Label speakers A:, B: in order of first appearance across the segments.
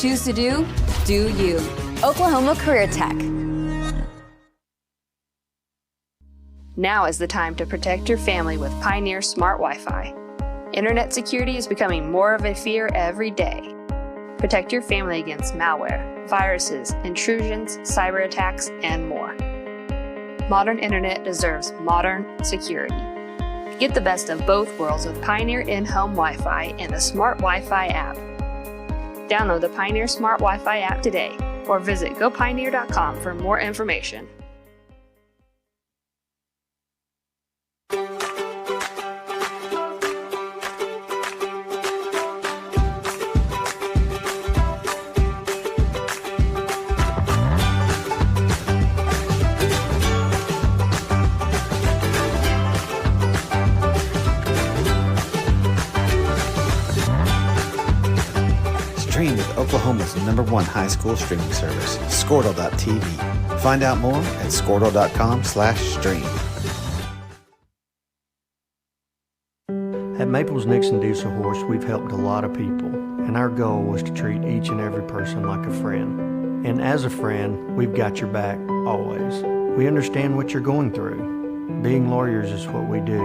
A: Choose to do you. Oklahoma Career Tech.
B: Now is the time to protect your family with Pioneer Smart Wi-Fi. Internet security is becoming more of a fear every day. Protect your family against malware, viruses, intrusions, cyber attacks, and more. Modern internet deserves modern security. Get the best of both worlds with Pioneer in-home Wi-Fi and the Smart Wi-Fi app. Download the Pioneer Smart Wi-Fi app today or visit gopioneer.com for more information.
C: Stream with Oklahoma's #1 high school streaming service, Squirtle.tv. Find out more at squirtle.com/stream.
D: At Maples Nixon Diesel Horse, we've helped a lot of people, and our goal was to treat each and every person like a friend. And as a friend, we've got your back, always. We understand what you're going through. Being lawyers is what we do,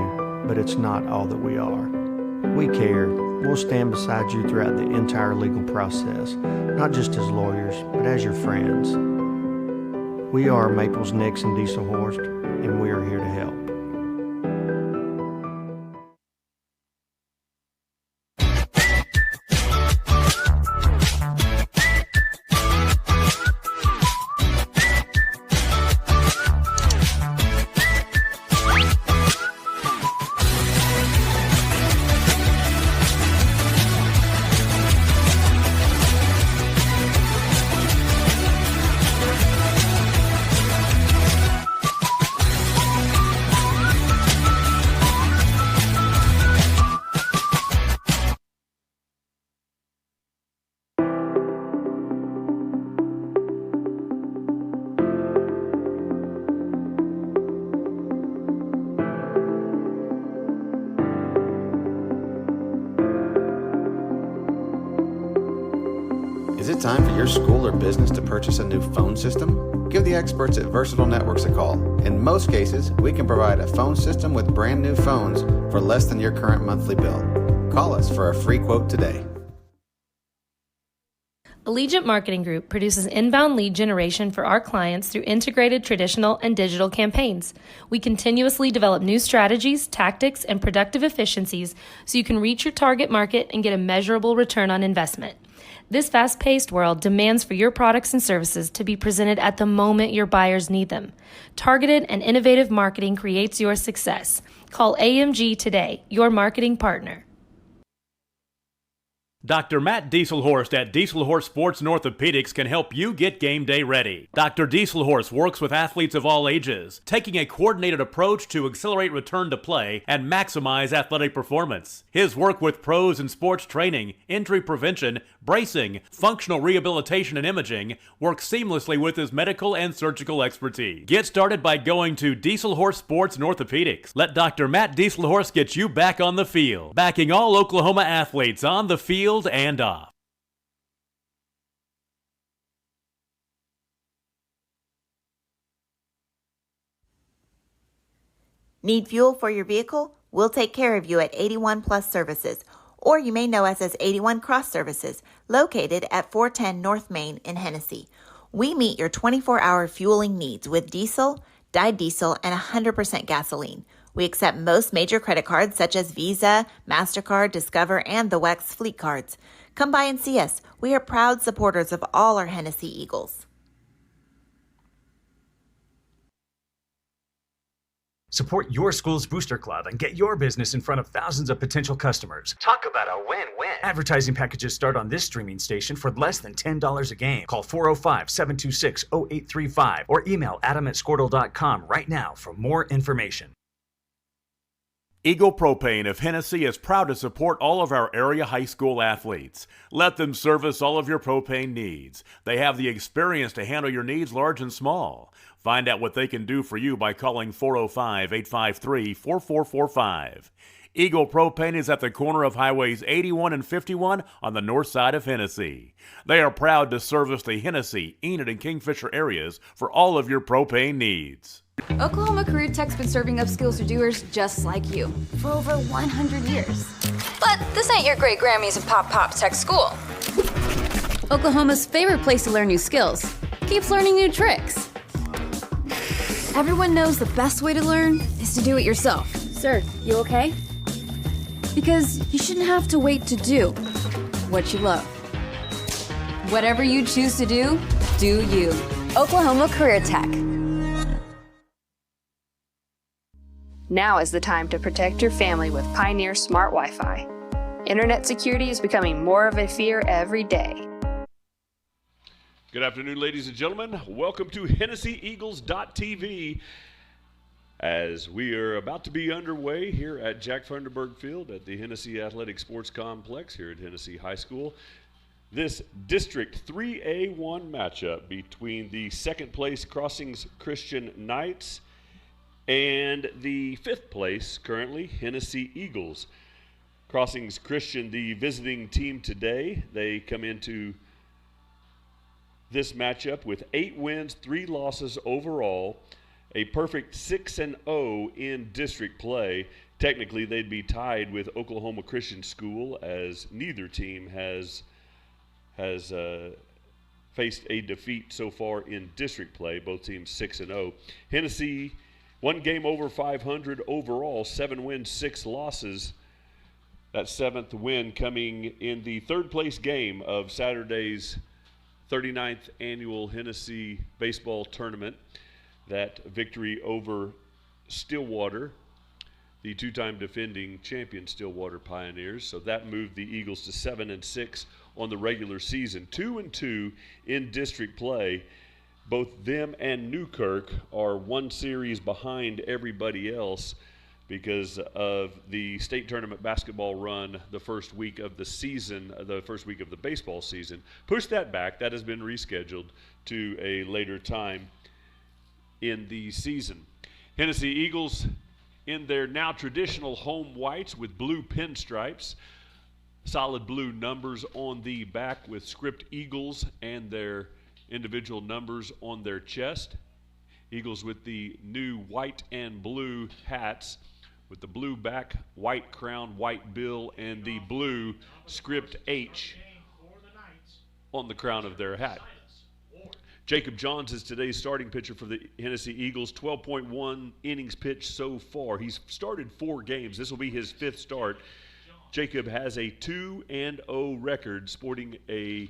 D: but it's not all that we are. We care. We'll stand beside you throughout the entire legal process, not just as lawyers, but as your friends. We are Maples Nixon Diesel Horse, and we are here to help.
C: Is it time for your school or business to purchase a new phone system? Give the experts at Versatile Networks a call. In most cases, we can provide a phone system with brand new phones for less than your current monthly bill. Call us for a free quote today.
E: Allegiant Marketing Group produces inbound lead generation for our clients through integrated traditional and digital campaigns. We continuously develop new strategies, tactics, and productive efficiencies so you can reach your target market and get a measurable return on investment. This fast-paced world demands for your products and services to be presented at the moment your buyers need them. Targeted and innovative marketing creates your success. Call AMG today, your marketing partner.
F: Dr. Matt Dieselhorst at Dieselhorst Sports and Orthopedics can help you get game day ready. Dr. Dieselhorst works with athletes of all ages, taking a coordinated approach to accelerate return to play and maximize athletic performance. His work with pros in sports training, injury prevention, bracing, functional rehabilitation, and imaging works seamlessly with his medical and surgical expertise. Get started by going to Dieselhorst Sports and Orthopedics. Let Dr. Matt Dieselhorst get you back on the field, backing all Oklahoma athletes on the field and off.
G: Need fuel for your vehicle? We'll take care of you at 81 Plus Services, or you may know us as 81 Cross Services, located at 410 North Main in Hennessey. We meet your 24-hour fueling needs with diesel, dyed diesel, and 100% gasoline. We accept most major credit cards such as Visa, MasterCard, Discover, and the WEX fleet cards. Come by and see us. We are proud supporters of all our Hennessey Eagles.
H: Support your school's booster club and get your business in front of thousands of potential customers.
I: Talk about a win-win.
H: Advertising packages start on this streaming station for less than $10 a game. Call 405-726-0835 or email adam@squirtle.com right now for more information.
F: Eagle Propane of Hennessey is proud to support all of our area high school athletes. Let them service all of your propane needs. They have the experience to handle your needs large and small. Find out what they can do for you by calling 405-853-4445. Eagle Propane is at the corner of Highways 81 and 51 on the north side of Hennessey. They are proud to service the Hennessey, Enid, and Kingfisher areas for all of your propane needs.
A: Oklahoma Career Tech's been serving up skills to doers just like you for over 100 years. But this ain't your great Grammys of Pop Tech School. Oklahoma's favorite place to learn new skills keeps learning new tricks. Everyone knows the best way to learn is to do it yourself. Sir, you okay? Because you shouldn't have to wait to do what you love. Whatever you choose to do you. Oklahoma Career Tech.
B: Now is the time to protect your family with Pioneer Smart Wi-Fi. Internet security is becoming more of a fear every day.
I: Good afternoon, ladies and gentlemen. Welcome to HennessyEagles.tv as we are about to be underway here at Jack Funderburg Field at the Hennessey Athletic Sports Complex here at Hennessey High School. This District 3A1 matchup between the second place Crossings Christian Knights and the fifth place currently Hennessey Eagles. Crossings Christian, the visiting team today, they come into this matchup with 8 wins, 3 losses overall, a perfect 6-0 in district play. Technically, they'd be tied with Oklahoma Christian School as neither team has faced a defeat so far in district play. Both teams 6-0. Hennessey, 1 game over 500 overall, 7 wins, 6 losses. That 7th win coming in the third place game of Saturday's 39th annual Hennessey baseball tournament. That victory over Stillwater, the 2-time defending champion Stillwater Pioneers. So that moved the Eagles to 7-6 on the regular season. 2-2 in district play. Both them and Newkirk are 1 series behind everybody else because of the state tournament basketball run the first week of the season, the first week of the baseball season. Push that back. That has been rescheduled to a later time in the season. Hennessey Eagles in their now traditional home whites with blue pinstripes. Solid blue numbers on the back with script Eagles and their individual numbers on their chest. Eagles with the new white and blue hats with the blue back, white crown, white bill, and the blue script H on the crown of their hat. Jacob Johns is today's starting pitcher for the Hennessey Eagles. 12.1 innings pitched so far. He's started 4 games. This will be his 5th start. Jacob has a 2-0 record, sporting a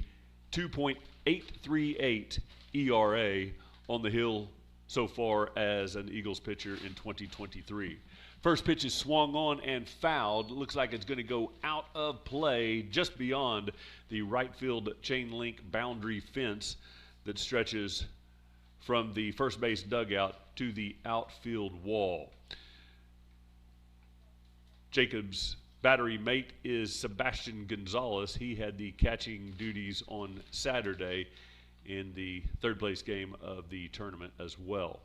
I: 2.838 ERA on the hill so far as an Eagles pitcher in 2023. First pitch is swung on and fouled. Looks like it's going to go out of play just beyond the right field chain link boundary fence that stretches from the first base dugout to the outfield wall. Jacob's battery mate is Sebastian Gonzalez. He had the catching duties on Saturday in the third place game of the tournament as well.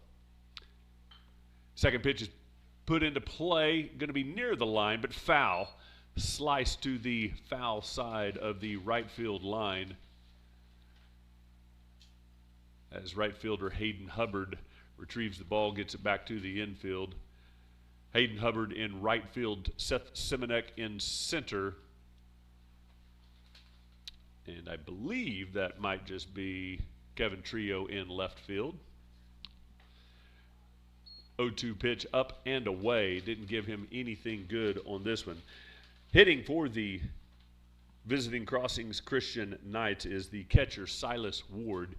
I: Second pitch is put into play, going to be near the line, but foul. Sliced to the foul side of the right field line as right fielder Hayden Hubbard retrieves the ball, gets it back to the infield. Hayden Hubbard in right field, Seth Simonek in center. And I believe that might just be Kevin Trio in left field. 0-2 pitch up and away. Didn't give him anything good on this one. Hitting for the visiting Crossings Christian Knights is the catcher Silas Ward.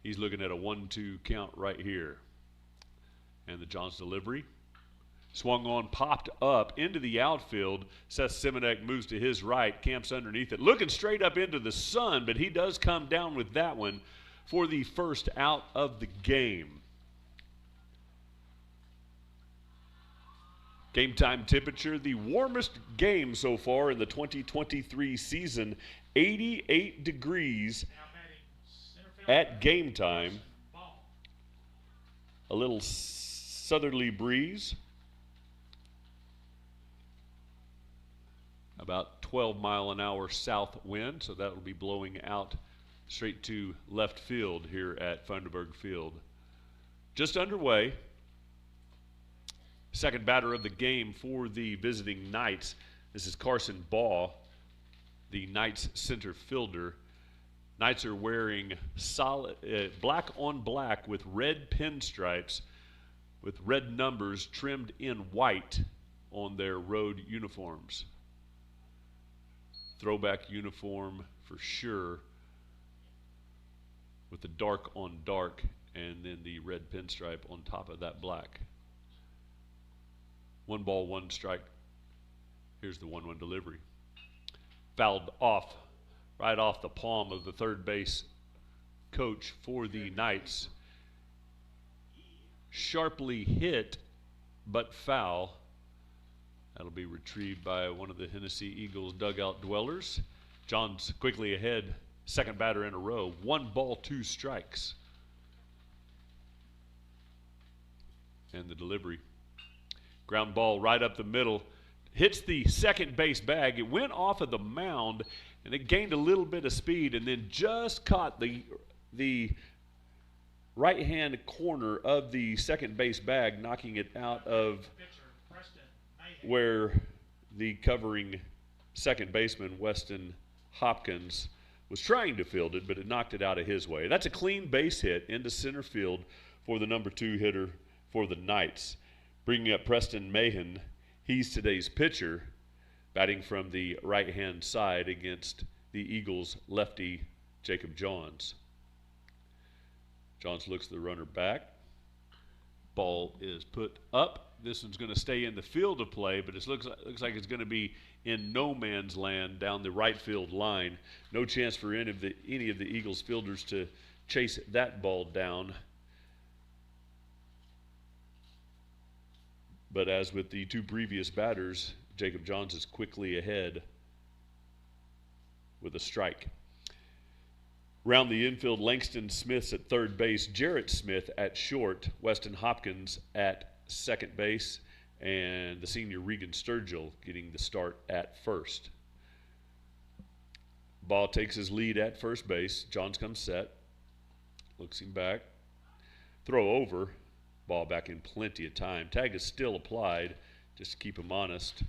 I: He's looking at a 1-2 count right here. And the Johns delivery. Swung on, popped up into the outfield. Seth Simonek moves to his right, camps underneath it. Looking straight up into the sun, but he does come down with that one for the first out of the game. Game time temperature, the warmest game so far in the 2023 season, 88 degrees at game time. A little southerly breeze. about 12-mile-an-hour south wind, so that will be blowing out straight to left field here at Funderburg Field. Just underway. Second batter of the game for the visiting Knights. This is Carson Baugh, the Knights center fielder. Knights are wearing solid black on black with red pinstripes with red numbers trimmed in white on their road uniforms. Throwback uniform for sure, with the dark on dark and then the red pinstripe on top of that black. 1 ball, 1 strike. Here's the 1-1 delivery. Fouled off, right off the palm of the third base coach for the Knights. Sharply hit, but foul. That'll be retrieved by one of the Hennessey Eagles dugout dwellers. John's quickly ahead, second batter in a row. 1 ball, 2 strikes. And the delivery. Ground ball right up the middle. Hits the second base bag. It went off of the mound, and it gained a little bit of speed, and then just caught the right-hand corner of the second base bag, knocking it out of where the covering second baseman, Weston Hopkins, was trying to field it, but it knocked it out of his way. That's a clean base hit into center field for the number 2 hitter for the Knights. Bringing up Preston Mahan, he's today's pitcher, batting from the right-hand side against the Eagles' lefty, Jacob Johns. Johns looks the runner back. Ball is put up. This one's going to stay in the field of play, but it looks like it's going to be in no man's land down the right field line. No chance for any of the Eagles fielders to chase that ball down. But as with the 2 previous batters, Jacob Johns is quickly ahead with a strike. Round the infield, Langston Smith's at third base, Jarrett Smith at short, Weston Hopkins at second base, and the senior Regan Sturgill getting the start at first. Ball takes his lead at first base. Johns comes set, looks him back, throw over. Ball back in plenty of time. Tag is still applied, just to keep him honest.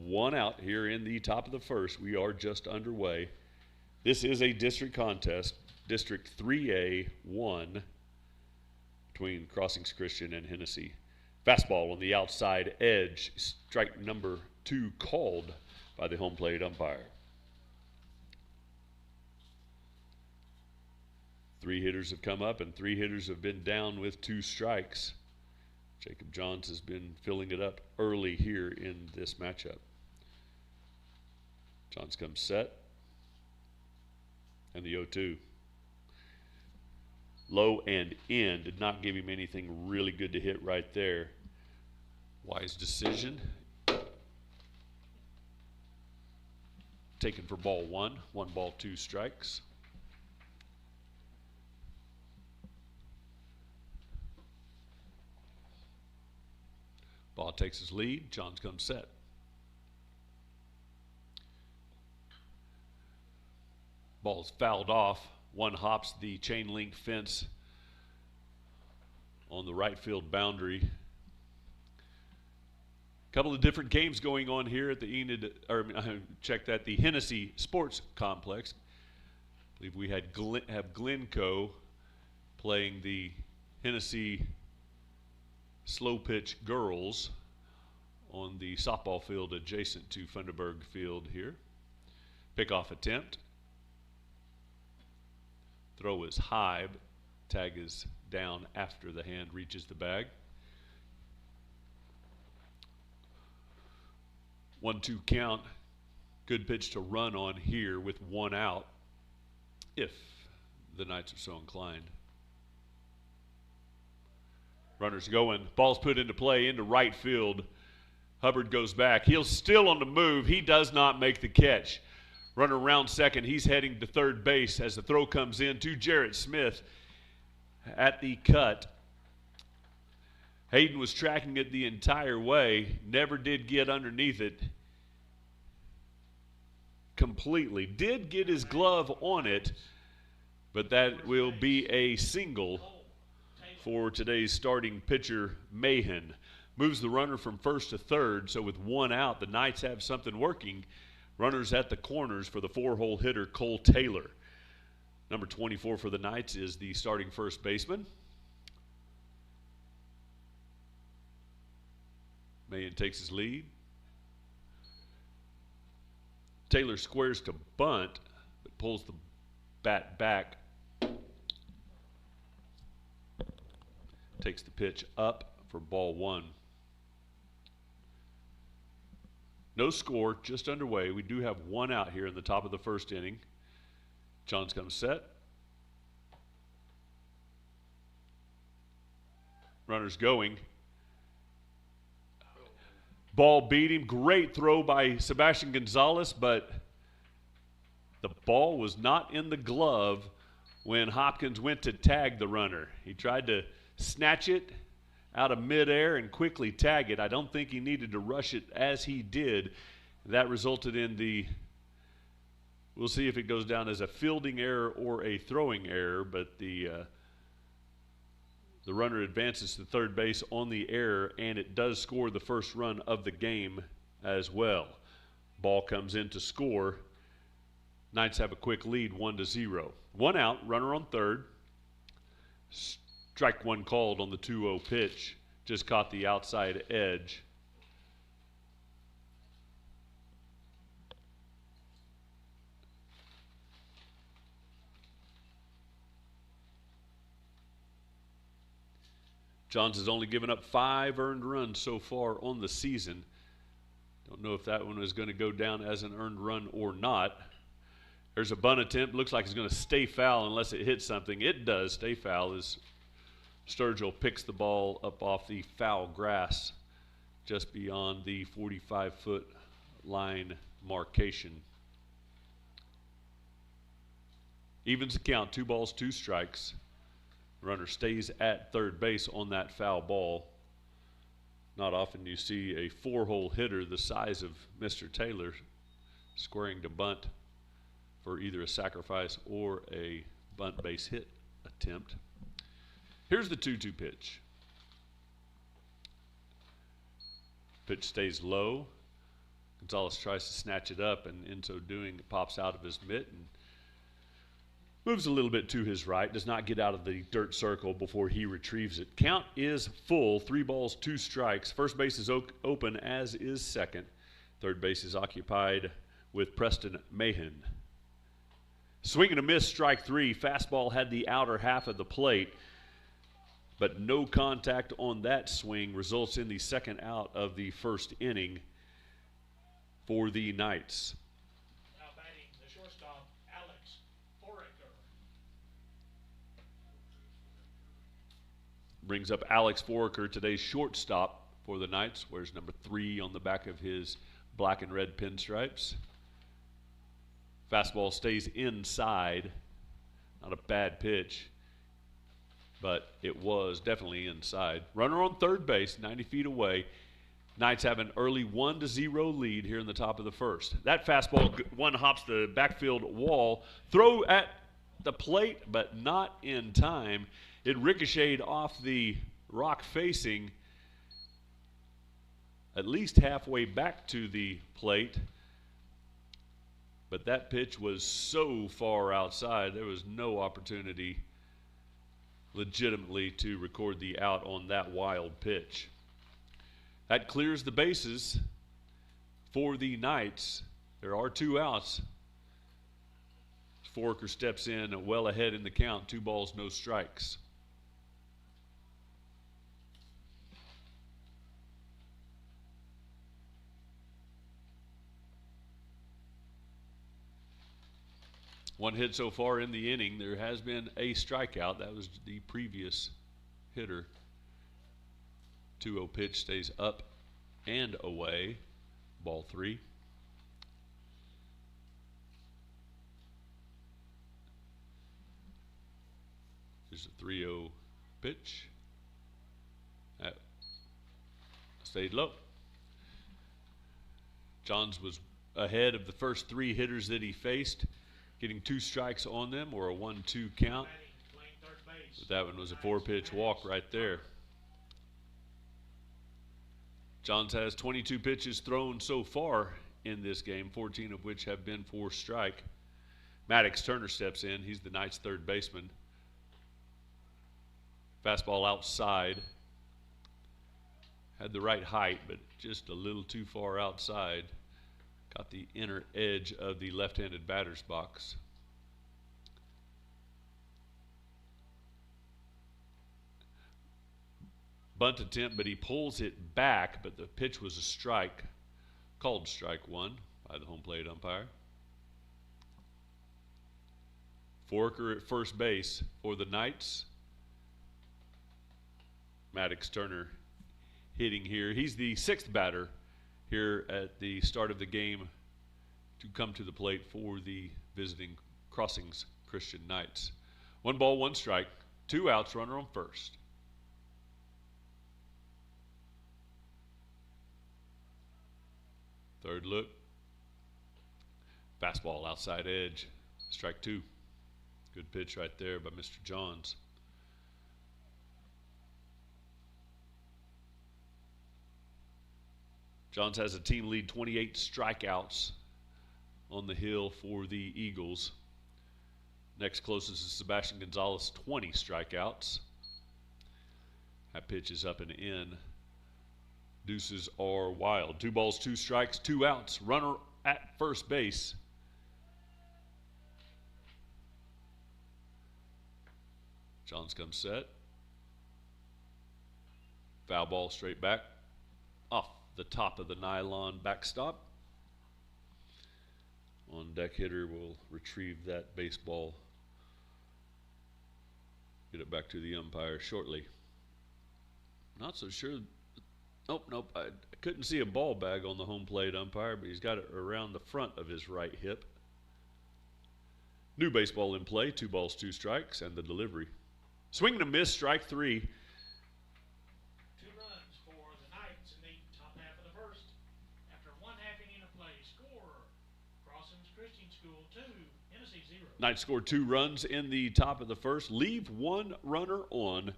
I: One out here in the top of the first. We are just underway. This is a district contest, District 3A1, between Crossings Christian and Hennessey. Fastball on the outside edge. Strike number 2 called by the home plate umpire. 3 hitters have come up and 3 hitters have been down with 2 strikes. Jacob Johns has been filling it up early here in this matchup. Johns comes set. And the 0-2. Low and in. Did not give him anything really good to hit right there. Wise decision. Taken for ball 1. 1 ball, 2 strikes. Ball takes his lead. Johns comes set. Ball's fouled off. 1 hops the chain link fence on the right field boundary. Couple of different games going on here at the the Hennessey Sports Complex. I believe we have Glencoe playing the Hennessey slow pitch girls on the softball field adjacent to Funderburg Field here. Pickoff attempt. Throw is high. Tag is down after the hand reaches the bag. 1-2 count. Good pitch to run on here with 1 out, if the Knights are so inclined. Runners going. Ball's put into play into right field. Hubbard goes back. He's still on the move. He does not make the catch. Runner around second. He's heading to third base as the throw comes in to Jarrett Smith. at the cut. Hayden was tracking it the entire way, never did get underneath it completely. Did get his glove on it, but that will be a single for today's starting pitcher, Mahan. Moves the runner from first to third, so with one out, the Knights have something working. Runners at the corners for the four-hole hitter, Cole Taylor. Number 24 for the Knights is the starting first baseman. Mahan takes his lead. Taylor squares to bunt, but pulls the bat back. Takes the pitch up for ball one. No score, just underway. We do have one out here in the top of the first inning. John's going to set. Runners going. Ball beat him. Great throw by Sebastian Gonzalez, but the ball was not in the glove when Hopkins went to tag the runner. He tried to snatch it out of midair and quickly tag it. I don't think he needed to rush it as he did. That resulted in we'll see if it goes down as a fielding error or a throwing error, but the runner advances to third base on the error, and it does score the first run of the game as well. Ball comes in to score. Knights have a quick lead, 1-0. One out, runner on third. Strike one called on the 2-0 pitch. Just caught the outside edge. Johns has only given up 5 earned runs so far on the season. Don't know if that one is going to go down as an earned run or not. There's a bunt attempt. Looks like it's going to stay foul unless it hits something. It does stay foul as Sturgill picks the ball up off the foul grass just beyond the 45-foot line markation. Evens the count, 2 balls, 2 strikes. Runner stays at third base on that foul ball. Not often you see a 4-hole hitter the size of Mr. Taylor squaring to bunt for either a sacrifice or a bunt base hit attempt. Here's the 2-2 pitch. Pitch stays low. Gonzalez tries to snatch it up, and in so doing, it pops out of his mitt and moves a little bit to his right. Does not get out of the dirt circle before he retrieves it. Count is full. 3 balls, 2 strikes. First base is open, as is second. Third base is occupied with Preston Mahan. Swing and a miss, strike 3. Fastball had the outer half of the plate, but no contact on that swing results in the second out of the first inning for the Knights.
J: Now batting the shortstop, Alex Foraker.
I: Brings up Alex Foraker, today's shortstop for the Knights. Wears number 3 on the back of his black and red pinstripes. Fastball stays inside. Not a bad pitch, but it was definitely inside. Runner on third base, 90 feet away. Knights have an early 1-0 lead here in the top of the first. That fastball one hops the backfield wall. Throw at the plate, but not in time. It ricocheted off the rock facing at least halfway back to the plate. But that pitch was so far outside, there was no opportunity legitimately to record the out on that wild pitch. That clears the bases for the Knights. There are 2 outs. Foraker steps in well ahead in the count. 2 balls, no strikes. One hit so far in the inning. There has been a strikeout. That was the previous hitter. 2-0 pitch stays up and away. Ball 3. There's a 3-0 pitch. That stayed low. Johns was ahead of the first 3 hitters that he faced, getting 2 strikes on them or a 1-2 count. But that one was a 4-pitch walk right there. Johns has 22 pitches thrown so far in this game, 14 of which have been for strike. Maddox Turner steps in. He's the Knights' third baseman. Fastball outside. Had the right height, but just a little too far outside. Got the inner edge of the left-handed batter's box. Bunt attempt, but he pulls it back, but the pitch was a strike. Called strike 1 by the home plate umpire. Forker at first base for the Knights. Maddox Turner hitting here. He's the 6th batter here at the start of the game to come to the plate for the visiting Crossings Christian Knights. 1 ball, 1 strike, 2 outs, runner on first. Third look. Fastball outside edge. Strike 2. Good pitch right there by Mr. Johns. Johns has a team lead 28 strikeouts on the hill for the Eagles. Next closest is Sebastian Gonzalez, 20 strikeouts. That pitch is up and in. Deuces are wild. 2 balls, 2 strikes, 2 outs. Runner at first base. Johns comes set. Foul ball straight back. Off the top of the nylon backstop. On deck hitter will retrieve that baseball. Get it back to the umpire shortly. Not so sure. Nope. I couldn't see a ball bag on the home plate umpire, but he's got it around the front of his right hip. New baseball in play, 2 balls, 2 strikes, and the delivery. Swing and a miss, strike 3.
J: 2 runs for the Knights in the top half of the first. After 1 half inning of play, score Crossings Christian School 2, Hennessey 0.
I: Knights scored 2 runs in the top of the first. Leave 1 runner on.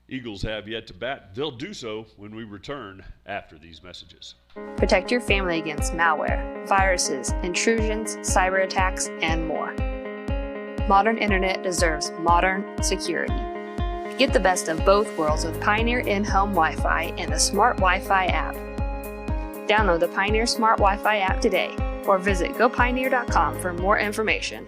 I: Eagles have yet to bat. They'll do so when we return after these messages.
B: Protect your family against malware, viruses, intrusions, cyber attacks, and more. Modern internet deserves modern security. Get the best of both worlds with Pioneer in-home Wi-Fi and the Smart Wi-Fi app. Download the Pioneer Smart Wi-Fi app today or visit gopioneer.com for more information.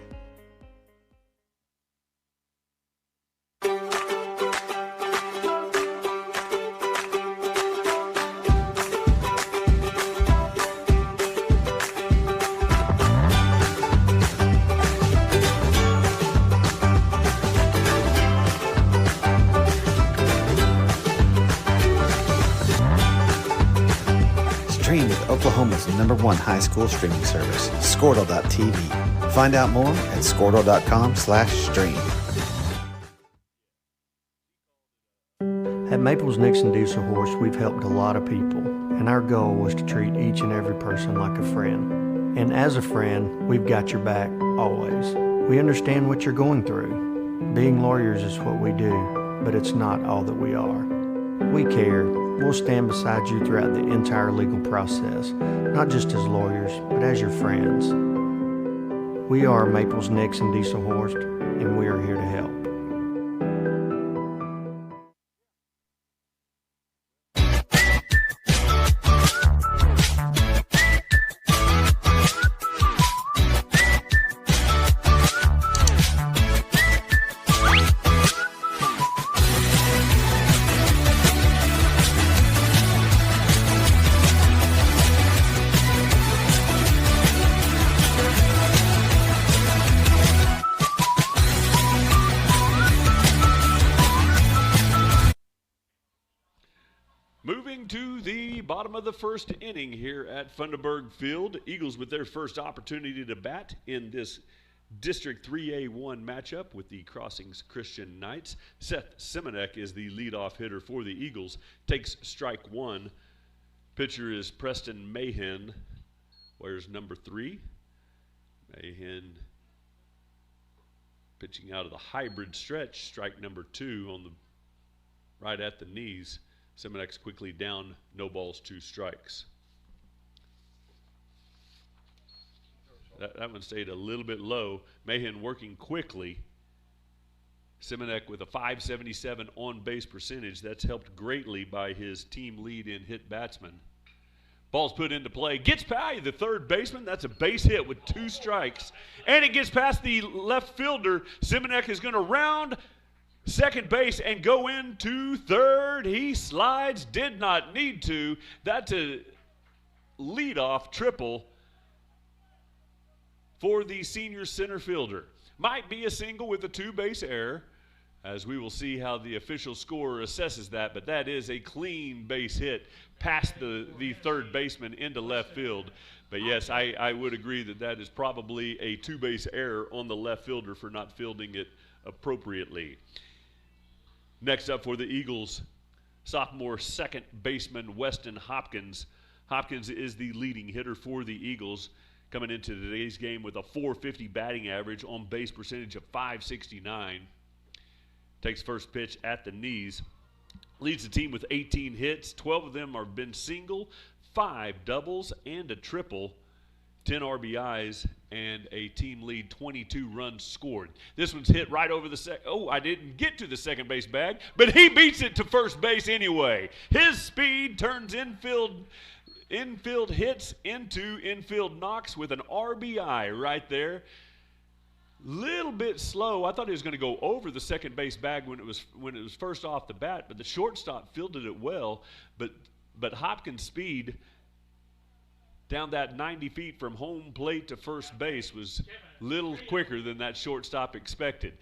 C: Stream with Oklahoma's #1 high school streaming service, Squirtle.tv. Find out more at Squirtle.com/stream.
D: At Maples Nixon Diesel Horse, we've helped a lot of people, and our goal was to treat each and every person like a friend. And as a friend, we've got your back, always. We understand what you're going through. Being lawyers is what we do, but it's not all that we are. We care. We'll stand beside you throughout the entire legal process, not just as lawyers, but as your friends. We are Maples Nixon Diesel Horse, and we are here to help.
I: Moving to the bottom of the first inning here at Funderburg Field. Eagles with their first opportunity to bat in this District 3A1 matchup with the Crossings Christian Knights. Seth Simonek is the leadoff hitter for the Eagles. Takes strike one. Pitcher is Preston Mahan. Wears number 3. Mahan pitching out of the hybrid stretch. Strike number 2 on the right at the knees. Simonek's quickly down. No balls, 2 strikes. That one stayed a little bit low. Mahan working quickly. Simonek with a .577 on-base percentage. That's helped greatly by his team lead in hit batsman. Ball's put into play. Gets by the third baseman. That's a base hit with 2 strikes. And it gets past the left fielder. Simonek is going to round second base and go into third. He slides. Did not need to. That's a leadoff triple for the senior center fielder. Might be a single with a 2-base error, as we will see how the official scorer assesses that, but that is a clean base hit past the third baseman into left field. But yes, I would agree that that is probably a 2-base error on the left fielder for not fielding it appropriately. Next up for the Eagles, sophomore second baseman Weston Hopkins. Hopkins is the leading hitter for the Eagles, coming into today's game with a .450 batting average, on base percentage of .569. Takes first pitch at the knees. Leads the team with 18 hits. 12 of them have been single, 5 doubles, and a triple. 10 RBIs and a team lead 22 runs scored. This one's hit right over the I didn't get to the second base bag, but he beats it to first base anyway. His speed turns infield hits into infield knocks with an RBI right there. Little bit slow. I thought he was going to go over the second base bag when it was first off the bat, but the shortstop fielded it well. But Hopkins' speed down that 90 feet from home plate to first base was a little quicker than that shortstop expected.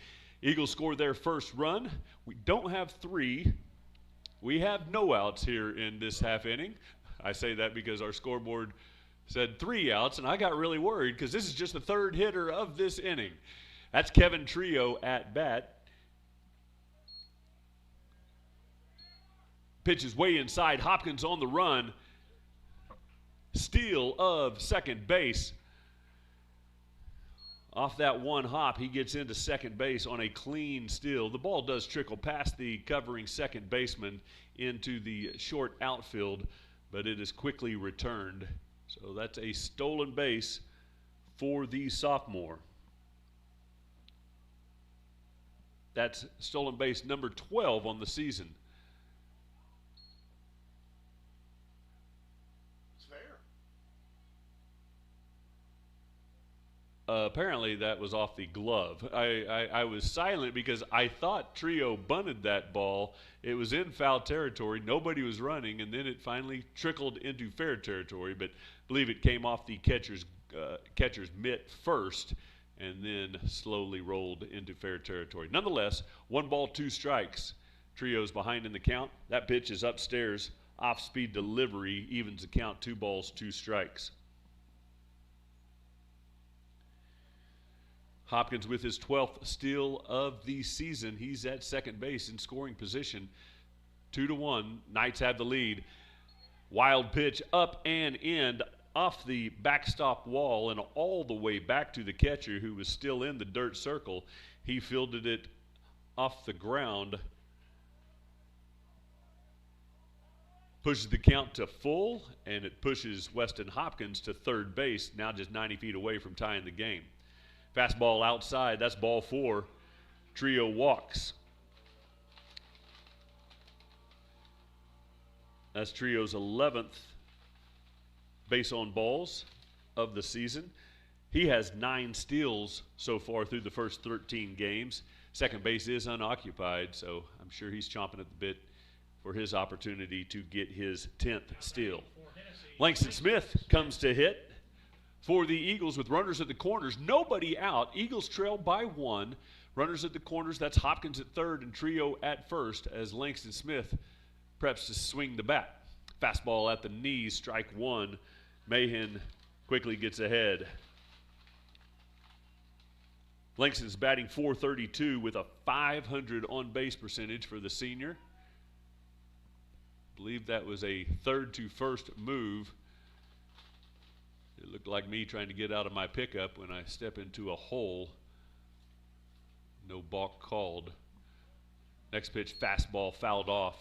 I: Eagles scored their first run. We don't have 3. We have no outs here in this half inning. I say that because our scoreboard said 3 outs, and I got really worried because this is just the third hitter of this inning. That's Kevin Trio at bat. Pitch is way inside. Hopkins on the run. Steal of second base. Off that one hop, he gets into second base on a clean steal. The ball does trickle past the covering second baseman into the short outfield, but it is quickly returned. So that's a stolen base for the sophomore. That's stolen base number 12 on the season.
K: It's fair.
I: Apparently that was off the glove. I was silent because I thought Trio bunted that ball. It was in foul territory. Nobody was running, and then it finally trickled into fair territory. But I believe it came off the catcher's mitt first and then slowly rolled into fair territory. Nonetheless, 1 ball, 2 strikes. Trio's behind in the count. That pitch is upstairs. Off-speed delivery evens the count. 2 balls, 2 strikes. Hopkins with his 12th steal of the season. He's at second base in scoring position. 2-1. Knights have the lead. Wild pitch up and in, off the backstop wall and all the way back to the catcher, who was still in the dirt circle. He fielded it off the ground. Pushes the count to full, and it pushes Weston Hopkins to third base, now just 90 feet away from tying the game. Fastball outside, that's ball 4. Trio walks. That's Trio's 11th base on balls of the season. He has 9 steals so far through the first 13 games. Second base is unoccupied, so I'm sure he's chomping at the bit for his opportunity to get his 10th steal. Langston Smith comes to hit for the Eagles with runners at the corners. Nobody out. Eagles trail by 1. Runners at the corners. That's Hopkins at third and Trio at first as Langston Smith preps to swing the bat. Fastball at the knees, strike 1. Mahan quickly gets ahead. Langston's batting .432 with a .500 on-base percentage for the senior. I believe that was a third to first move. It looked like me trying to get out of my pickup when I step into a hole. No balk called. Next pitch, fastball fouled off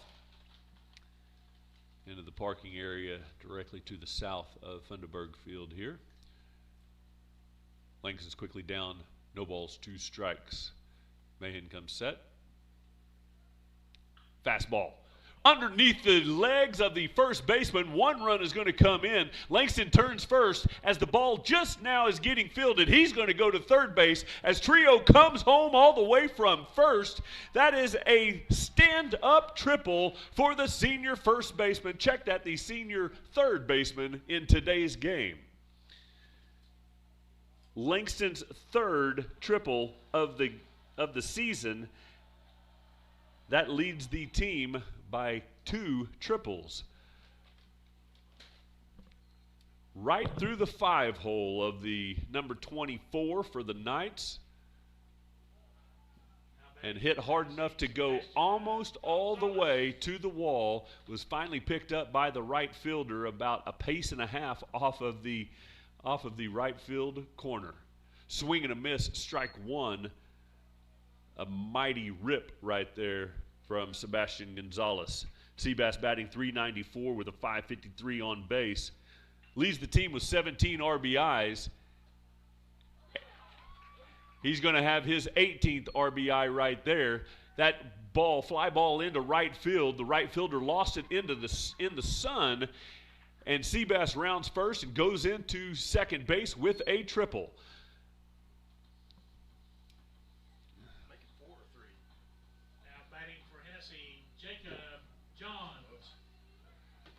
I: into the parking area directly to the south of Funderburg Field here. Langston's quickly down. No balls, 2 strikes. Mahan comes set. Fastball. Underneath the legs of the first baseman, 1 run is going to come in. Langston turns first as the ball just now is getting fielded. He's going to go to third base as Trio comes home all the way from first. That is a stand-up triple for the senior first baseman. Check that, the senior third baseman in today's game. Langston's third triple of the season. That leads the team by 2 triples. Right through the 5 hole of the number 24 for the Knights. And hit hard enough to go almost all the way to the wall. Was finally picked up by the right fielder about a pace and a half off of the right field corner. Swing and a miss, strike 1. A mighty rip right there from Sebastian Gonzalez. Seabass batting .394 with a .553 on base. Leads the team with 17 RBIs. He's going to have his 18th RBI right there. That ball, fly ball into right field. The right fielder lost it in the sun. And Seabass rounds first and goes into second base with a triple.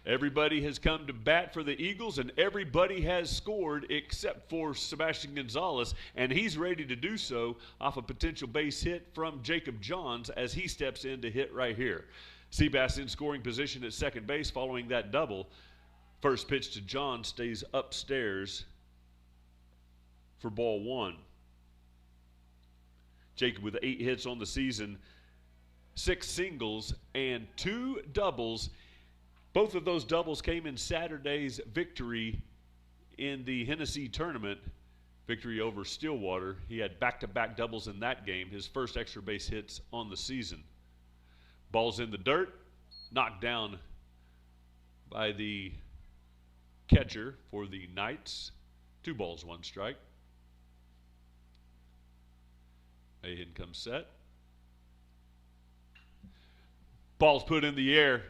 I: Everybody has come to bat for the Eagles, and everybody has scored except for Sebastian Gonzalez, and he's ready to do so off a potential base hit from Jacob Johns as he steps in to hit right here. Seabass in scoring position at second base following that double. First pitch to John stays upstairs for ball 1. Jacob with 8 hits on the season, 6 singles, and 2 doubles. Both of those doubles came in Saturday's victory in the Hennessey tournament, victory over Stillwater. He had back-to-back doubles in that game, his first extra base hits on the season. Ball's in the dirt, knocked down by the catcher for the Knights. 2 balls, 1 strike. Mahan comes set. Ball's put in the air.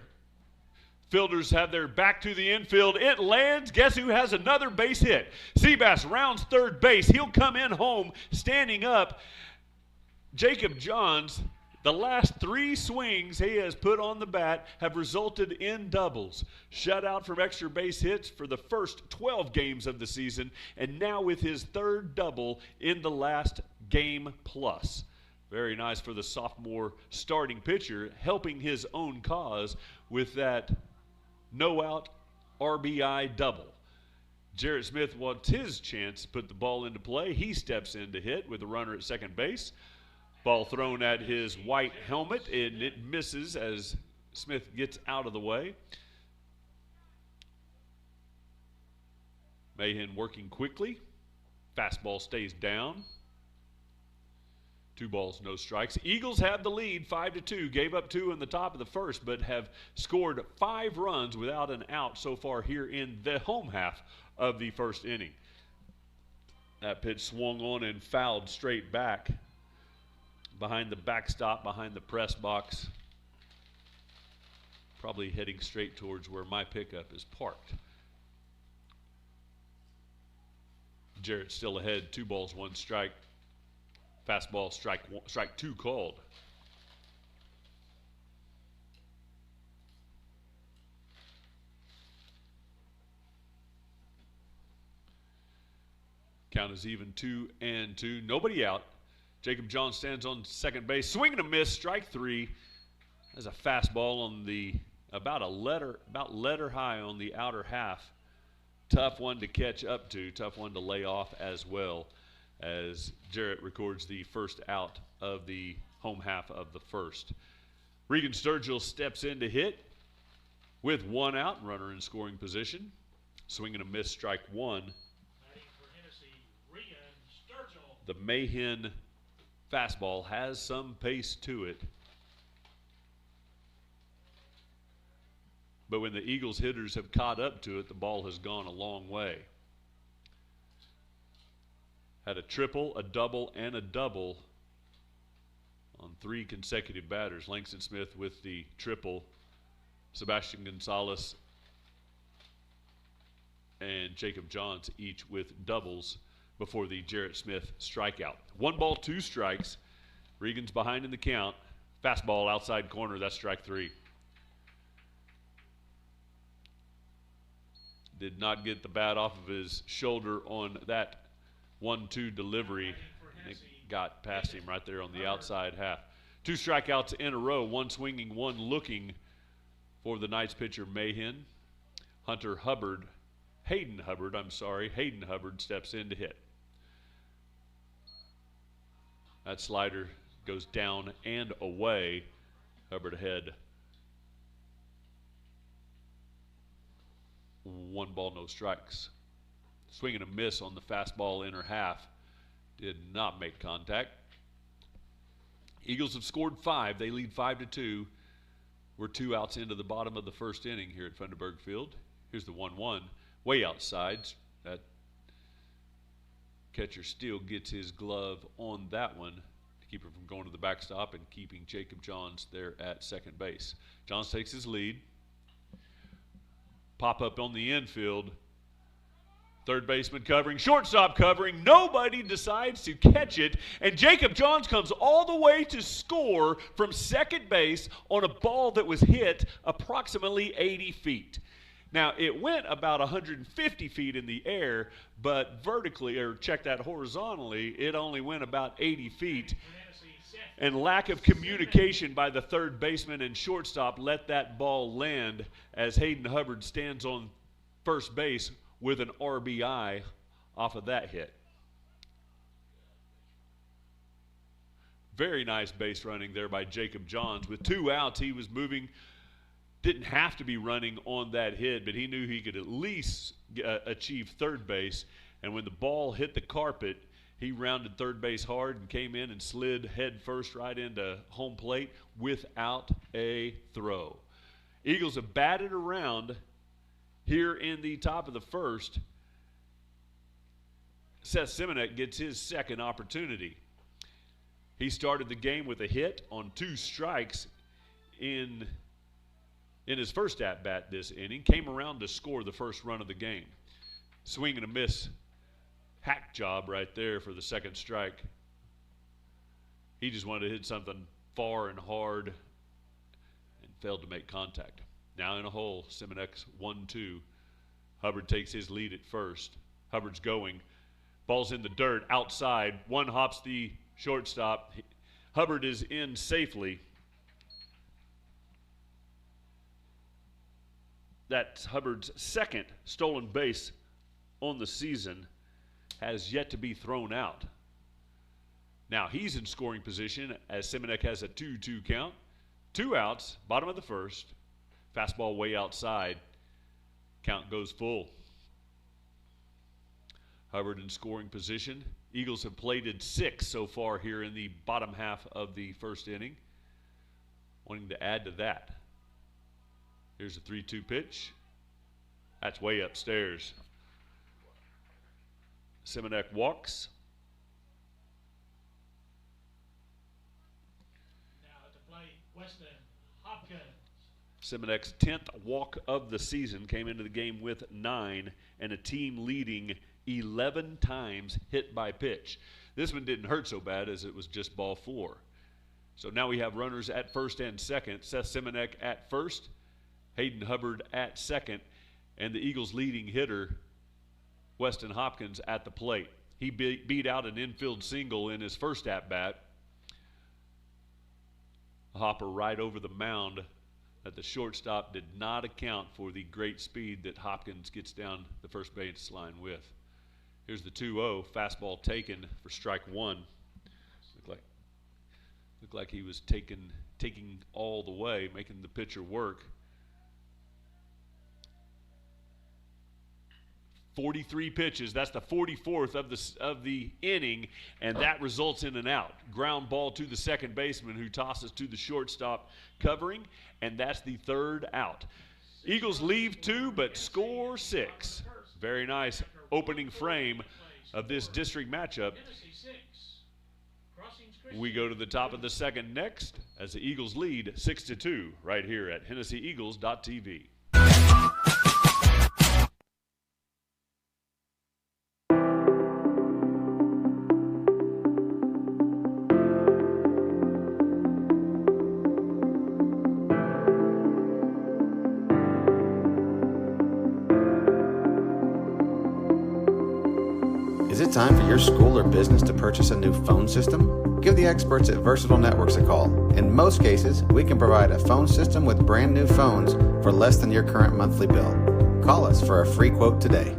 I: Fielders have their back to the infield. It lands. Guess who has another base hit? Seabass rounds third base. He'll come in home standing up. Jacob Johns, the last 3 swings he has put on the bat have resulted in doubles. Shutout from extra base hits for the first 12 games of the season, and now with his 3rd double in the last game plus. Very nice for the sophomore starting pitcher, helping his own cause with that no-out RBI double. Jarrett Smith wants his chance to put the ball into play. He steps in to hit with a runner at second base. Ball thrown at his white helmet, and it misses as Smith gets out of the way. Mahan working quickly. Fastball stays down. 2 balls, no strikes. Eagles have the lead 5-2. Gave up 2 in the top of the first, but have scored 5 runs without an out so far here in the home half of the first inning. That pitch swung on and fouled straight back behind the backstop, behind the press box. Probably heading straight towards where my pickup is parked. Jarrett still ahead, 2 balls, 1 strike. Fastball, strike 2 called. Count is even, 2-2. Nobody out. Jacob John stands on second base. Swing and a miss, strike 3. There's a fastball on the about letter high on the outer half. Tough one to catch up to. Tough one to lay off as well. as Jarrett records the first out of the home half of the first. Regan Sturgill steps in to hit with one out, runner in scoring position. Swing and a miss, strike one.
J: Batting for Hennessey, Regan Sturgill.
I: The Mayhen fastball has some pace to it. But when the Eagles hitters have caught up to it, the ball has gone a long way. Had a triple, a double, and a double on 3 consecutive batters. Langston Smith with the triple, Sebastian Gonzalez and Jacob Johns each with doubles before the Jarrett Smith strikeout. 1 ball, 2 strikes. Regan's behind in the count. Fastball outside corner, that's strike 3. Did not get the bat off of his shoulder on that 1-2 delivery. It got past him right there on the outside half. 2 strikeouts in a row, 1 swinging, 1 looking for the Knights pitcher Mayhen. Hayden Hubbard steps in to hit. That slider goes down and away. Hubbard ahead. 1 ball, no strikes. Swing and a miss on the fastball inner half. Did not make contact. Eagles have scored 5. They lead 5-2. We're 2 outs into the bottom of the first inning here at Funderburg Field. Here's the 1-1. Way outside. That catcher Steele gets his glove on that one to keep him from going to the backstop and keeping Jacob Johns there at second base. Johns takes his lead. Pop up on the infield. Third baseman covering, shortstop covering. Nobody decides to catch it, and Jacob Johns comes all the way to score from second base on a ball that was hit approximately 80 feet. Now, it went about 150 feet in the air, but vertically, or check that horizontally, it only went about 80 feet. And lack of communication by the third baseman and shortstop let that ball land as Hayden Hubbard stands on first base with an RBI off of that hit. Very nice base running there by Jacob Johns. With 2 outs, he was moving. Didn't have to be running on that hit, but he knew he could at least achieve third base. And when the ball hit the carpet, he rounded third base hard and came in and slid head first right into home plate without a throw. Eagles have batted around here in the top of the first. Seth Simonek gets his second opportunity. He started the game with a hit on 2 strikes in his first at-bat this inning. Came around to score the first run of the game. Swing and a miss. Hack job right there for the second strike. He just wanted to hit something far and hard and failed to make contact. Now in a hole, Simonek's 1-2. Hubbard takes his lead at first. Hubbard's going. Ball's in the dirt outside. 1 hops the shortstop. Hubbard is in safely. That's Hubbard's second stolen base on the season. Has yet to be thrown out. Now he's in scoring position as Simonek has a 2-2 count. 2 outs, bottom of the first. Fastball way outside. Count goes full. Hubbard in scoring position. Eagles have plated 6 so far here in the bottom half of the first inning. Wanting to add to that. Here's a 3-2 pitch. That's way upstairs. Simonek walks.
J: Now at the plate, Weston Hopkins.
I: Simonek's 10th walk of the season, came into the game with 9 and a team leading 11 times hit by pitch. This one didn't hurt so bad as it was just ball 4. So now we have runners at first and second. Seth Simonek at first, Hayden Hubbard at second, and the Eagles' leading hitter, Weston Hopkins, at the plate. He beat out an infield single in his first at-bat. A hopper right over the mound that the shortstop did not account for the great speed that Hopkins gets down the first base line with. Here's the 2-0 fastball taken for strike one. Looked like he was taking all the way, making the pitcher work. 43 pitches. That's the 44th of the inning, and that results in an out. Ground ball to the second baseman, who tosses to the shortstop covering, and that's the third out. Eagles leave 2 but score 6. Very nice opening frame of this district matchup. We go to the top of the second next as the Eagles lead 6-2 right here at HennessyEagles.tv.
C: Is it time for your school or business to purchase a new phone system? Give the experts at Versatile Networks a call. In most cases, we can provide a phone system with brand new phones for less than your current monthly bill. Call us for a free quote today.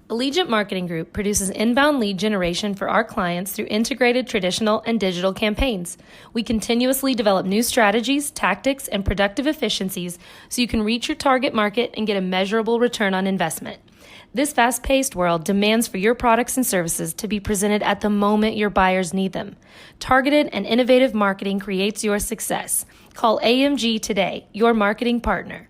E: Allegiant Marketing Group produces inbound lead generation for our clients through integrated traditional and digital campaigns. We continuously develop new strategies, tactics, and productive efficiencies so you can reach your target market and get a measurable return on investment. This fast-paced world demands for your products and services to be presented at the moment your buyers need them. Targeted and innovative marketing creates your success. Call AMG today, your marketing partner.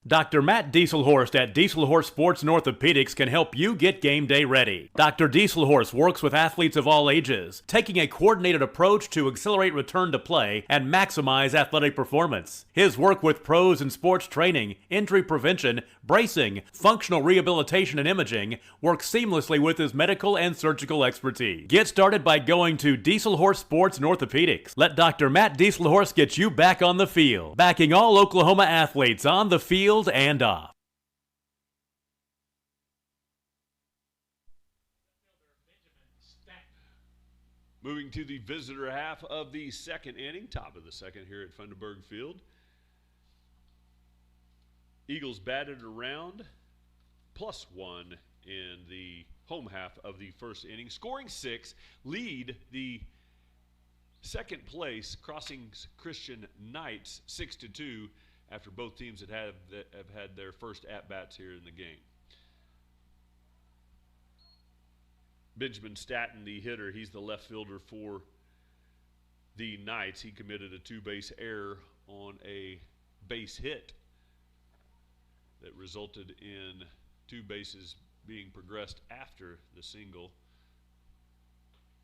F: Dr. Matt Dieselhorst at Dieselhorst Sports and Orthopedics can help you get game day ready. Dr. Dieselhorst works with athletes of all ages, taking a coordinated approach to accelerate return to play and maximize athletic performance. His work with pros in sports training, injury prevention, bracing, functional rehabilitation, and imaging works seamlessly with his medical and surgical expertise. Get started by going to Dieselhorst Sports and Orthopedics. Let Dr. Matt Dieselhorst get you back on the field, backing all Oklahoma athletes on the field and off.
I: Moving to the visitor half of the second inning, top of the second here at Funderburg Field. Eagles batted around +1 in the home half of the first inning, scoring 6, lead the second place Crossings Christian Knights 6-2 after both teams have had their first at-bats here in the game. Benjamin Staton, the hitter, he's the left fielder for the Knights. He committed a 2-base error on a base hit that resulted in 2 bases being progressed after the single.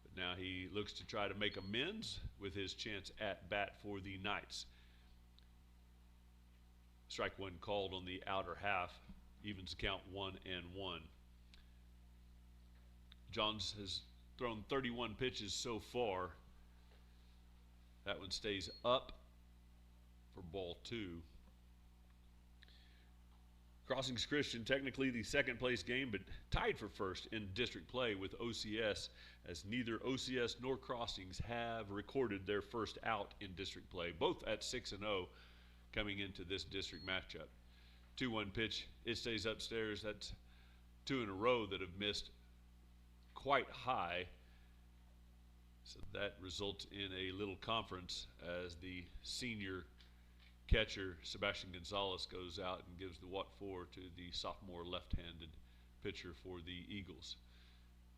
I: But now he looks to try to make amends with his chance at bat for the Knights. Strike one called on the outer half, evens count 1-1. Johns has thrown 31 pitches so far. That one stays up for ball 2. Crossings Christian, technically the second place game, but tied for first in district play with OCS, as neither OCS nor Crossings have recorded their first out in district play, both at 6-0 coming into this district matchup. 2-1 pitch, it stays upstairs. That's 2 in a row that have missed quite high. So that results in a little conference as the senior catcher, Sebastian Gonzalez, goes out and gives the what for to the sophomore left-handed pitcher for the Eagles.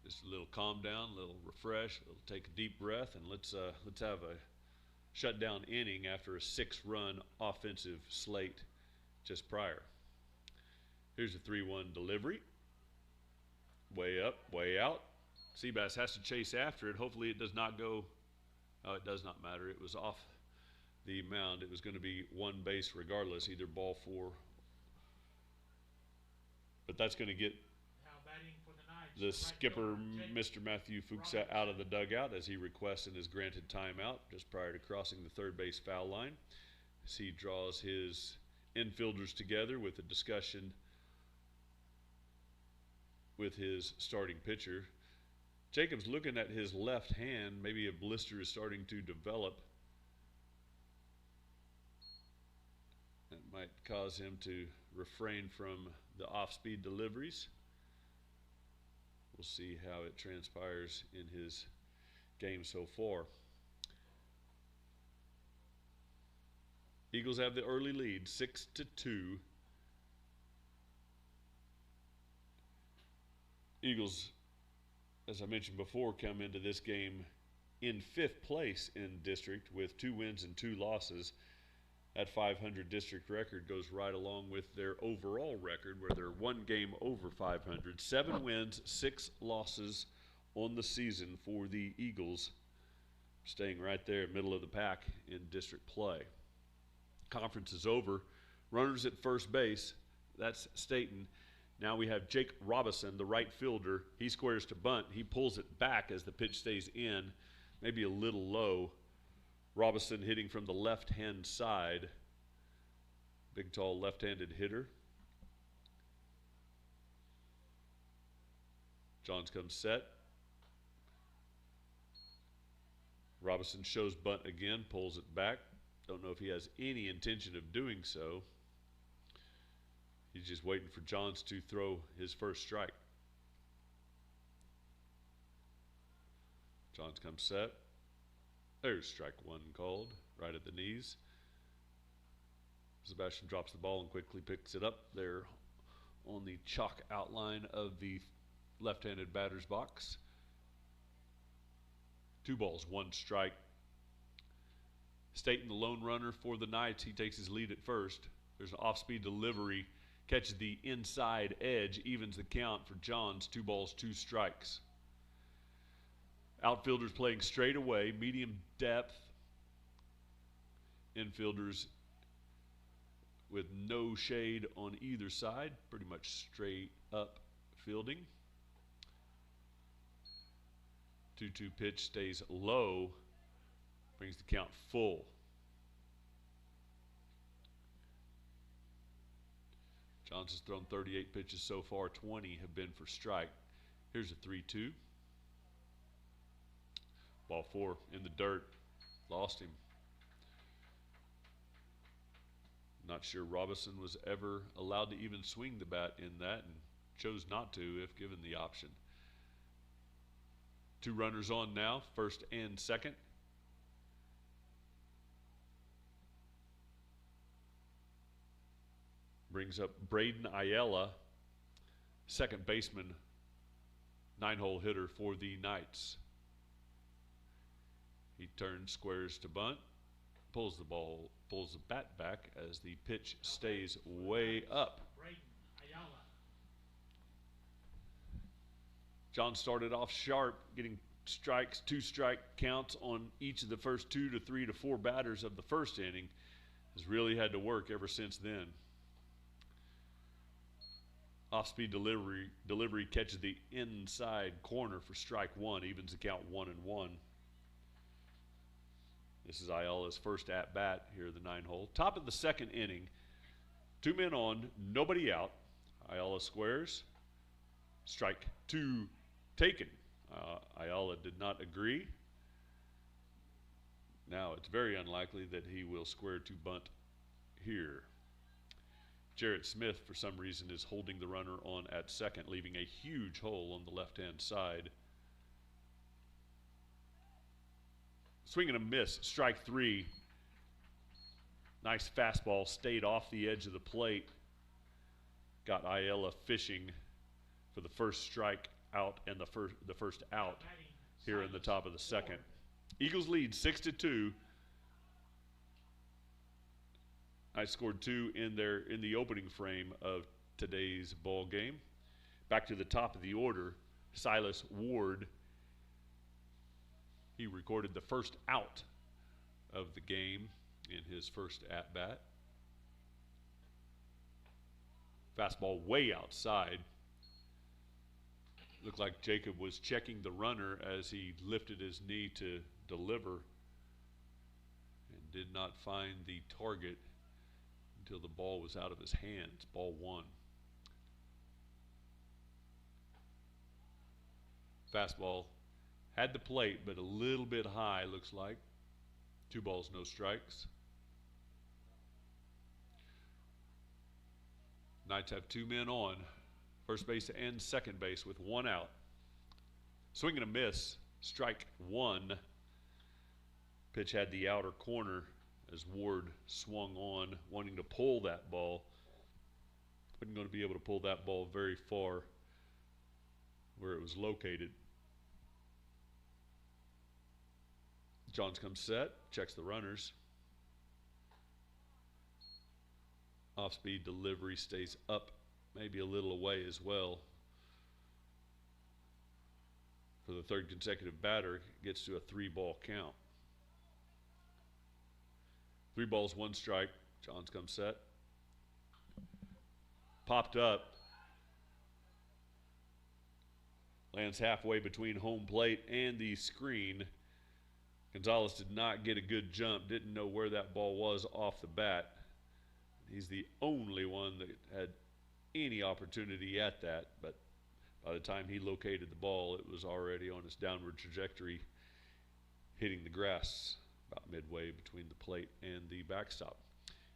I: Just a little calm down, a little refresh, a little take a deep breath, and let's have a shutdown inning after a 6-run offensive slate just prior. Here's a 3-1 delivery. Way up, way out. Seabass has to chase after it. Hopefully it does not go. Oh, it does not matter. It was off the mound. It was going to be one base regardless, either ball 4. But that's going to get the skipper, Mr. Matthew Fuchs, out of the dugout as he requests and is granted timeout just prior to crossing the third base foul line. As he draws his infielders together with a discussion with his starting pitcher. Jacob's looking at his left hand. Maybe a blister is starting to develop. That might cause him to refrain from the off-speed deliveries. We'll see how it transpires in his game so far. Eagles have the early lead, 6-2. Eagles, as I mentioned before, come into this game in 5th place in district with 2 wins and 2 losses. That 500 district record goes right along with their overall record, where they're 1 game over 500. 7 wins, 6 losses on the season for the Eagles, staying right there, middle of the pack in district play. Conference is over. Runners at first base, that's Staten. Now we have Jake Robison, the right fielder. He squares to bunt. He pulls it back as the pitch stays in, maybe a little low. Robison hitting from the left-hand side. Big, tall, left-handed hitter. Johns comes set. Robison shows bunt again, pulls it back. Don't know if he has any intention of doing so. He's just waiting for Johns to throw his first strike. Johns comes set. There's strike 1 called, right at the knees. Sebastian drops the ball and quickly picks it up there on the chalk outline of the left-handed batter's box. 2 balls, 1 strike. Staten, the lone runner for the Knights, he takes his lead at first. There's an off-speed delivery, catches the inside edge, evens the count for Johns. 2 balls, 2 strikes. Outfielders playing straight away, medium depth. Infielders with no shade on either side, pretty much straight up fielding. 2-2 pitch stays low, brings the count full. Johns has thrown 38 pitches so far, 20 have been for strike. Here's a 3-2. Ball 4 in the dirt, lost him. Not sure Robinson was ever allowed to even swing the bat in that, and chose not to if given the option. 2 runners on now, first and second. Brings up Braden Ayala, second baseman, 9-hole hitter for the Knights. He turns, squares to bunt, pulls the bat back as the pitch stays way up. John started off sharp, getting strikes, 2 strike counts on each of the first 2 to 3 to 4 batters of the first inning. Has really had to work ever since then. Off-speed delivery catches the inside corner for strike 1, evens the count 1-1. This is Ayala's first at-bat here at the 9-hole. Top of the second inning, 2 men on, nobody out. Ayala squares. Strike 2 taken. Ayala did not agree. Now it's very unlikely that he will square to bunt here. Jarrett Smith, for some reason, is holding the runner on at second, leaving a huge hole on the left-hand side. Swing and a miss, strike 3. Nice fastball, stayed off the edge of the plate. Got Ayala fishing for the first strike out and the first out here in the top of the second. Eagles lead 6-2. I scored 2 in the opening frame of today's ball game. Back to the top of the order, Silas Ward. He recorded the first out of the game in his first at-bat. Fastball way outside. Looked like Jacob was checking the runner as he lifted his knee to deliver and did not find the target until the ball was out of his hands. Ball 1. Fastball had the plate, but a little bit high, looks like. 2 balls, no strikes. Knights have two men on, first base and second base with one out. Swing and a miss, strike one. Pitch had the outer corner as Ward swung on, wanting to pull that ball. Wasn't going to be able to pull that ball very far where it was located. Johns comes set, checks the runners. Off-speed delivery stays up, maybe a little away as well. For the third consecutive batter, gets to a 3-ball count. 3 balls, 1 strike. Johns comes set. Popped up. Lands halfway between home plate and the screen. Gonzalez did not get a good jump, didn't know where that ball was off the bat. He's the only one that had any opportunity at that, but by the time he located the ball, it was already on its downward trajectory, hitting the grass about midway between the plate and the backstop.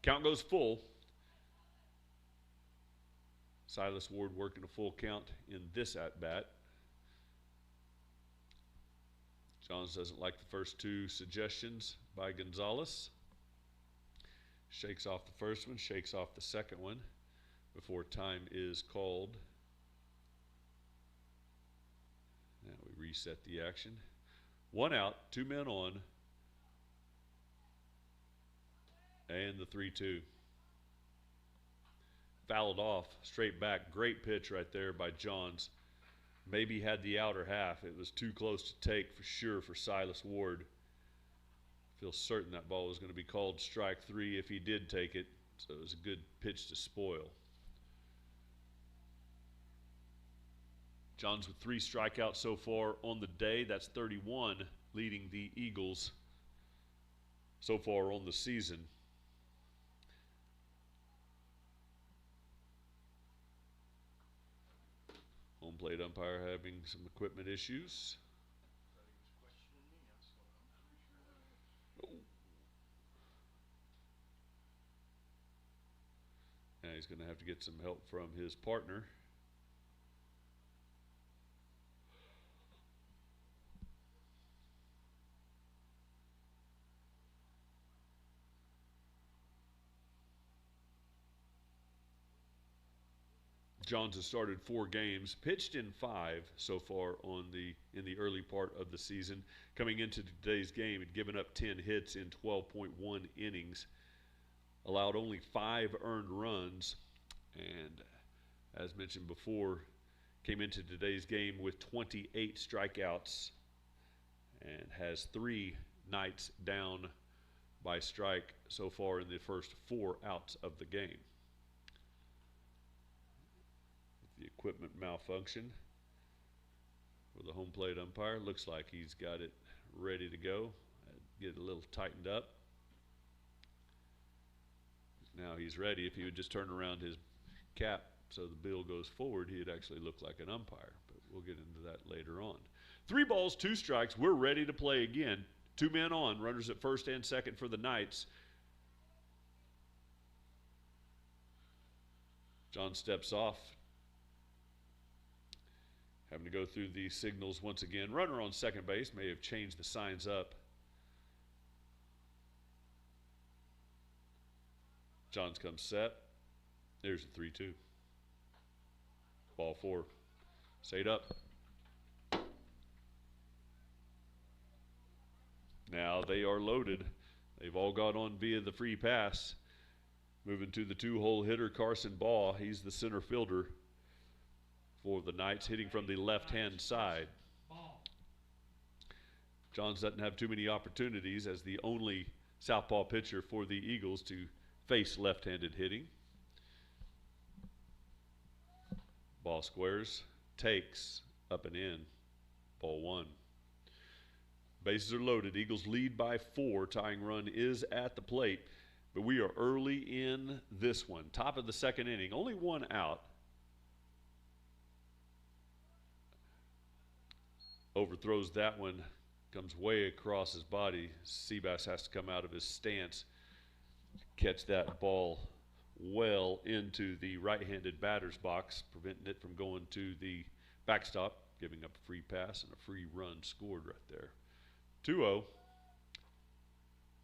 I: Count goes full. Silas Ward working a full count in this at-bat. Johns doesn't like the first 2 suggestions by Gonzalez. Shakes off the first one, shakes off the second one before time is called. Now we reset the action. 1 out, 2 men on, and the 3-2. Fouled off, straight back. Great pitch right there by Johns. Maybe had the outer half. It was too close to take for sure for Silas Ward. Feels certain that ball was going to be called strike 3 if he did take it. So it was a good pitch to spoil. Johns with 3 strikeouts so far on the day. That's 31, leading the Eagles so far on the season. Home plate umpire having some equipment issues. Now he's going to have to get some help from his partner. Johns has started 4 games, pitched in 5 so far in the early part of the season. Coming into today's game, had given up 10 hits in 12.1 innings, allowed only 5 earned runs, and as mentioned before, came into today's game with 28 strikeouts and has 3 Knights down by strike so far in the first 4 outs of the game. The equipment malfunction for the home plate umpire. Looks like he's got it ready to go. Get it a little tightened up. Now he's ready. If he would just turn around his cap so the bill goes forward, he'd actually look like an umpire. But we'll get into that later on. 3 balls, 2 strikes. We're ready to play again. 2 men on. Runners at first and second for the Knights. John steps off. Having to go through the signals once again. Runner on second base, may have changed the signs up. Johns comes set. There's the 3-2. Ball 4. Stayed up. Now they are loaded. They've all got on via the free pass. Moving to the 2-hole hitter, Carson Baugh. He's the center fielder for the Knights, hitting from the left-hand side. Johns doesn't have too many opportunities as the only southpaw pitcher for the Eagles to face left-handed hitting. Ball squares, takes, up and in. Ball 1. Bases are loaded. Eagles lead by 4. Tying run is at the plate, but we are early in this one. Top of the second inning. Only 1 out. Overthrows that one, comes way across his body. Seabass has to come out of his stance, catch that ball well into the right-handed batter's box, preventing it from going to the backstop, giving up a free pass and a free run scored right there. 2-0.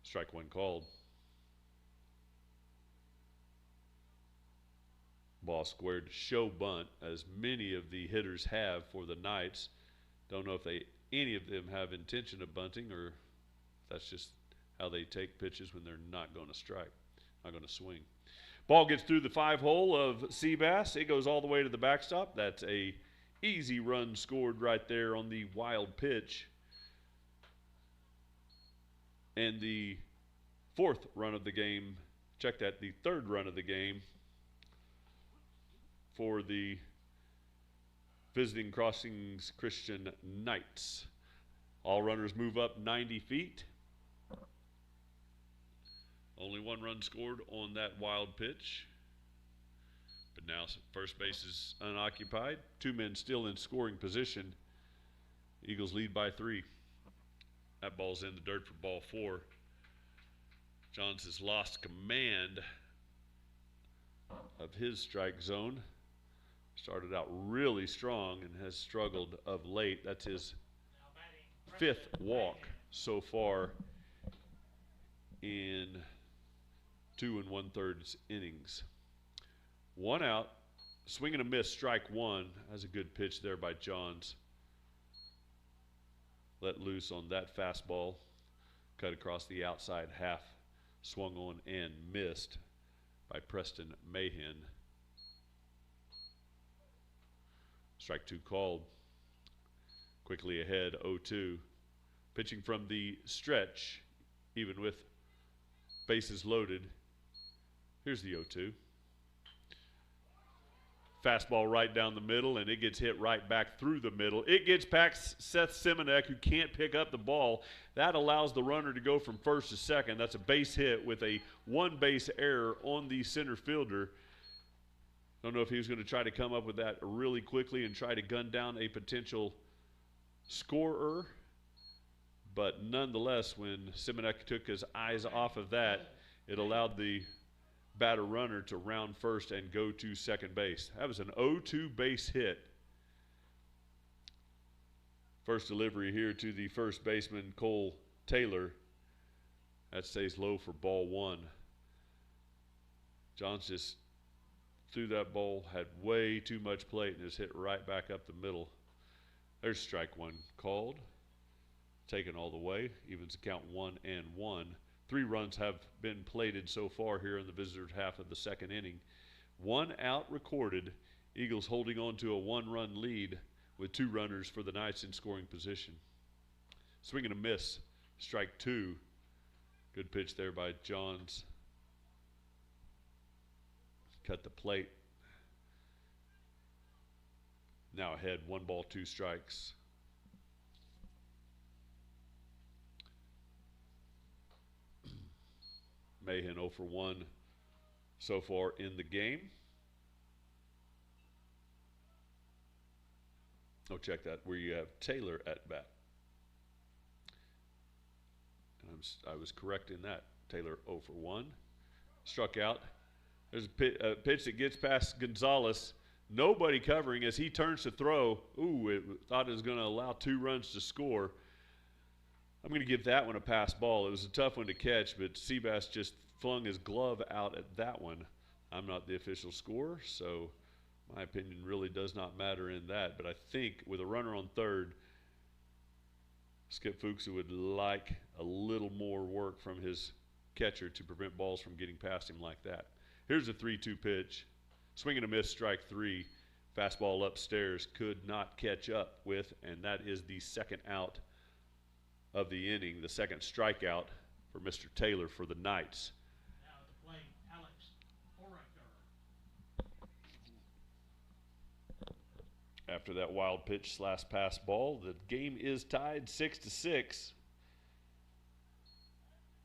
I: Strike one called. Ball squared to show bunt, as many of the hitters have for the Knights. Don't know if any of them have intention of bunting, or that's just how they take pitches when they're not going to strike, not going to swing. Ball gets through the 5-hole of Seabass. It goes all the way to the backstop. That's a easy run scored right there on the wild pitch. And the fourth run of the game, check that, the third run of the game for the visiting Crossings Christian Knights. All runners move up 90 feet. Only one run scored on that wild pitch. But now first base is unoccupied. Two men still in scoring position. Eagles lead by 3. That ball's in the dirt for ball 4. Johns has lost command of his strike zone. Started out really strong and has struggled of late. That's his 5th walk so far in 2 1/3 innings. 1 out, swing and a miss, strike 1. That's a good pitch there by Johns. Let loose on that fastball, cut across the outside half, swung on and missed by Preston Mahan. Strike 2 called. Quickly ahead, 0-2. Pitching from the stretch, even with bases loaded. Here's the 0-2. Fastball right down the middle, and it gets hit right back through the middle. It gets past Seth Simonek, who can't pick up the ball. That allows the runner to go from first to second. That's a base hit with a 1-base error on the center fielder. Don't know if he was going to try to come up with that really quickly and try to gun down a potential scorer. But nonetheless, when Simonek took his eyes off of that, it allowed the batter runner to round first and go to second base. That was an 0-2 base hit. First delivery here to the first baseman, Cole Taylor. That stays low for ball 1. Johns just threw that ball, had way too much plate, and just hit right back up the middle. There's strike 1 called. Taken all the way. Evens the count 1-1. 3 runs have been plated so far here in the visitor's half of the second inning. 1 out recorded. Eagles holding on to a 1-run lead with 2 runners for the Knights in scoring position. Swing and a miss. Strike 2. Good pitch there by Johns. Cut the plate. Now ahead, 1 ball, 2 strikes. Mahan 0 for 1 so far in the game. Oh, check that, where you have Taylor at bat. And I was correct in that. Taylor 0 for 1. Struck out. There's a pitch that gets past Gonzalez. Nobody covering as he turns to throw. Ooh, it thought it was going to allow 2 runs to score. I'm going to give that one a pass ball. It was a tough one to catch, but Seabass just flung his glove out at that one. I'm not the official scorer, so my opinion really does not matter in that. But I think with a runner on third, Skip Fuchs would like a little more work from his catcher to prevent balls from getting past him like that. Here's a 3-2 pitch. Swing and a miss, strike 3. Fastball upstairs, could not catch up with, and that is the second out of the inning, the second strikeout for Mr. Taylor for the Knights.
J: Now at the plate, Alex Foraker.
I: After that wild pitch / pass ball, the game is tied 6-6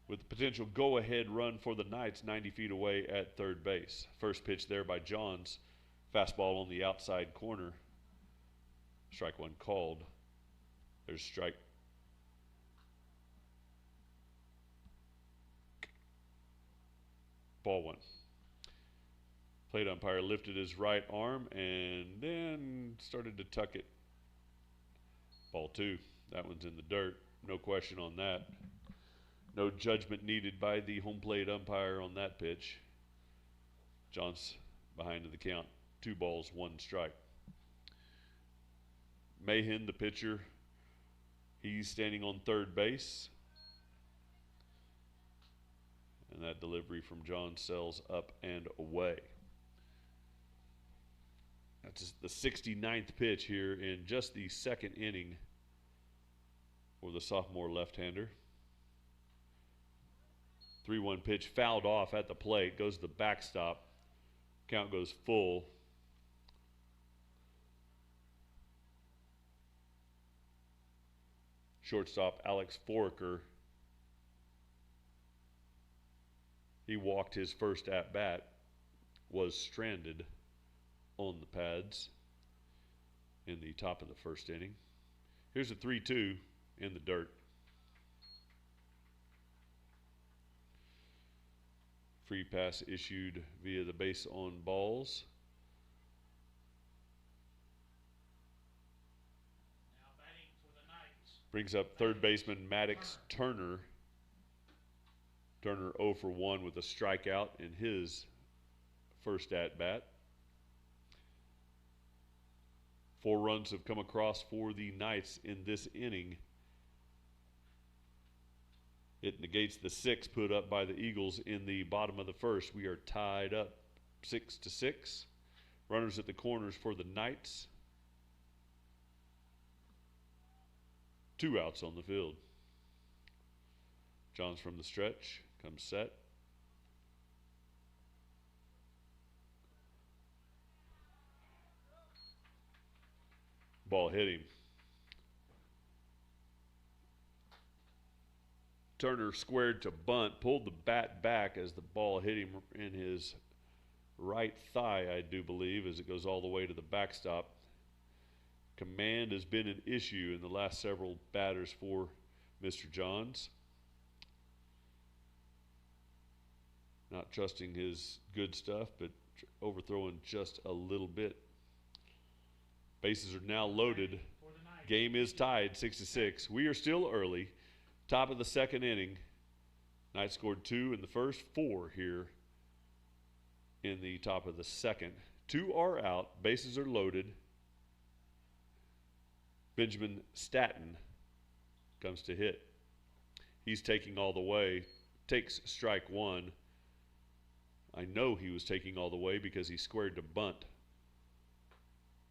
I: with the potential go-ahead run for the Knights 90 feet away at third base. First pitch there by Johns. Fastball on the outside corner. Strike 1 called. There's strike. Ball 1. Plate umpire lifted his right arm and then started to tuck it. Ball 2. That one's in the dirt. No question on that. No judgment needed by the home plate umpire on that pitch. John's behind in the count. 2 balls, 1 strike. Mahan, the pitcher, he's standing on third base. And that delivery from John Sells up and away. That's the 69th pitch here in just the second inning for the sophomore left-hander. 3-1 pitch fouled off at the plate, goes to the backstop. Count goes full. Shortstop Alex Foraker, he walked his first at-bat, was stranded on the pads in the top of the first inning. Here's a 3-2 in the dirt. Free pass issued via the base on balls.
J: Now batting for the Knights.
I: Brings up third baseman Maddox Turner. Turner 0 for 1 with a strikeout in his first at-bat. 4 runs have come across for the Knights in this inning. It negates the 6 put up by the Eagles in the bottom of the first. We are tied up 6-6. Runners at the corners for the Knights. 2 outs on the field. John's from the stretch, comes set. Ball hit him. Turner squared to bunt, pulled the bat back as the ball hit him in his right thigh, I do believe, as it goes all the way to the backstop. Command has been an issue in the last several batters for Mr. Johns. Not trusting his good stuff, but overthrowing just a little bit. Bases are now loaded. Game is tied 6-6. We are still early. Top of the second inning. Knights scored 2 in the first, 4 here in the top of the second. 2 are out. Bases are loaded. Benjamin Staton comes to hit. He's taking all the way. Takes strike 1. I know he was taking all the way because he squared to bunt.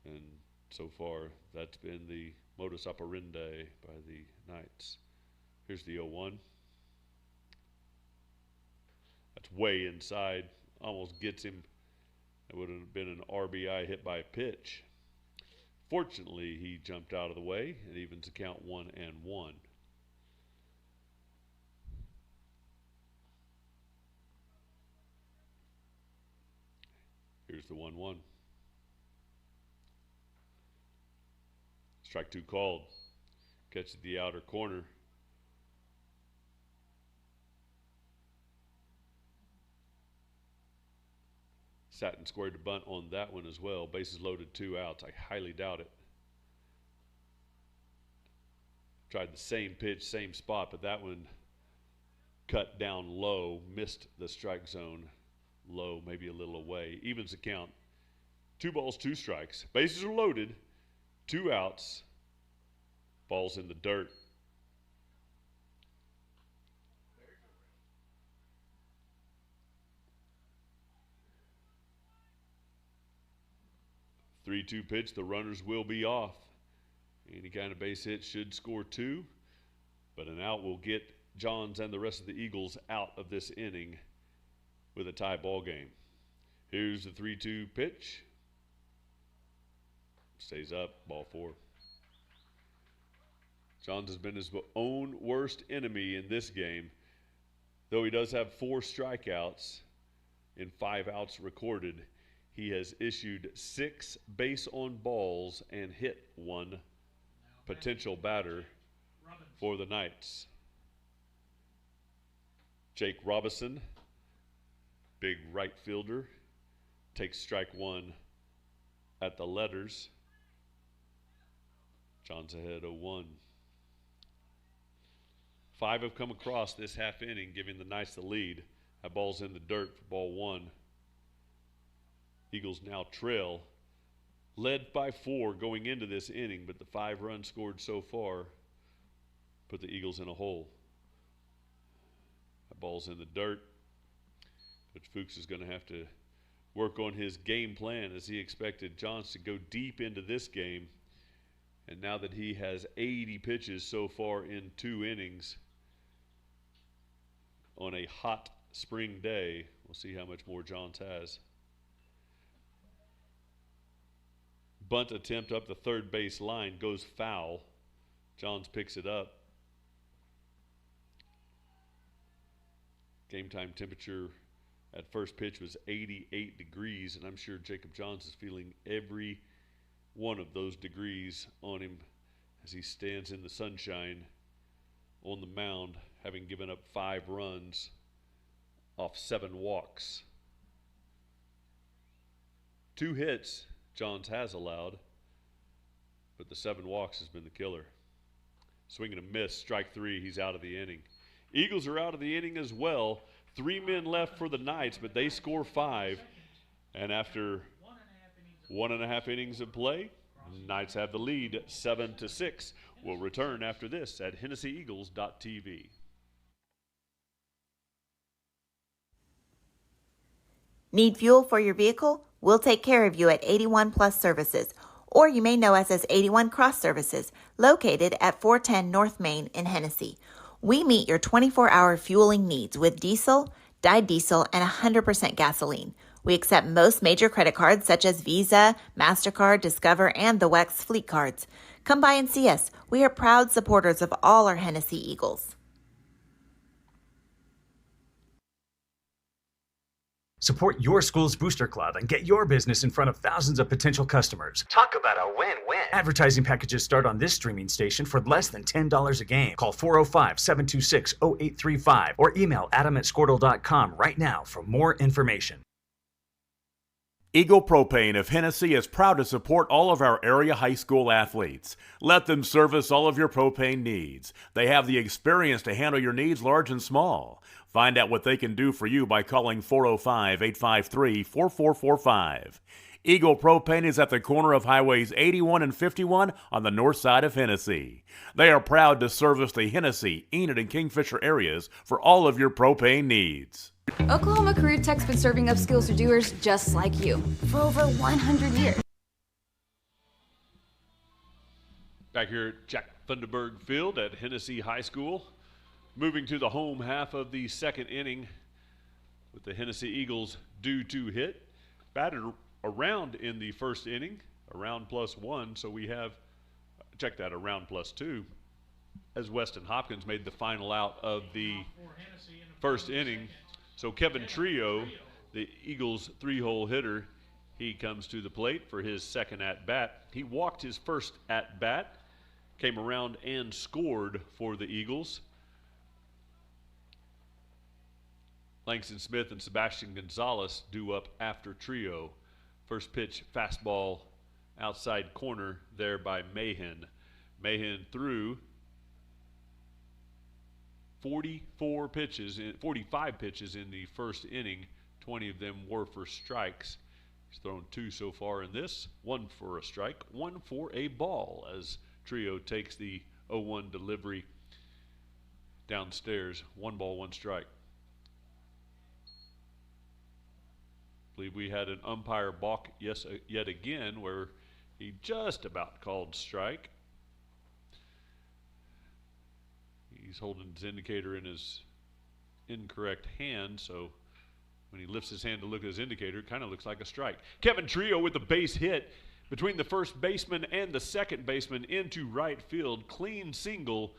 I: And so far, that's been the modus operandi by the Knights. Here's the 0-1. That's way inside. Almost gets him. It would have been an RBI hit by pitch. Fortunately, he jumped out of the way and evens the count 1-1. Here's the 1-1. Strike 2 called. Catches the outer corner. Satin squared to bunt on that one as well. Bases loaded, 2 outs. I highly doubt it. Tried the same pitch, same spot, but that one cut down low, missed the strike zone. Low, maybe a little away. Evens the count. 2 balls, 2 strikes. Bases are loaded. 2 outs. Ball's in the dirt. The 3-2 pitch. The runners will be off. Any kind of base hit should score 2, but an out will get Johns and the rest of the Eagles out of this inning with a tie ball game. Here's the 3-2 pitch. Stays up, ball 4. Johns has been his own worst enemy in this game, though he does have 4 strikeouts in 5 outs recorded. He has issued 6 base on balls and hit 1 potential batter for the Knights. Jake Robinson, big right fielder, takes strike one at the letters. John's ahead 0-1. 5 have come across this half inning, giving the Knights the lead. That ball's in the dirt for ball 1. Eagles now trail, led by 4 going into this inning, but the 5 runs scored so far put the Eagles in a hole. That ball's in the dirt. Coach Fuchs is going to have to work on his game plan, as he expected Johns to go deep into this game. And now that he has 80 pitches so far in 2 innings on a hot spring day, we'll see how much more Johns has. Bunt attempt up the third base line goes foul. Johns picks it up. Game time temperature at first pitch was 88 degrees, and I'm sure Jacob Johns is feeling every one of those degrees on him as he stands in the sunshine on the mound, having given up 5 runs off 7 walks. 2 hits Johns has allowed, but the 7 walks has been the killer. Swing and a miss, strike 3, he's out of the inning. Eagles are out of the inning as well. 3 men left for the Knights, but they score 5. And after 1.5 innings of play, Knights have the lead 7-6. We'll return after this at HennessyEagles.tv.
G: Need fuel for your vehicle? We'll take care of you at 81 Plus Services, or you may know us as 81 Cross Services, located at 410 North Main in Hennessey. We meet your 24-hour fueling needs with diesel, dyed diesel, and 100% gasoline. We accept most major credit cards such as Visa, MasterCard, Discover, and the WEX fleet cards. Come by and see us. We are proud supporters of all our Hennessey Eagles.
H: Support your school's booster club and get your business in front of thousands of potential customers.
K: Talk about a win-win.
H: Advertising packages start on this streaming station for less than $10 a game. Call 405-726-0835 or email adam@squirtle.com right now for more information.
F: Eagle Propane of Hennessey is proud to support all of our area high school athletes. Let them service all of your propane needs. They have the experience to handle your needs large and small. Find out what they can do for you by calling 405-853-4445. Eagle Propane is at the corner of Highways 81 and 51 on the north side of Hennessey. They are proud to service the Hennessey, Enid, and Kingfisher areas for all of your propane needs.
A: Oklahoma Career Tech's been serving upskills to doers just like you for over 100 years.
I: Back here at Jack Thunderberg Field at Hennessey High School. Moving to the home half of the second inning with the Hennessey Eagles due to hit. Batted around in the first inning, around +1, so we have, check that, around +2, as Weston Hopkins made the final out of the first inning. So Kevin Trio, the Eagles 3-hole hitter, he comes to the plate for his second at-bat. He walked his first at-bat, came around and scored for the Eagles. Langston Smith and Sebastian Gonzalez due up after Trio. First pitch, fastball, outside corner there by Mahan. Mahan threw 45 pitches in the first inning. 20 of them were for strikes. He's thrown 2 so far in this. 1 for a strike, 1 for a ball, as Trio takes the 0-1 delivery downstairs. 1 ball, 1 strike. I believe we had an umpire balk yet again where he just about called strike. He's holding his indicator in his incorrect hand, so when he lifts his hand to look at his indicator, it kind of looks like a strike. Kevin Trio with the base hit between the first baseman and the second baseman into right field. Clean single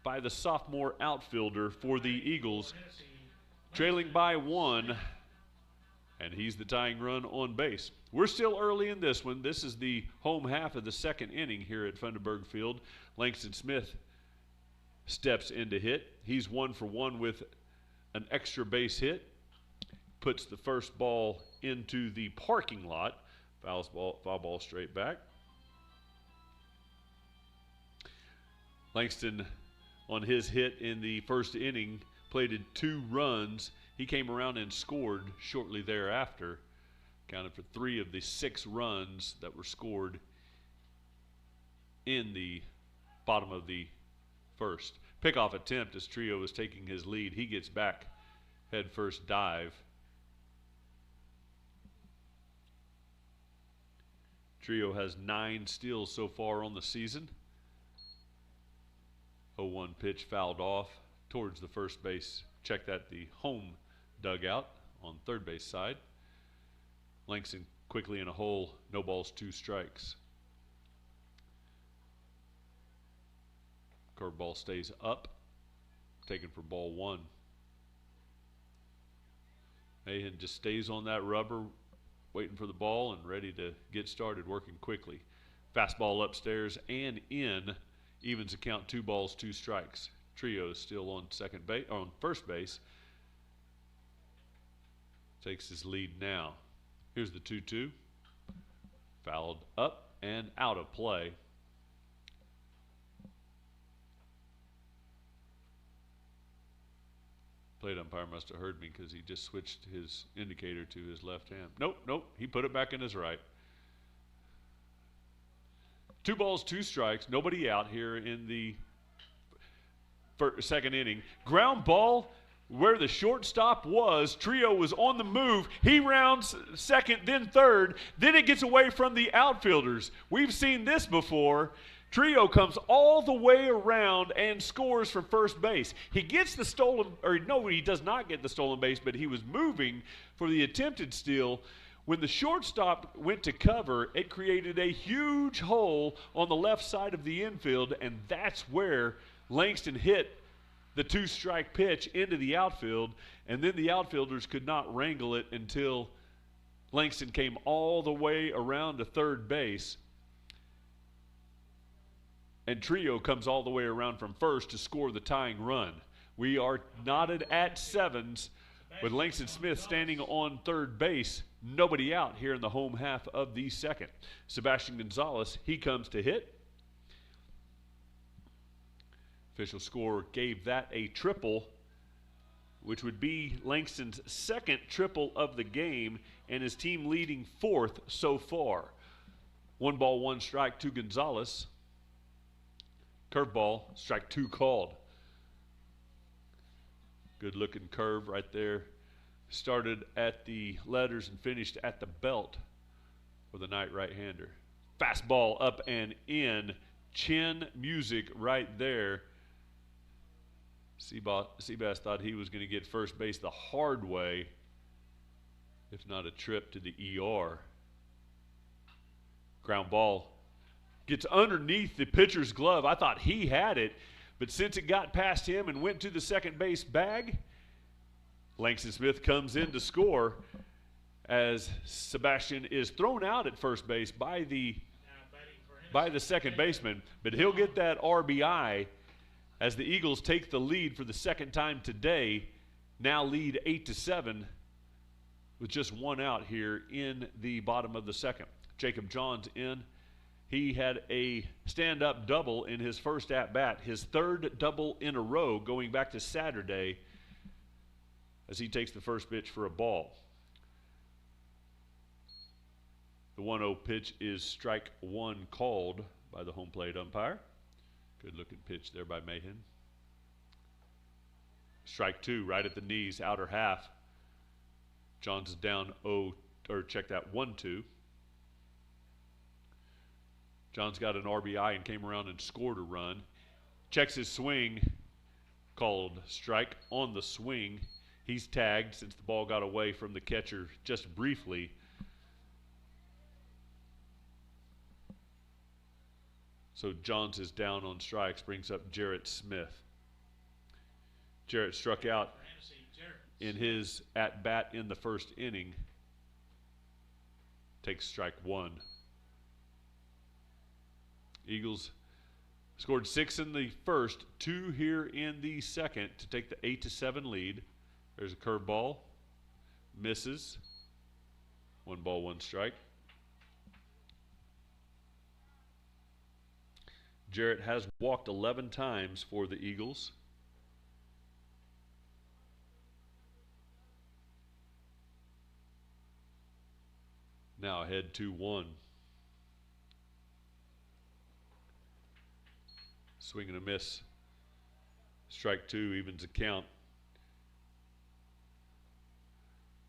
I: by the sophomore outfielder for the Eagles. Trailing by 1. And he's the tying run on base. We're still early in this one. This is the home half of the second inning here at Thunderberg Field. Langston Smith steps in to hit. He's 1 for 1 with an extra base hit. Puts the first ball into the parking lot. Foul ball straight back. Langston, on his hit in the first inning, plated 2 runs. He came around and scored shortly thereafter. Counted for 3 of the 6 runs that were scored in the bottom of the first. Pickoff attempt as Trio is taking his lead. He gets back, head first dive. Trio has 9 steals so far on the season. 0-1 pitch fouled off towards the first base. Check that, the home dugout on third base side. Langston quickly in a hole, no balls, 2 strikes. Curveball stays up, taken for ball 1. Mahan just stays on that rubber, waiting for the ball and ready to get started, working quickly. Fastball upstairs and in, evens the count, 2 balls, 2 strikes. Trio is still on first base. Takes his lead now. Here's the 2-2. Fouled up and out of play. Plate umpire must have heard me because he just switched his indicator to his left hand. Nope, he put it back in his right. 2 balls, 2 strikes, nobody out here in the second inning. Ground ball where the shortstop was. Trio was on the move. He rounds second, then third. Then it gets away from the outfielders. We've seen this before. Trio comes all the way around and scores from first base. He gets the stolen, or no, he does not get the stolen base, but he was moving for the attempted steal. When the shortstop went to cover, it created a huge hole on the left side of the infield, and that's where Langston hit the 2-strike pitch into the outfield, and then the outfielders could not wrangle it until Langston came all the way around to third base. And Trio comes all the way around from first to score the tying run. We are knotted at 7s with Langston Smith standing on third base. Nobody out here in the home half of the second. Sebastian Gonzalez, he comes to hit. Official score gave that a triple, which would be Langston's second triple of the game and his team leading 4th so far. 1 ball, 1 strike to Gonzalez. Curveball, strike 2 called. Good looking curve right there. Started at the letters and finished at the belt for the night right-hander. Fastball up and in. Chin music right there. Seabass thought he was going to get first base the hard way, if not a trip to the ER. Ground ball gets underneath the pitcher's glove. I thought he had it, but since it got past him and went to the second base bag, Langston Smith comes in to score as Sebastian is thrown out at first base by the second baseman, but he'll get that RBI as the Eagles take the lead for the second time today, now lead 8-7 with just 1 out here in the bottom of the second. Jacob Johns in. He had a stand-up double in his first at-bat, his 3rd double in a row going back to Saturday as he takes the first pitch for a ball. The 1-0 pitch is strike 1 called by the home plate umpire. Good-looking pitch there by Mahan. Strike 2 right at the knees, outer half. Johns is down 1-2. Johns got an RBI and came around and scored a run. Checks his swing, called strike on the swing. He's tagged since the ball got away from the catcher just briefly. So Johns is down on strikes, brings up Jarrett Smith. Jarrett struck out in his at-bat in the first inning. Takes strike 1. Eagles scored 6 in the first, 2 here in the second to take the 8-7 lead. There's a curveball. Misses. 1 ball, 1 strike. Jarrett has walked 11 times for the Eagles. Now ahead 2-1. Swing and a miss. Strike 2 evens the count.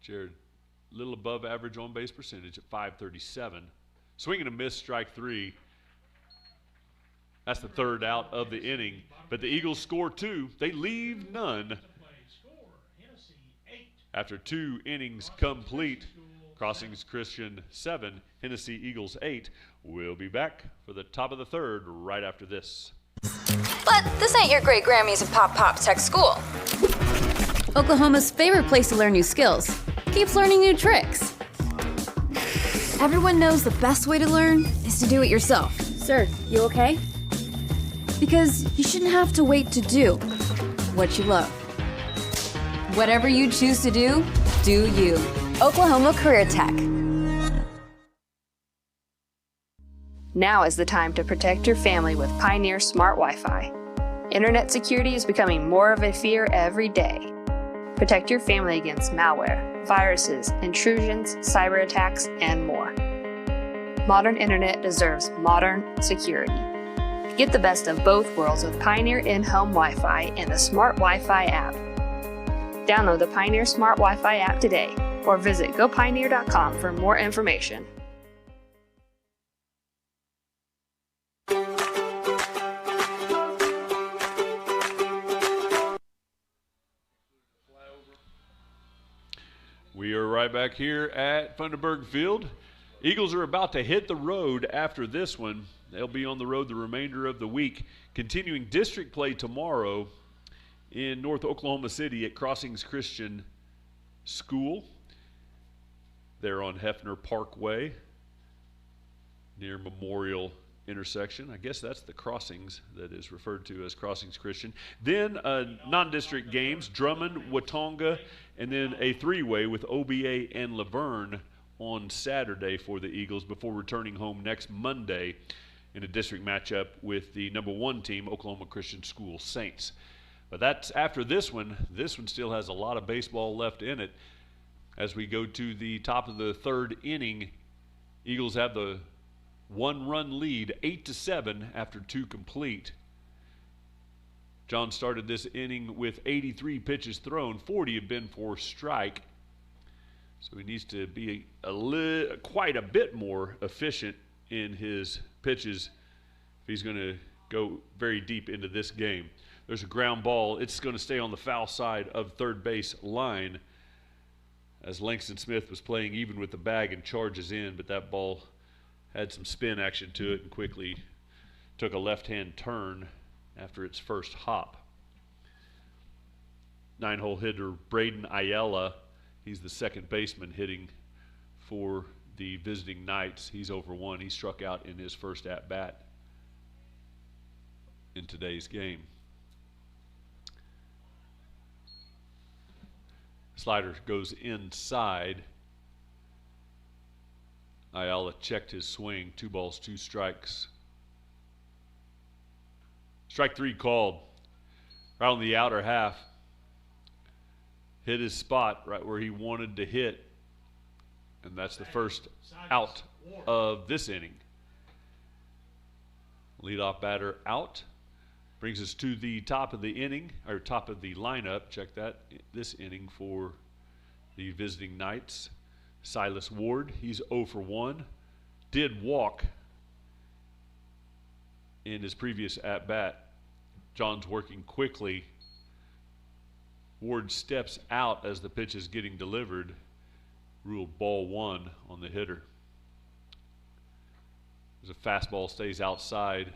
I: Jared, a little above average on base percentage at .537. Swing and a miss, strike 3. That's the third out of the inning. But the Eagles score 2. They leave none. After 2 innings complete, Crossings Christian 7, Hennessey Eagles 8. We'll be back for the top of the third right after this.
A: But this ain't your great Grammys of Pop Pop Tech School. Oklahoma's favorite place to learn new skills keeps learning new tricks. Everyone knows the best way to learn is to do it yourself.
K: Sir, you okay?
A: Because you shouldn't have to wait to do what you love. Whatever you choose to do, do you. Oklahoma Career Tech.
B: Now is the time to protect your family with Pioneer Smart Wi-Fi. Internet security is becoming more of a fear every day. Protect your family against malware, viruses, intrusions, cyber attacks, and more. Modern internet deserves modern security. Get the best of both worlds with Pioneer in-home Wi-Fi and the Smart Wi-Fi app. Download the Pioneer Smart Wi-Fi app today or visit gopioneer.com for more information.
I: We are right back here at Funderburg Field. Eagles are about to hit the road after this one. They'll be on the road the remainder of the week, continuing district play tomorrow in North Oklahoma City at Crossings Christian School. They're on Hefner Parkway near Memorial intersection. I guess that's the Crossings that is referred to as Crossings Christian. Then non-district games, Drummond, Watonga, and then a three-way with OBA and Laverne on Saturday for the Eagles before returning home next Monday in a district matchup with the number 1 team, Oklahoma Christian School Saints. But that's after this one. This one still has a lot of baseball left in it. As we go to the top of the third inning, Eagles have the 1-run lead, 8-7 after 2 complete. John started this inning with 83 pitches thrown, 40 have been for strike. So he needs to be quite a bit more efficient in his pitches if he's going to go very deep into this game. There's a ground ball. It's going to stay on the foul side of third base line as Langston Smith was playing even with the bag and charges in, but that ball had some spin action to it and quickly took a left-hand turn after its first hop. 9-hole hitter Braden Ayala, he's the second baseman hitting for the visiting Knights. He's over 1. He struck out in his first at-bat in today's game. Slider goes inside. Ayala checked his swing. 2 balls, 2 strikes. Strike 3 called. Right on the outer half. Hit his spot right where he wanted to hit. And that's the first out of this inning. Leadoff batter out. Brings us to the top of the inning, or top of the lineup. Check that, this inning for the visiting Knights. Silas Ward, he's 0 for 1. Did walk in his previous at-bat. John's working quickly. Ward steps out as the pitch is getting delivered. Ruled ball 1 on the hitter. As a fastball stays outside.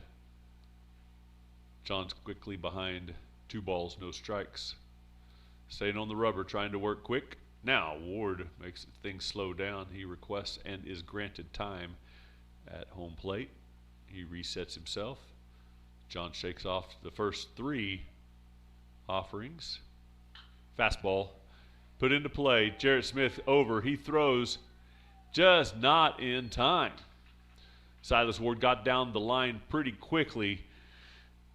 I: John's quickly behind. 2 balls, no strikes. Staying on the rubber, trying to work quick. Now Ward makes things slow down. He requests and is granted time at home plate. He resets himself. John shakes off the first 3 offerings. Fastball put into play. Jarrett Smith over. He throws Just not in time. Silas Ward got down the line pretty quickly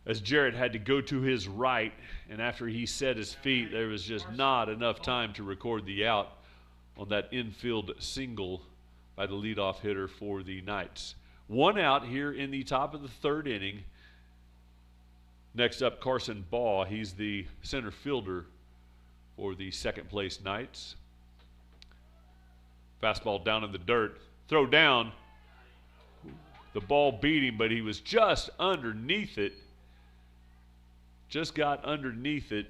I: as Jarrett had to go to his right, and after he set his feet, there was just not enough time to record the out on that infield single by the leadoff hitter for the Knights. One out here in the top of the third inning. Next up, Carson Baugh. He's the center fielder for the second place Knights. Fastball down in the dirt. Throw down. The ball beat him, but he was just underneath it. Just got underneath it.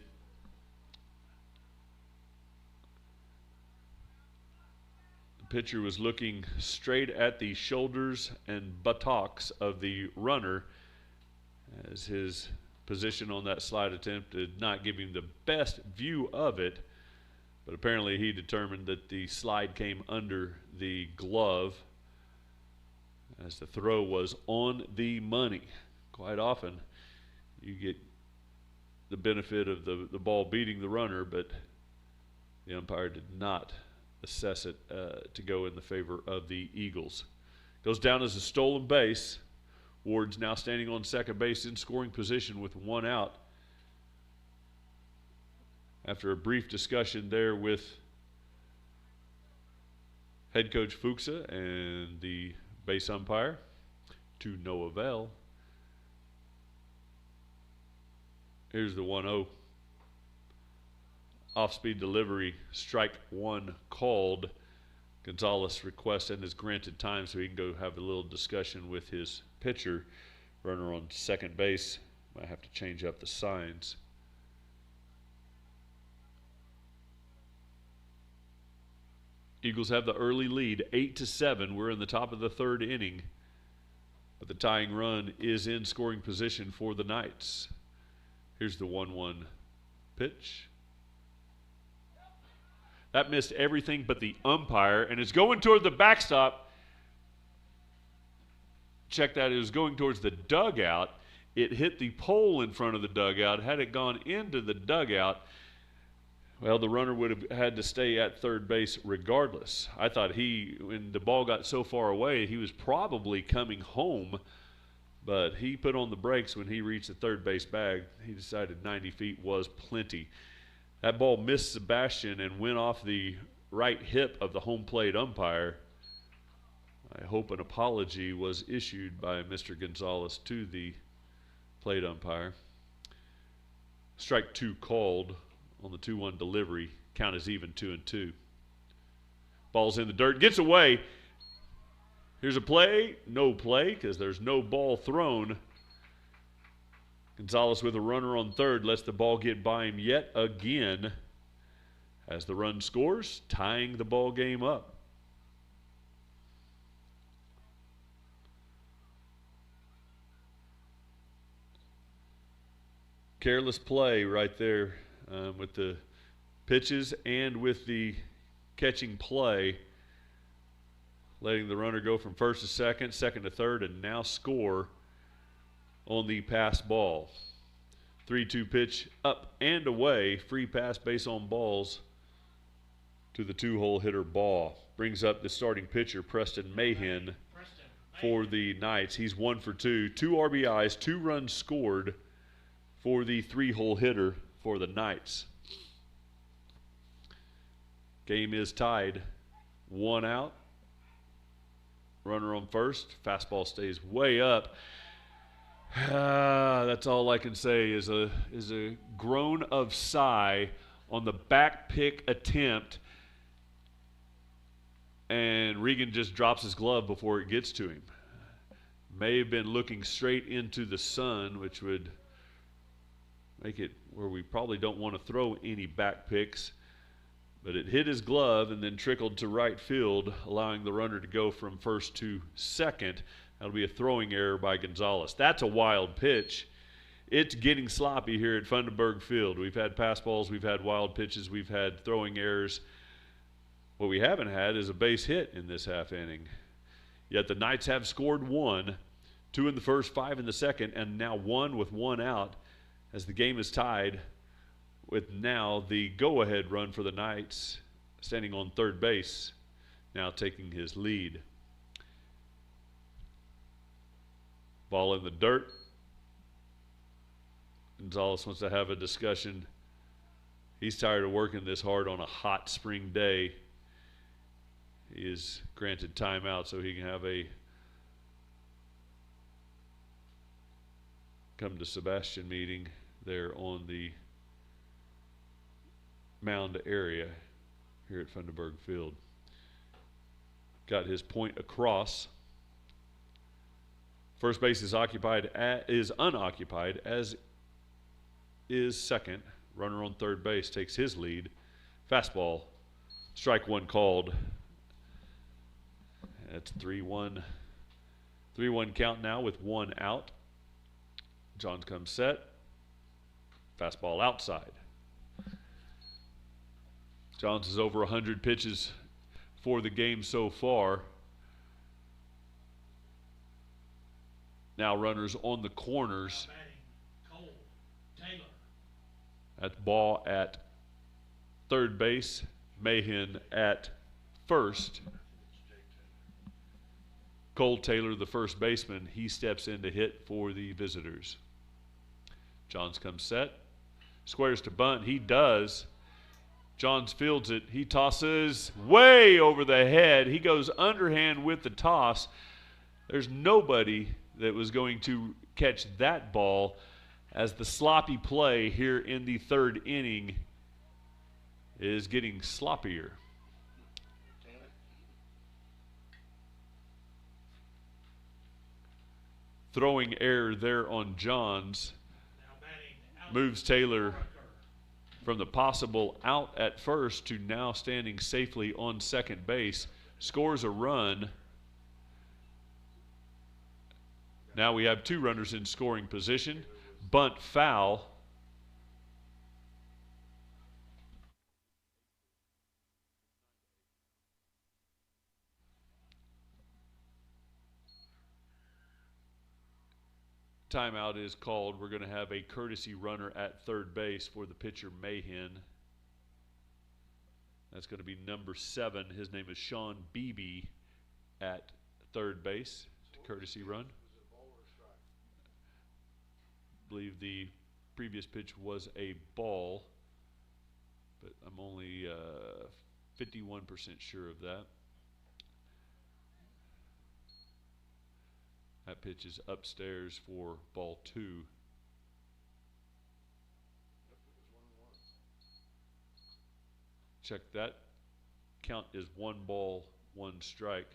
I: The pitcher was looking straight at the shoulders and buttocks of the runner as his position on that slide attempt did not give him the best view of it, but apparently he determined that the slide came under the glove as the throw was on the money. Quite often you get the benefit of the ball beating the runner, but the umpire did not assess it to go in the favor of the Eagles. Goes down as a stolen base. Ward's now standing on second base in scoring position with one out. After a brief discussion there with head coach Fuchsa and the base umpire, to no avail. Here's the 1-0. Off-speed delivery, strike one called. Gonzalez requests and is granted time so he can go have a little discussion with his pitcher. Runner on second base. Might have to change up the signs. Eagles have the early lead, 8-7. We're in the top of the third inning. But the tying run is in scoring position for the Knights. Here's the 1-1 pitch. That missed everything but the umpire, and it's going toward the backstop. Check that, it was going towards the dugout. It hit the pole in front of the dugout. Had it gone into the dugout, well, the runner would have had to stay at third base regardless. I thought when the ball got so far away, he was probably coming home, but he put on the brakes when he reached the third base bag. He decided 90 feet was plenty. That ball missed Sebastian and went off the right hip of the home plate umpire. I hope an apology was issued by Mr. Gonzalez to the plate umpire. Strike two called on the 2-1 delivery. Count is even, 2-2. Ball's in the dirt, gets away. Here's a play, no play because there's no ball thrown. Gonzalez with a runner on third lets the ball get by him yet again as the run scores, tying the ball game up. Careless play right there with the pitches and with the catching play, letting the runner go from first to second, second to third, and now score on the pass ball. 3-2 pitch up and away, free pass base on balls to the two-hole hitter Baugh. Brings up the starting pitcher, Preston Mahan, for the Knights. He's 1 for 2. 2 RBIs, 2 runs scored for the three-hole hitter for the Knights. Game is tied. 1 out. Runner on first. Fastball stays way up. That's all I can say is a groan of sigh on the back pick attempt, and Regan just drops his glove before it gets to him. May have been looking straight into the sun, which would make it where we probably don't want to throw any back picks, but it hit his glove and then trickled to right field, allowing the runner to go from first to second. That'll be a throwing error by Gonzalez. That's a wild pitch. It's getting sloppy here at Funderburg Field. We've had pass balls, we've had wild pitches, we've had throwing errors. What we haven't had is a base hit in this half inning. Yet the Knights have scored 1, 2 in the first, 5 in the second, and now 1 with 1 out as the game is tied with now the go-ahead run for the Knights standing on third base. now taking his lead. Ball in the dirt. Gonzalez wants to have a discussion. He's tired of working this hard on a hot spring day. He is granted timeout so he can have a come to Sebastian meeting there on the mound area here at Funderburg Field. Got his point across. First base is unoccupied, as is second. Runner on third base takes his lead. Fastball, strike one called. That's 3-1. 3-1 count now with one out. Johns comes set. Fastball outside. Johns is over 100 pitches for the game so far. Now runners on the corners.
J: Cole, Taylor.
I: That's ball at third base. Mahan at first. Cole Taylor, the first baseman, he steps in to hit for the visitors. Johns comes set. Squares to bunt. He does. Johns fields it. He tosses way over the head. He goes underhand with the toss. There's nobody that was going to catch that ball, as the sloppy play here in the third inning is getting sloppier. Throwing error there on Johns moves Taylor from the possible out at first to now standing safely on second base. Scores a run. Now we have two runners in scoring position. Bunt foul. Timeout is called. We're going to have a courtesy runner at third base for the pitcher Mahan. That's going to be number 7. His name is Sean Beebe at third base. Courtesy run. I believe the previous pitch was a ball, but I'm only 51% sure of that. That pitch is upstairs for ball 2. Check that. Count is 1 ball, 1 strike.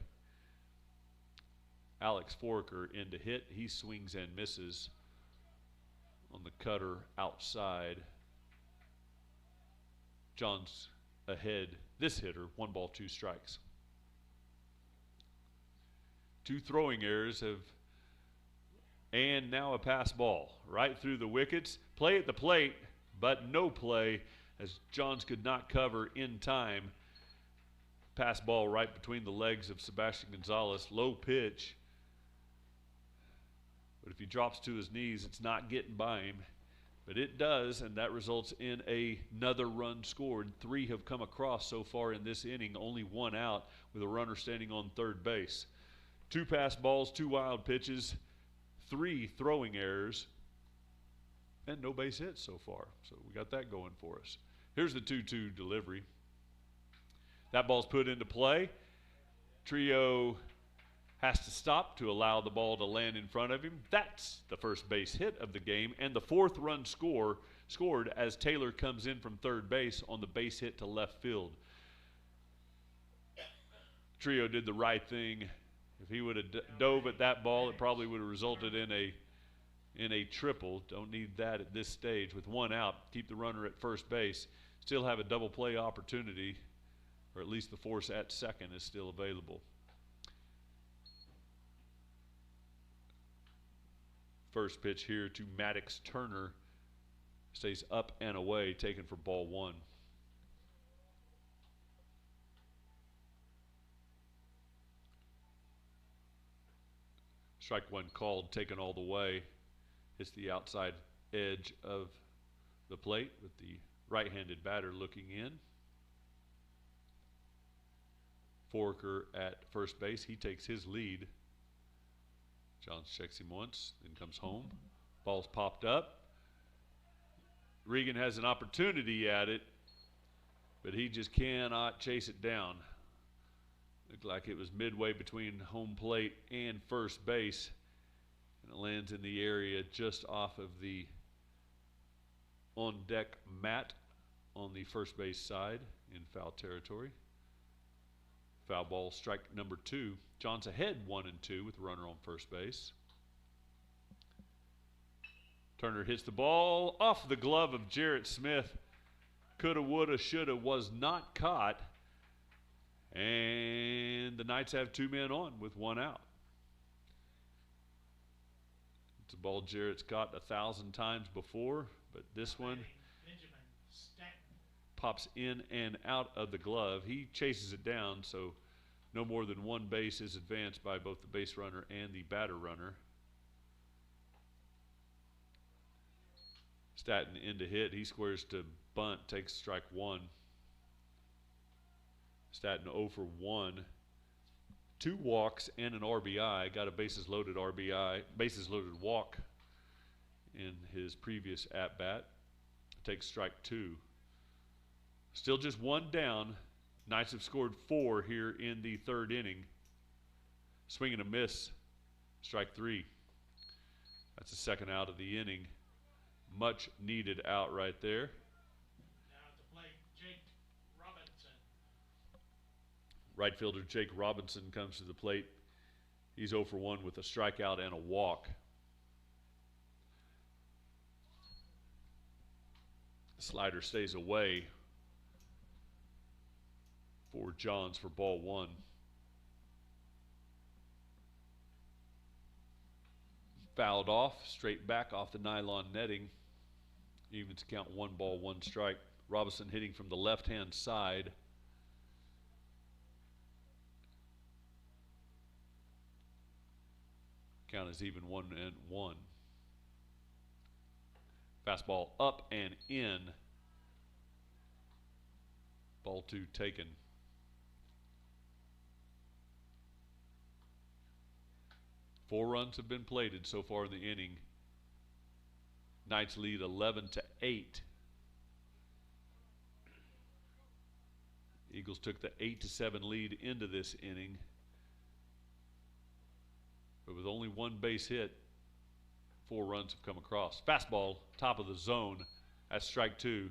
I: Alex Foraker in to hit. He swings and misses on the cutter outside. Johns ahead. This hitter, 1 ball, 2 strikes. 2 throwing errors have, and now a pass ball right through the wickets. Play at the plate, but no play, as Johns could not cover in time. Pass ball right between the legs of Sebastian Gonzalez. Low pitch. But if he drops to his knees, it's not getting by him. But it does, and that results in another run scored. 3 have come across so far in this inning, only 1 out with a runner standing on third base. 2 pass balls, 2 wild pitches, 3 throwing errors, and no base hits so far. So we got that going for us. Here's the 2-2 delivery. That ball's put into play. Trio has to stop to allow the ball to land in front of him. That's the first base hit of the game, and the 4th run scored as Taylor comes in from third base on the base hit to left field. Trio did the right thing. If he would have dove at that ball, it probably would have resulted in a triple. Don't need that at this stage. With 1 out, keep the runner at first base. Still have a double play opportunity, or at least the force at second is still available. First pitch here to Maddox Turner. Stays up and away, taken for ball 1. Strike 1 called, taken all the way. Hits the outside edge of the plate with the right-handed batter looking in. Forker at first base. He takes his lead. Johns checks him once, then comes home. Ball's popped up. Regan has an opportunity at it, but he just cannot chase it down. Looked like it was midway between home plate and first base, and it lands in the area just off of the on-deck mat on the first base side in foul territory. Foul ball, strike number 2. Johns ahead 1-2 with a runner on first base. Turner hits the ball off the glove of Jarrett Smith. Coulda, woulda, shoulda, was not caught. And the Knights have 2 men on with 1 out. It's a ball Jarrett's caught 1,000 times before, but this one pops in and out of the glove. He chases it down, so no more than 1 base is advanced by both the base runner and the batter runner. Stanton in to hit. He squares to bunt, takes strike 1. Stanton 0 for 1. 2 walks and an RBI. Got a bases loaded walk in his previous at bat. Takes strike 2. Still just 1 down. Knights have scored 4 here in the 3rd inning. Swing and a miss. Strike 3. That's the 2nd out of the inning. Much needed out right there.
J: Now at the plate, Jake Robinson.
I: Right fielder Jake Robinson comes to the plate. He's 0 for 1 with a strikeout and a walk. The slider stays away for Johns for ball 1. Fouled off, straight back off the nylon netting. Evens count 1 ball, 1 strike. Robinson hitting from the left-hand side. Count is even 1-1. Fastball up and in. Ball 2 taken. Four runs have been plated so far in the inning. Knights lead 11-8. Eagles took the 8-7 lead into this inning. But with only 1 base hit, 4 runs have come across. Fastball, top of the zone. That's strike 2.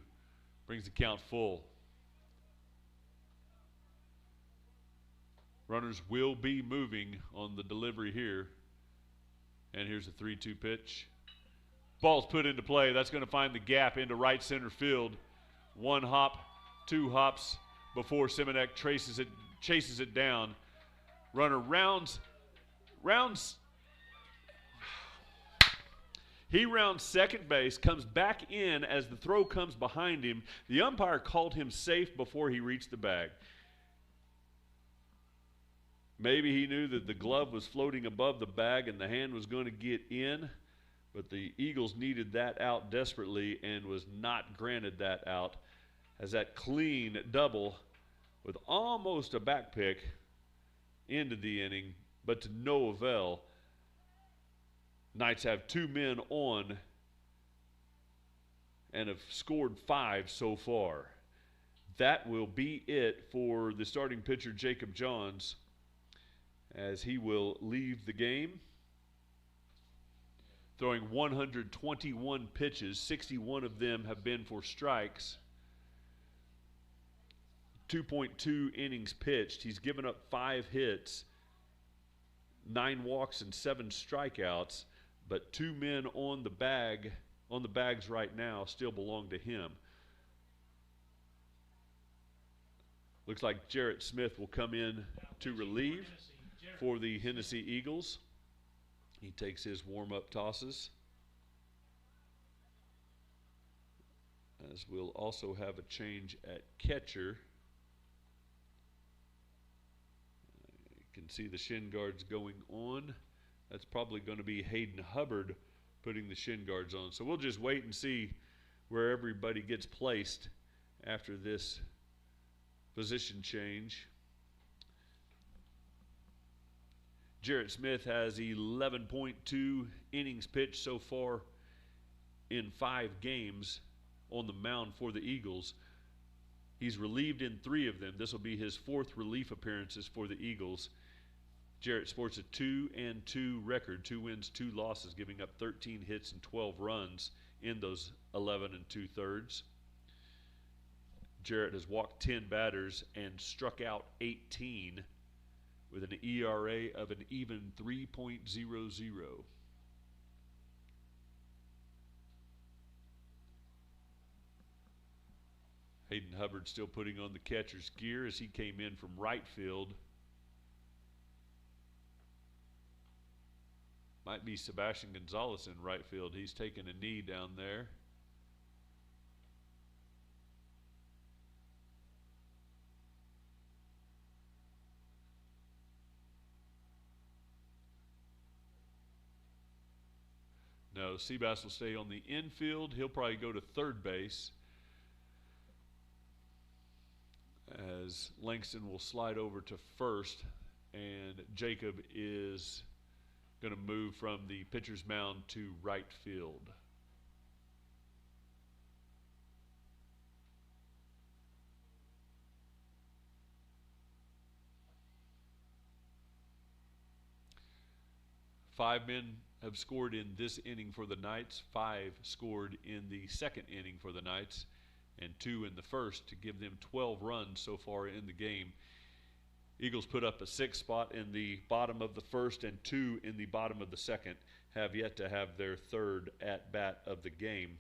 I: Brings the count full. Runners will be moving on the delivery here. And here's a 3-2 pitch. Ball's put into play. That's going to find the gap into right center field. 1 hop, 2 hops before Simonek chases it down. Runner rounds. He rounds second base, comes back in as the throw comes behind him. The umpire called him safe before he reached the bag. Maybe he knew that the glove was floating above the bag and the hand was going to get in, but the Eagles needed that out desperately and was not granted that out, as that clean double with almost a back pick into the inning, but to no avail. Knights have 2 men on and have scored 5 so far. That will be it for the starting pitcher, Jacob Johns, as he will leave the game. Throwing 121 pitches, 61 of them have been for strikes. 2.2 innings pitched. He's given up 5 hits, 9 walks, and 7 strikeouts. But 2 men on the bags right now still belong to him. Looks like Jarrett Smith will come in to relieve for the Hennessey Eagles. He takes his warm-up tosses. As we'll also have a change at catcher. You can see the shin guards going on. That's probably going to be Hayden Hubbard putting the shin guards on. So we'll just wait and see where everybody gets placed after this position change. Jarrett Smith has 11.2 innings pitched so far in 5 games on the mound for the Eagles. He's relieved in 3 of them. This will be his 4th relief appearances for the Eagles. Jarrett sports a 2-2 record, 2 wins, 2 losses, giving up 13 hits and 12 runs in those 11 2/3. Jarrett has walked 10 batters and struck out 18 with an ERA of an even 3.00. Hayden Hubbard still putting on the catcher's gear as he came in from right field. Might be Sebastian Gonzalez in right field. He's taking a knee down there. No, Seabass will stay on the infield. He'll probably go to third base, as Langston will slide over to first, and Jacob is going to move from the pitcher's mound to right field. Five men have scored in this inning for the Knights. 5 scored in the second inning for the Knights, and 2 in the first to give them 12 runs so far in the game. Eagles put up a 6 spot in the bottom of the first and 2 in the bottom of the second. Have yet to have their third at bat of the game.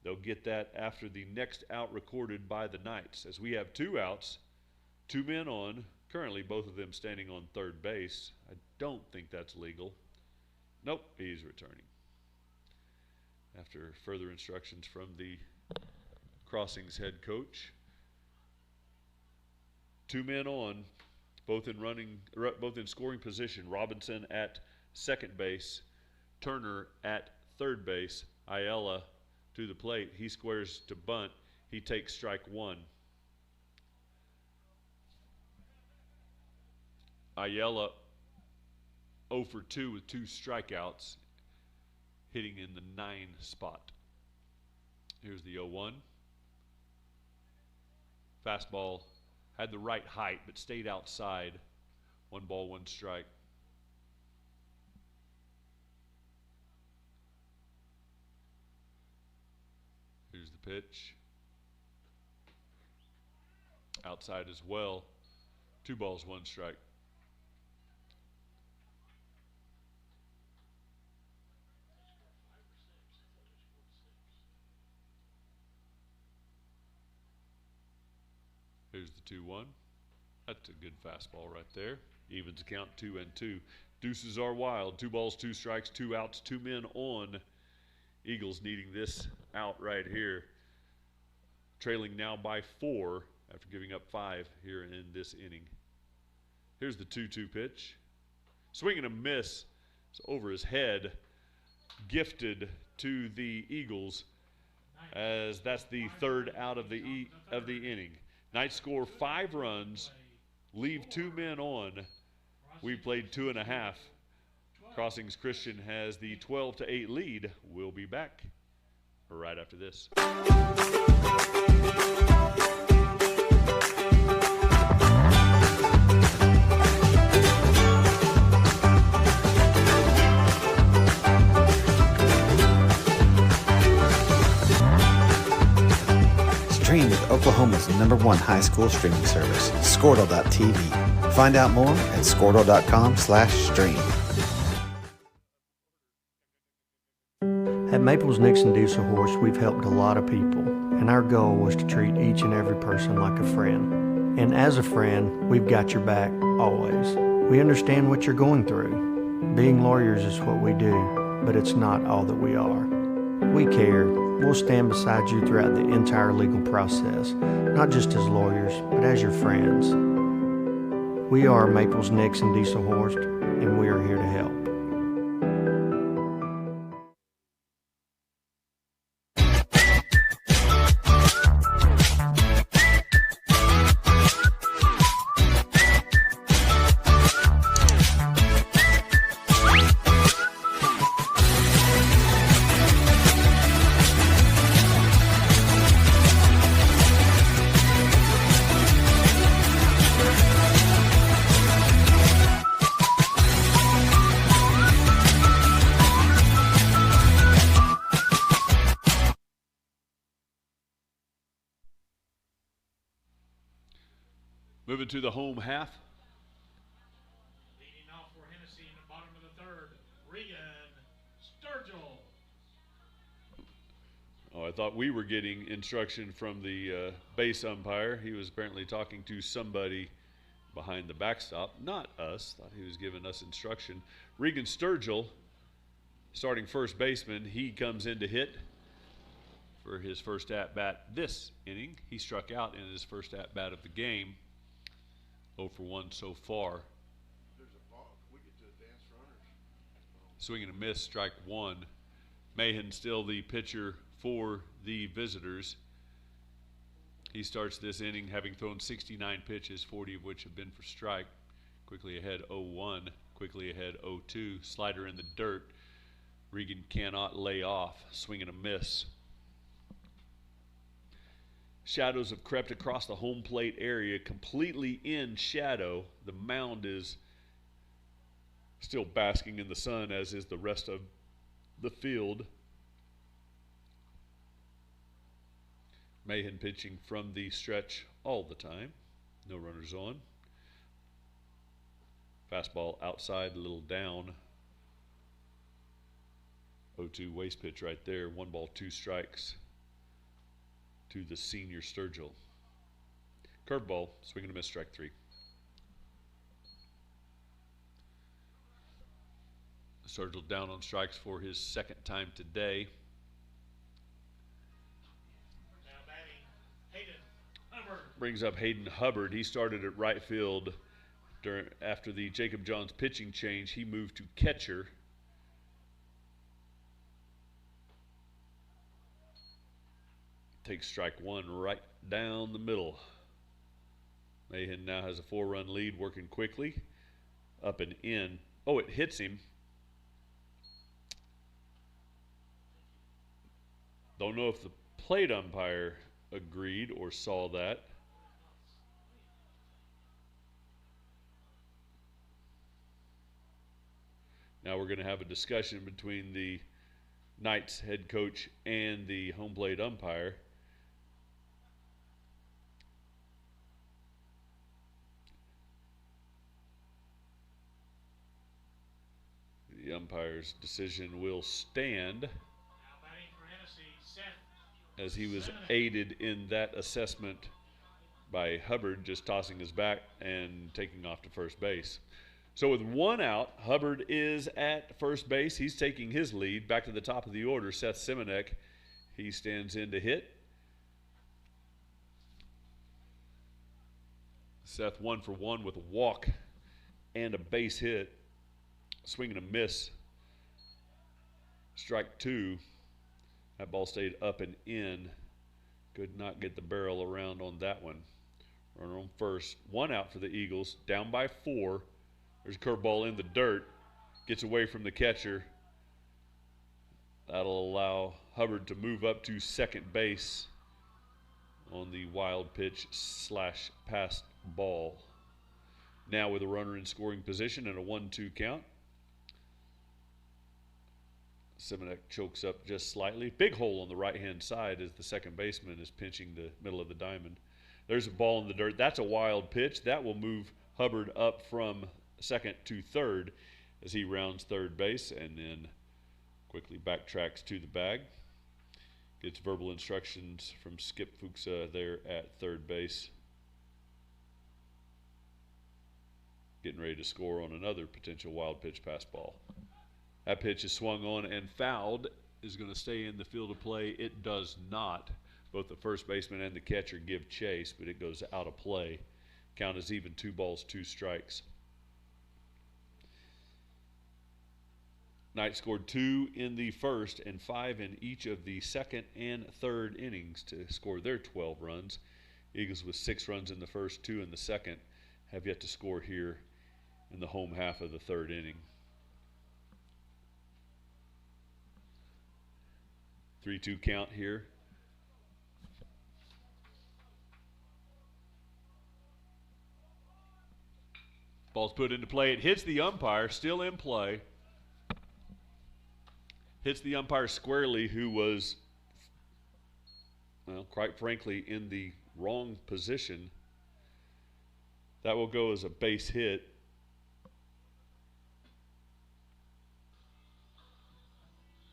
I: They'll get that after the next out recorded by the Knights, as we have 2 outs, 2 men on, currently both of them standing on third base. I don't think that's legal. Nope, he's returning after further instructions from the Crossings head coach. 2 men on, both in scoring position. Robinson at second base, Turner at third base. Ayala to the plate. He squares to bunt. He takes strike 1. Ayala 0 for 2 with 2 strikeouts, hitting in the 9 spot. Here's the 0-1. Fastball had the right height but stayed outside. 1 ball, 1 strike. Here's the pitch. Outside as well. 2 balls, 1 strike. Here's the 2-1. That's a good fastball right there. Evens the count, 2-2. Deuces are wild. 2 balls, 2 strikes, 2 outs, 2 men on. Eagles needing this out right here. Trailing now by 4 after giving up 5 here in this inning. Here's the 2-2 pitch. Swing and a miss. It's over his head. Gifted to the Eagles, as that's the 3rd out of the inning. Knights score 5 runs, leave 2 men on. We played 2.5. Crossings Christian has the 12-8 lead. We'll be back right after this.
C: Stream with Oklahoma's #1 high school streaming service, Squirtle.tv. Find out more at Squirtle.com/stream.
D: At Maples Nixon Diesel Horse, we've helped a lot of people, and our goal was to treat each and every person like a friend. And as a friend, we've got your back always. We understand what you're going through. Being lawyers is what we do, but it's not all that we are. We care. We'll stand beside you throughout the entire legal process, not just as lawyers, but as your friends. We are Maples Nixon Diesel Horse, and we are here to help.
I: Moving to the home half.
J: Leading off for Hennessey in the bottom of the third, Regan Sturgill.
I: Oh, I thought we were getting instruction from the base umpire. He was apparently talking to somebody behind the backstop, not us. Thought he was giving us instruction. Regan Sturgill, starting first baseman, he comes in to hit for his first at-bat this inning. He struck out in his first at-bat of the game. 0 for 1 so far. Swing and a miss, strike one. Mahan still the pitcher for the visitors. He starts this inning having thrown 69 pitches, 40 of which have been for strike. Quickly ahead 0-1, quickly ahead 0-2. Slider in the dirt. Regan cannot lay off. Swing and a miss. Shadows have crept across the home plate area, completely in shadow. The mound is still basking in the sun, as is the rest of the field. Mahan pitching from the stretch all the time. No runners on. Fastball outside, a little down. 0-2 waste pitch right there. 1 ball, 2 strikes to the senior Sturgill. Curveball, swing and a miss, strike 3. Sturgill down on strikes for his second time today.
J: Now batting, Hayden Hubbard.
I: Brings up Hayden Hubbard. He started at right field after the Jacob Johns pitching change. He moved to catcher. Takes strike 1 right down the middle. Mahan now has a 4-run lead, working quickly. Up and in. Oh, it hits him. Don't know if the plate umpire agreed or saw that. Now we're going to have a discussion between the Knights head coach and the home plate umpire. The umpire's decision will stand, as he was aided in that assessment by Hubbard just tossing his back and taking off to first base. So with 1 out, Hubbard is at first base. He's taking his lead. Back to the top of the order, Seth Simonek. He stands in to hit. Seth 1 for 1 with a walk and a base hit. Swing and a miss. Strike 2. That ball stayed up and in. Could not get the barrel around on that one. Runner on first. 1 out for the Eagles. Down by 4. There's a curveball in the dirt. Gets away from the catcher. That'll allow Hubbard to move up to second base on the wild pitch / passed ball. Now with a runner in scoring position and a 1-2 count. Simonek chokes up just slightly. Big hole on the right-hand side as the second baseman is pinching the middle of the diamond. There's a ball in the dirt. That's a wild pitch. That will move Hubbard up from second to third as he rounds third base and then quickly backtracks to the bag. Gets verbal instructions from Skip Fuchsa there at third base. Getting ready to score on another potential wild pitch pass ball. That pitch is swung on and fouled. Is going to stay in the field of play. It does not. Both the first baseman and the catcher give chase, but it goes out of play. Count is even, 2 balls, 2 strikes. Knights scored 2 in the first and 5 in each of the second and third innings to score their 12 runs. Eagles with 6 runs in the first, 2 in the second, have yet to score here in the home half of the third inning. 3-2 count here. Ball's put into play. It hits the umpire, still in play. Hits the umpire squarely, who was, well, quite frankly, in the wrong position. That will go as a base hit.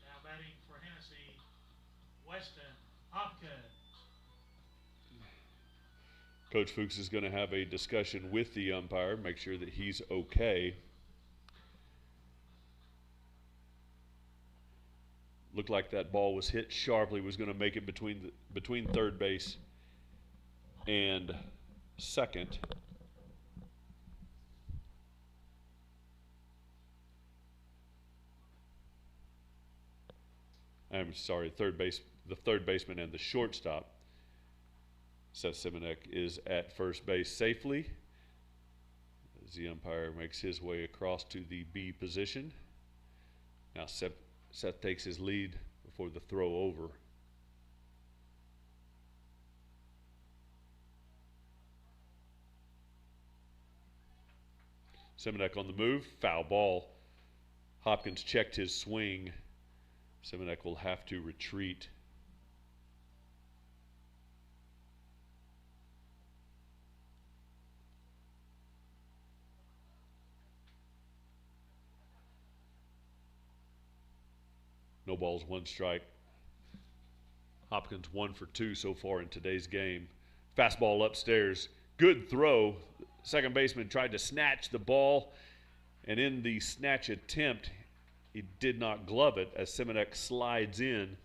J: Now batting for Hennessey, Weston Hopkins.
I: Coach Fuchs is going to have a discussion with the umpire, make sure that he's okay. Looked like that ball was hit sharply, was going to make it between third base and second. I'm sorry, the third baseman and the shortstop. Seth Simonek is at first base safely as the umpire makes his way across to the B position. Now Seth takes his lead before the throw over. Simonek on the move, foul ball. Hopkins checked his swing. Simonek will have to retreat. No balls, one strike. Hopkins 1 for 2 so far in today's game. Fastball upstairs. Good throw. Second baseman tried to snatch the ball, and in the snatch attempt, he did not glove it as Simonek slides in.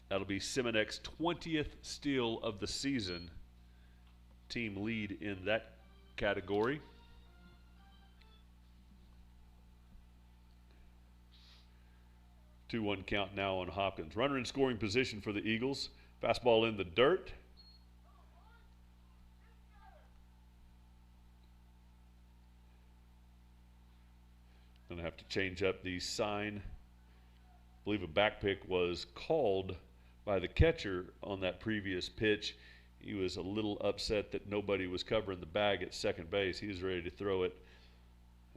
I: That'll be Simonek's 20th steal of the season. Team lead in that category. Two-one count now on Hopkins. Runner in scoring position for the Eagles. Fastball in the dirt. Gonna have to change up the sign. I believe a back pick was called by the catcher on that previous pitch. He was a little upset that nobody was covering the bag at second base. He was ready to throw it,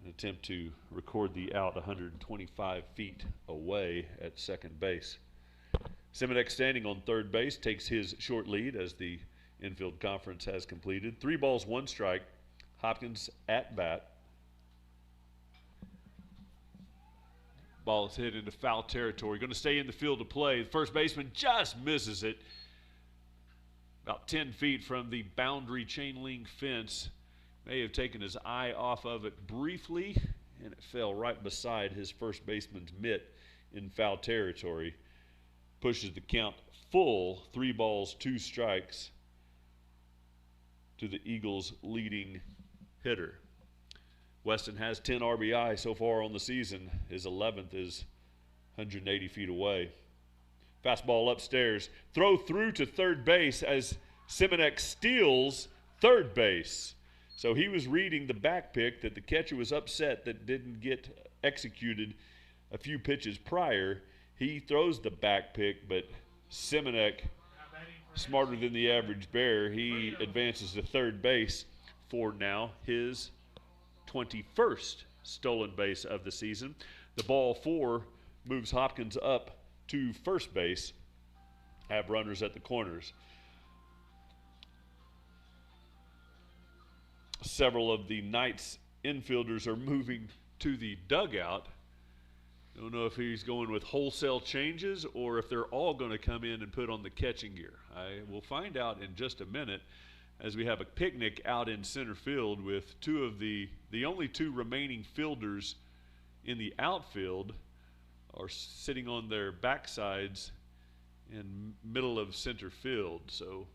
I: an attempt to record the out 125 feet away at second base. Simonek standing on third base takes his short lead as the infield conference has completed. 3 balls, 1 strike. Hopkins at bat. Ball is hit into foul territory. Going to stay in the field to play. The first baseman just misses it. About 10 feet from the boundary chain link fence. May have taken his eye off of it briefly, and it fell right beside his first baseman's mitt in foul territory. Pushes the count full, 3 balls, 2 strikes to the Eagles' leading hitter. Weston has 10 RBI so far on the season. His 11th is 180 feet away. Fastball upstairs. Throw through to third base as Simonek steals third base. So he was reading the back pick that the catcher was upset that didn't get executed a few pitches prior. He throws the back pick, but Simonek, smarter than the average bear, he advances to third base for now his 21st stolen base of the season. The ball 4 moves Hopkins up to first base, have runners at the corners. Several of the Knights infielders are moving to the dugout. Don't know if he's going with wholesale changes or if they're all going to come in and put on the catching gear. I will find out in just a minute as we have a picnic out in center field with the only 2 remaining fielders in the outfield are sitting on their backsides in middle of center field. So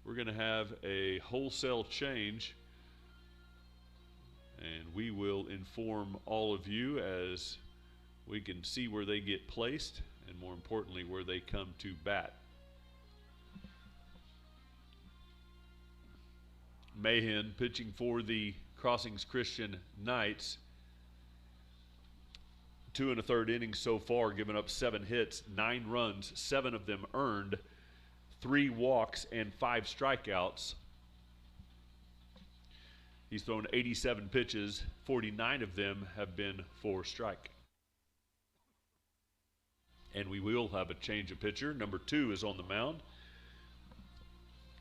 I: we're going to have a wholesale change, and we will inform all of you as we can see where they get placed and, more importantly, where they come to bat. Mahan pitching for the Crossings Christian Knights. 2 1/3 innings so far, giving up 7 hits, 9 runs, 7 of them earned, 3 walks, and 5 strikeouts. He's thrown 87 pitches, 49 of them have been for strike. And we will have a change of pitcher. Number 2 is on the mound.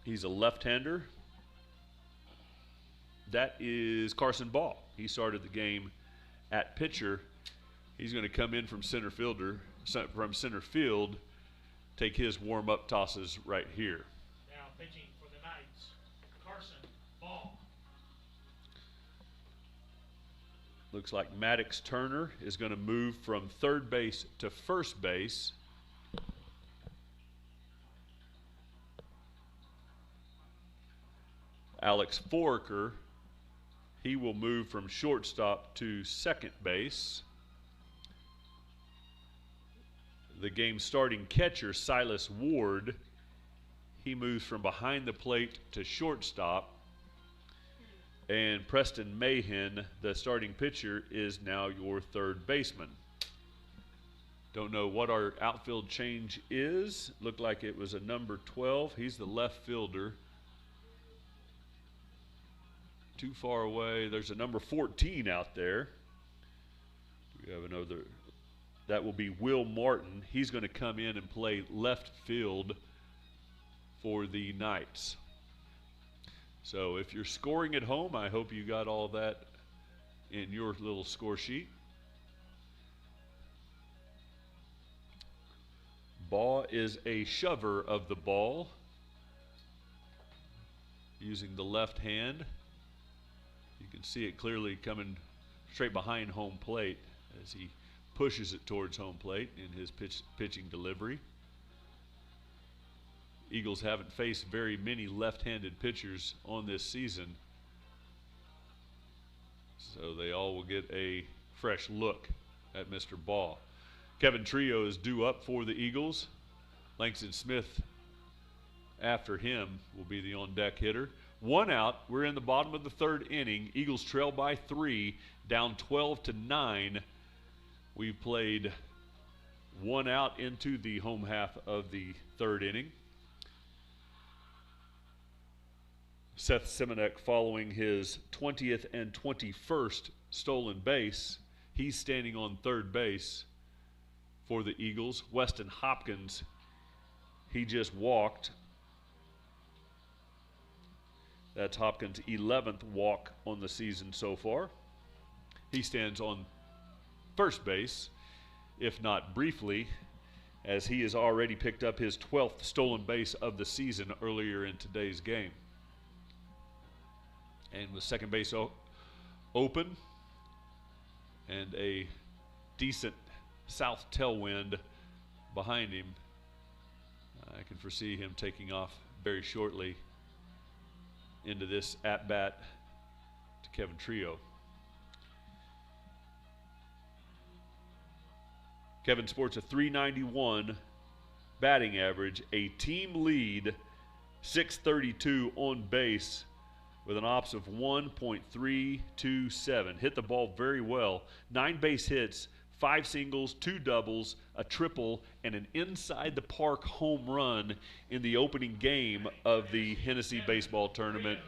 I: He's a left-hander. That is Carson Ball. He started the game at pitcher. He's going to come in from center field, take his warm-up tosses right here.
J: Now pitching for the Knights, Carson Ball.
I: Looks like Maddox Turner is going to move from third base to first base. Alex Foraker, he will move from shortstop to second base. The game's starting catcher, Silas Ward, he moves from behind the plate to shortstop. And Preston Mahan, the starting pitcher, is now your third baseman. Don't know what our outfield change is. Looked like it was a number 12. He's the left fielder. Too far away. There's a number 14 out there. We have another. That will be Will Martin. He's going to come in and play left field for the Knights. So if you're scoring at home, I hope you got all that in your little score sheet. Baugh is a shover of the ball, using the left hand. You can see it clearly coming straight behind home plate as he pushes it towards home plate in his pitching delivery. Eagles haven't faced very many left-handed pitchers on this season, so they all will get a fresh look at Mr. Baugh. Kevin Trio is due up for the Eagles. Langston Smith, after him, will be the on-deck hitter. 1 out. We're in the bottom of the third inning. Eagles trail by 3, down 12-9. We've played 1 out into the home half of the third inning. Seth Simonek, following his 20th and 21st stolen base, he's standing on third base for the Eagles. Weston Hopkins, he just walked. That's Hopkins' 11th walk on the season so far. He stands on first base, if not briefly, as he has already picked up his 12th stolen base of the season earlier in today's game. And with second base open and a decent south tailwind behind him, I can foresee him taking off very shortly into this at-bat to Kevin Trio. Kevin sports a .391 batting average, a team lead, .632 on base, with an ops of 1.327. Hit the ball very well. 9 base hits, 5 singles, 2 doubles, a triple, and an inside the park home run in the opening game of the Hennessey baseball tournament.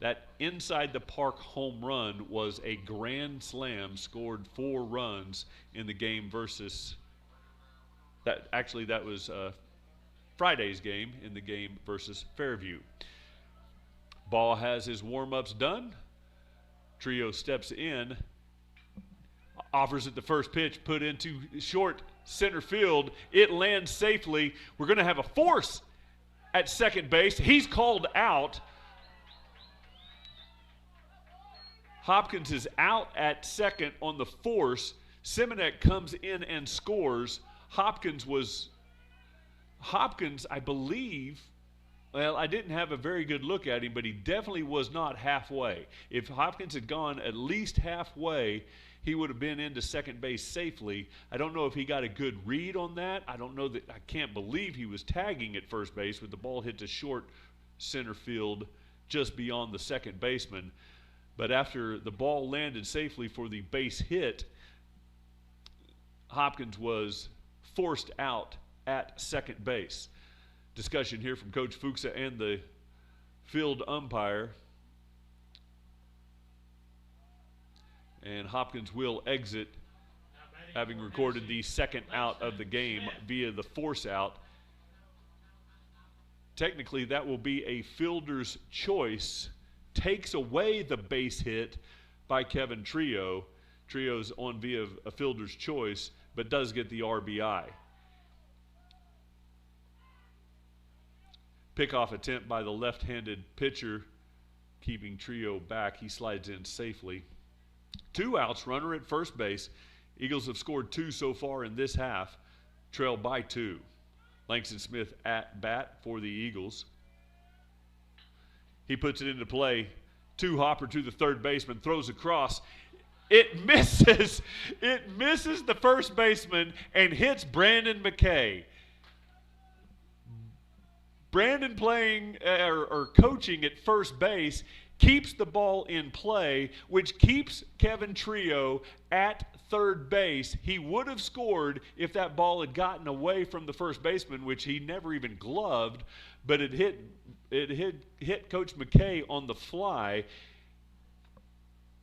I: That inside the park home run was a grand slam, scored 4 runs in the game versus that. Actually, that was Friday's game, in the game versus Fairview. Ball has his warm-ups done. Trio steps in, offers it the first pitch, put into short center field. It lands safely. We're going to have a force at second base. He's called out. Hopkins is out at second on the force. Simonek comes in and scores. Hopkins, I believe, well, I didn't have a very good look at him, but he definitely was not halfway. If Hopkins had gone at least halfway, he would have been into second base safely. I don't know if he got a good read on that. I can't believe he was tagging at first base with the ball hit to short center field just beyond the second baseman. But after the ball landed safely for the base hit, Hopkins was forced out at second base. Discussion here from Coach Fuchsa and the field umpire. And Hopkins will exit having recorded the second out of the game via the force out. Technically, that will be a fielder's choice. Takes away the base hit by Kevin Trio. Trio's on via a fielder's choice, but does get the RBI. Pickoff attempt by the left-handed pitcher, keeping Trio back. He slides in safely. 2 outs, runner at first base. Eagles have scored 2 so far in this half, trail by 2. Langston Smith at bat for the Eagles. He puts it into play. 2-hopper to the third baseman, throws across. It misses. It misses the first baseman and hits Brandon McKay. Brandon playing or coaching at first base keeps the ball in play, which keeps Kevin Trio at third base. He would have scored if that ball had gotten away from the first baseman, which he never even gloved, but it hit Coach McKay on the fly.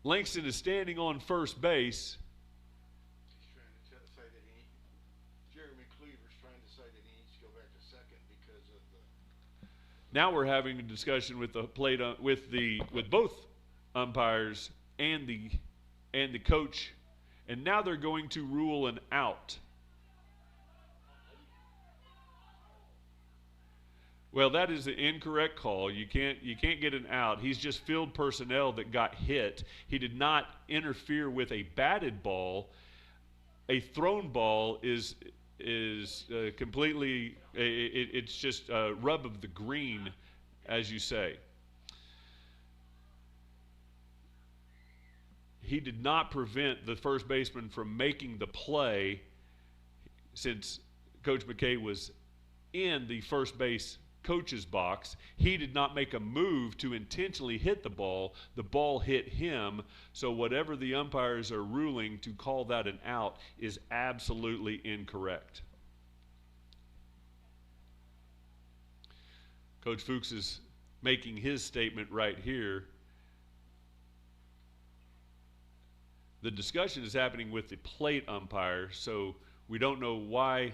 I: Langston is standing on first base.
K: He's trying to say that Jeremy Cleaver's trying to say that he needs to go back to second because of the.
I: Now we're having a discussion with the plate with both umpires and the coach, and now they're going to rule an out. Well, that is the incorrect call. You can't get an out. He's just field personnel that got hit. He did not interfere with a batted ball. A thrown ball is completely. It's just a rub of the green, as you say. He did not prevent the first baseman from making the play, since Coach McKay was in the first base coach's box. He did not make a move to intentionally hit the ball. The ball hit him. So whatever the umpires are ruling to call that an out is absolutely incorrect. Coach Fuchs is making his statement right here. The discussion is happening with the plate umpire, so we don't know why.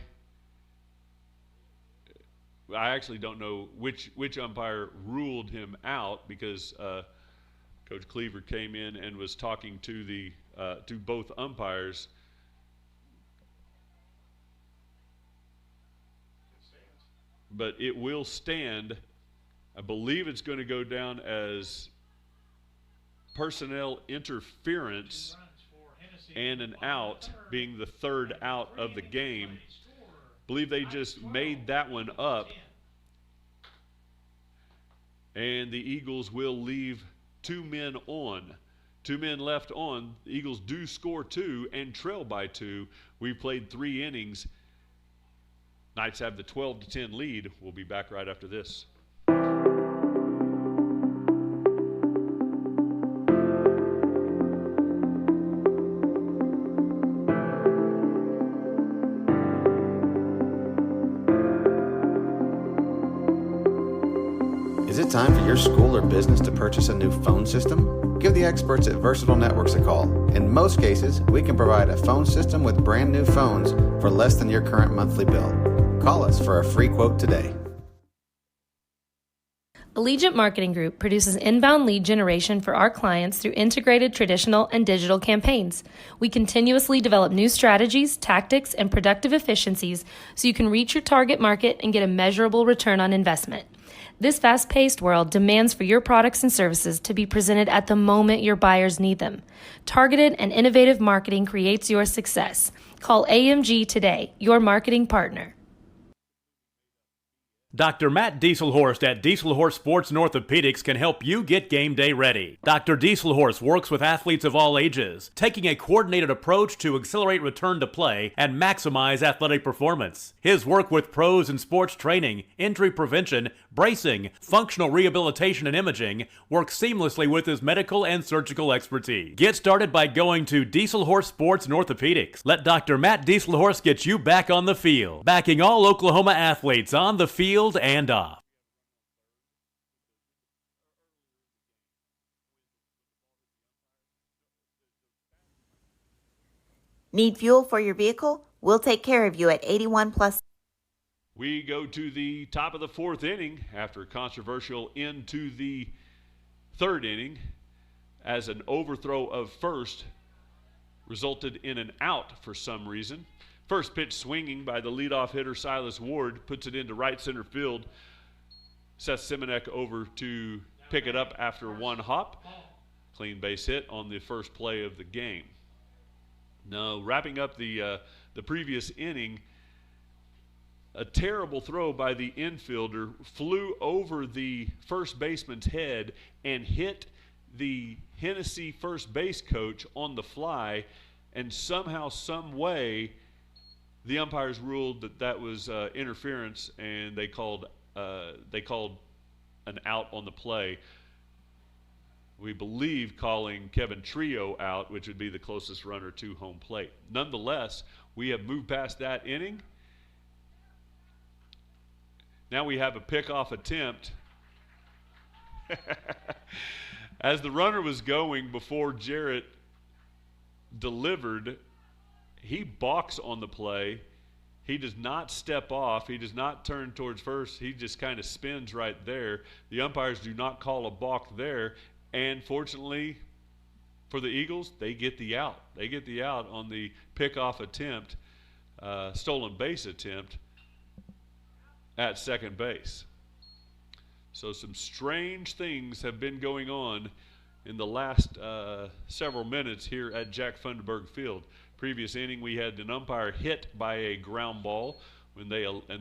I: I actually don't know which umpire ruled him out, because Coach Cleaver came in and was talking to both umpires. But it will stand. I believe it's going to go down as personnel interference and an out, being the third out of the game. Believe they just made that one up, and the Eagles will leave 2 men on. 2 men left on. The Eagles do score 2 and trail by 2. We've played 3 innings. Knights have the 12-10 lead. We'll be back right after this.
C: Is it time for your school or business to purchase a new phone system? Give the experts at Versatile Networks a call. In most cases, we can provide a phone system with brand new phones for less than your current monthly bill. Call us for a free quote today.
E: Allegiant Marketing Group produces inbound lead generation for our clients through integrated traditional and digital campaigns. We continuously develop new strategies, tactics, and productive efficiencies so you can reach your target market and get a measurable return on investment. This fast-paced world demands for your products and services to be presented at the moment your buyers need them. Targeted and innovative marketing creates your success. Call AMG today, your marketing partner.
F: Dr. Matt Dieselhorst at Dieselhorst Sports and Orthopedics can help you get game day ready. Dr. Dieselhorst works with athletes of all ages, taking a coordinated approach to accelerate return to play and maximize athletic performance. His work with pros in sports training, injury prevention, bracing, functional rehabilitation, and imaging works seamlessly with his medical and surgical expertise. Get started by going to Dieselhorst Sports and Orthopedics. Let Dr. Matt Dieselhorst get you back on the field, backing all Oklahoma athletes on the field and off.
G: Need fuel for your vehicle? We'll take care of you at 81 Plus.
I: We go to the top of the fourth inning after a controversial end to the third inning as an overthrow of first resulted in an out for some reason. First pitch swinging by the leadoff hitter Silas Ward puts it into right center field. Seth Simonek over to pick it up after one hop. Clean base hit on the first play of the game. Now, wrapping up the previous inning, a terrible throw by the infielder flew over the first baseman's head and hit the Hennessey first base coach on the fly, and somehow, some way, the umpires ruled that was interference, and they called an out on the play. We believe calling Kevin Trio out, which would be the closest runner to home plate. Nonetheless, we have moved past that inning. Now we have a pickoff attempt. As the runner was going before Jarrett delivered, he balks on the play. He does not step off. He does not turn towards first. He just kind of spins right there. The umpires do not call a balk there. And fortunately for the Eagles, they get the out. They get the out on the pickoff attempt, stolen base attempt at second base. So some strange things have been going on in the last several minutes here at Jack Funderburg Field. Previous inning, we had an umpire hit by a ground ball and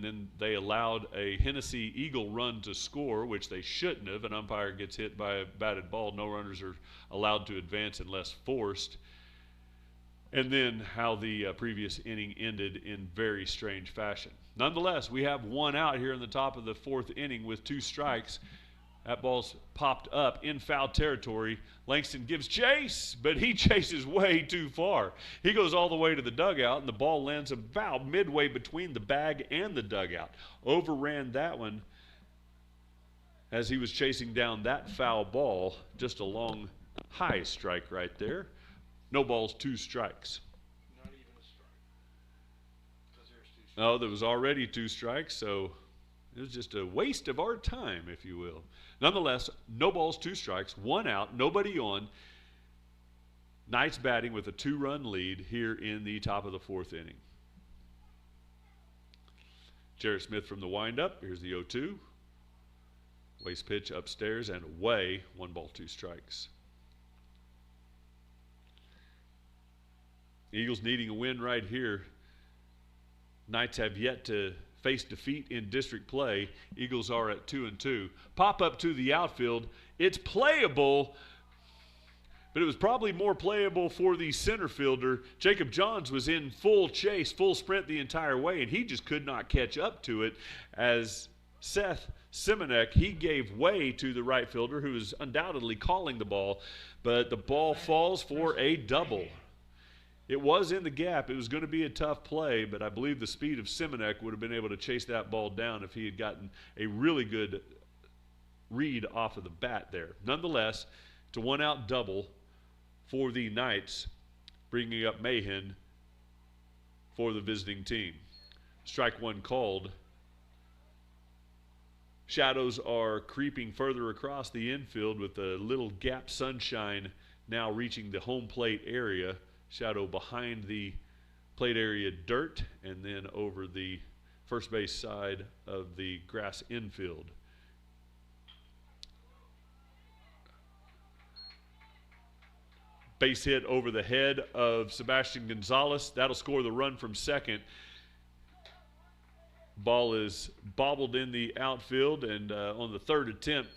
I: then they allowed a Hennessey Eagle run to score, which they shouldn't have. An umpire gets hit by a batted ball. No runners are allowed to advance unless forced. And then how the previous inning ended in very strange fashion. Nonetheless, we have one out here in the top of the fourth inning with 2 strikes. That ball's popped up in foul territory. Langston gives chase, but he chases way too far. He goes all the way to the dugout, and the ball lands about midway between the bag and the dugout. Overran that one as he was chasing down that foul ball. Just a long, high strike right there. No balls, 2 strikes.
K: Not even a strike. Because there's 2 strikes.
I: No, there was already 2 strikes, so it was just a waste of our time, if you will. Nonetheless, no balls, 2 strikes, 1 out, nobody on. Knights batting with a 2-run lead here in the top of the 4th inning. Jarrett Smith from the windup. Here's the 0-2. Waste pitch upstairs and away. 1 ball, 2 strikes. Eagles needing a win right here. Knights have yet to face defeat in district play. Eagles are at 2-2. Pop up to the outfield. It's playable, but it was probably more playable for the center fielder. Jacob Johns was in full chase, full sprint the entire way, and he just could not catch up to it as Seth Simonek, he gave way to the right fielder who was undoubtedly calling the ball, but the ball falls for a double. It was in the gap. It was going to be a tough play, but I believe the speed of Simonek would have been able to chase that ball down if he had gotten a really good read off of the bat there. Nonetheless, it's a 1-out double for the Knights, bringing up Mahan for the visiting team. Strike 1 called. Shadows are creeping further across the infield with a little gap sunshine now reaching the home plate area. Shadow behind the plate area dirt, and then over the first base side of the grass infield. Base hit over the head of Sebastian Gonzalez. That'll score the run from second. Ball is bobbled in the outfield, and on the third attempt,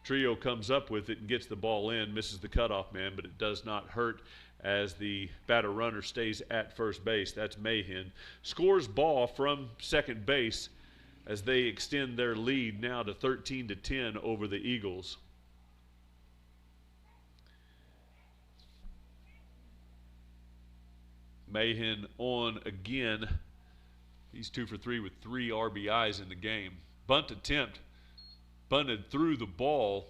I: Trio comes up with it and gets the ball in, misses the cutoff man, but it does not hurt as the batter runner stays at first base. That's Mahan. Scores ball from second base as they extend their lead now to 13-10 over the Eagles. Mahan on again. He's 2 for 3 with 3 RBIs in the game. Bunt attempt. Bunted through the ball.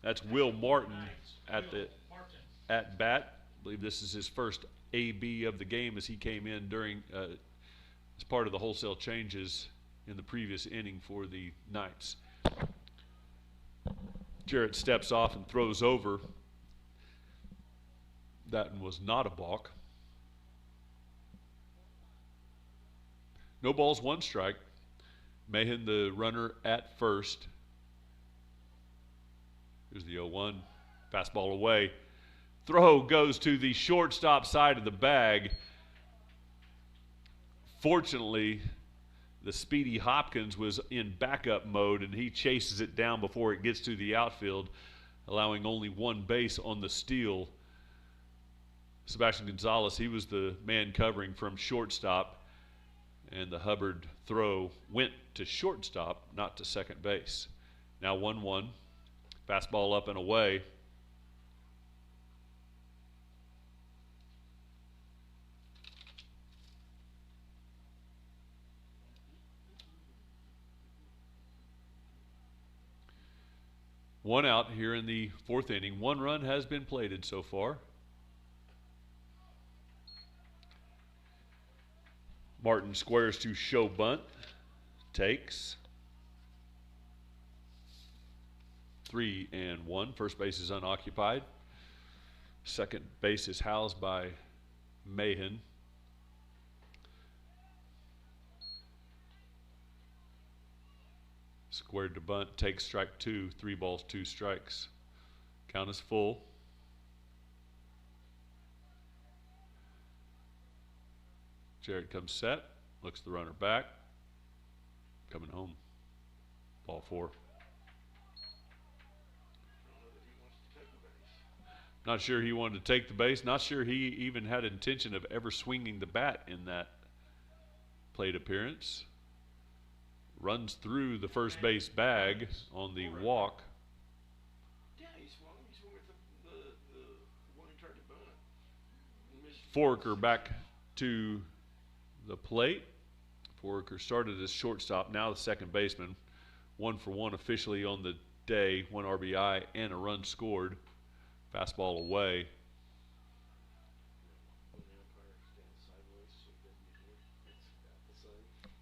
I: That's Will Martin at bat. I believe this is his first AB of the game as he came in during as part of the wholesale changes in the previous inning for the Knights. Jarrett steps off and throws over. That one was not a balk. No balls, one strike. Mahan, the runner at first. Here's the 0-1. Fastball away. Throw goes to the shortstop side of the bag. Fortunately, the speedy Hopkins was in backup mode, and he chases it down before it gets to the outfield, allowing only one base on the steal. Sebastian Gonzalez, he was the man covering from shortstop, and the Hubbard throw went to shortstop, not to second base. Now 1-1. Fastball up and away. One out here in the fourth inning. One run has been plated so far. Martin squares to show bunt. Takes. 3-1. First base is unoccupied. Second base is housed by Mahan. Squared to bunt, takes strike 2, 3 balls, 2 strikes. Count is full. Jared comes set, looks the runner back. Coming home. Ball 4. Not sure he wanted to take the base. Not sure he even had intention of ever swinging the bat in that plate appearance. Runs through the first base bag on the walk.
K: Yeah, he swung with the one who tried to bunt.
I: Foraker back to the plate. Foraker started as shortstop, now the second baseman. 1 for 1 officially on the day, 1 RBI and a run scored. Fastball away.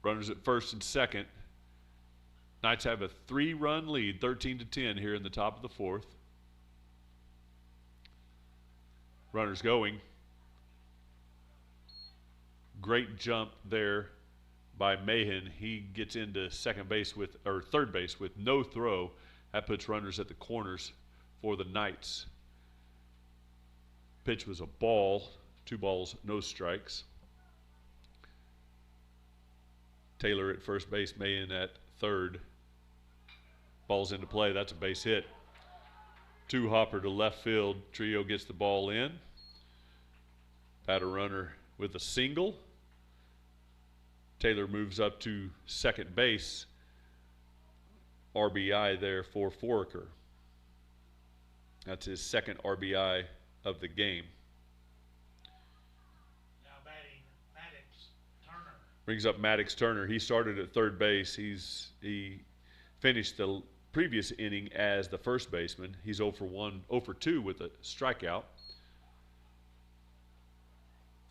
I: Runners at first and second. Knights have a 3-run lead, 13-10 here in the top of the fourth. Runners going. Great jump there by Mahan. He gets into third base with no throw. That puts runners at the corners for the Knights. Pitch was a ball. 2 balls, no strikes. Taylor at first base, Mahan at third. Ball's into play. That's a base hit. 2 hopper to left field. Trio gets the ball in. Batter runner with a single. Taylor moves up to second base. RBI there for Foraker. That's his second RBI of the game.
J: Now batting, Maddox Turner.
I: Brings up Maddox Turner. He started at third base. He finished the previous inning as the first baseman. He's 0 for 2 with a strikeout.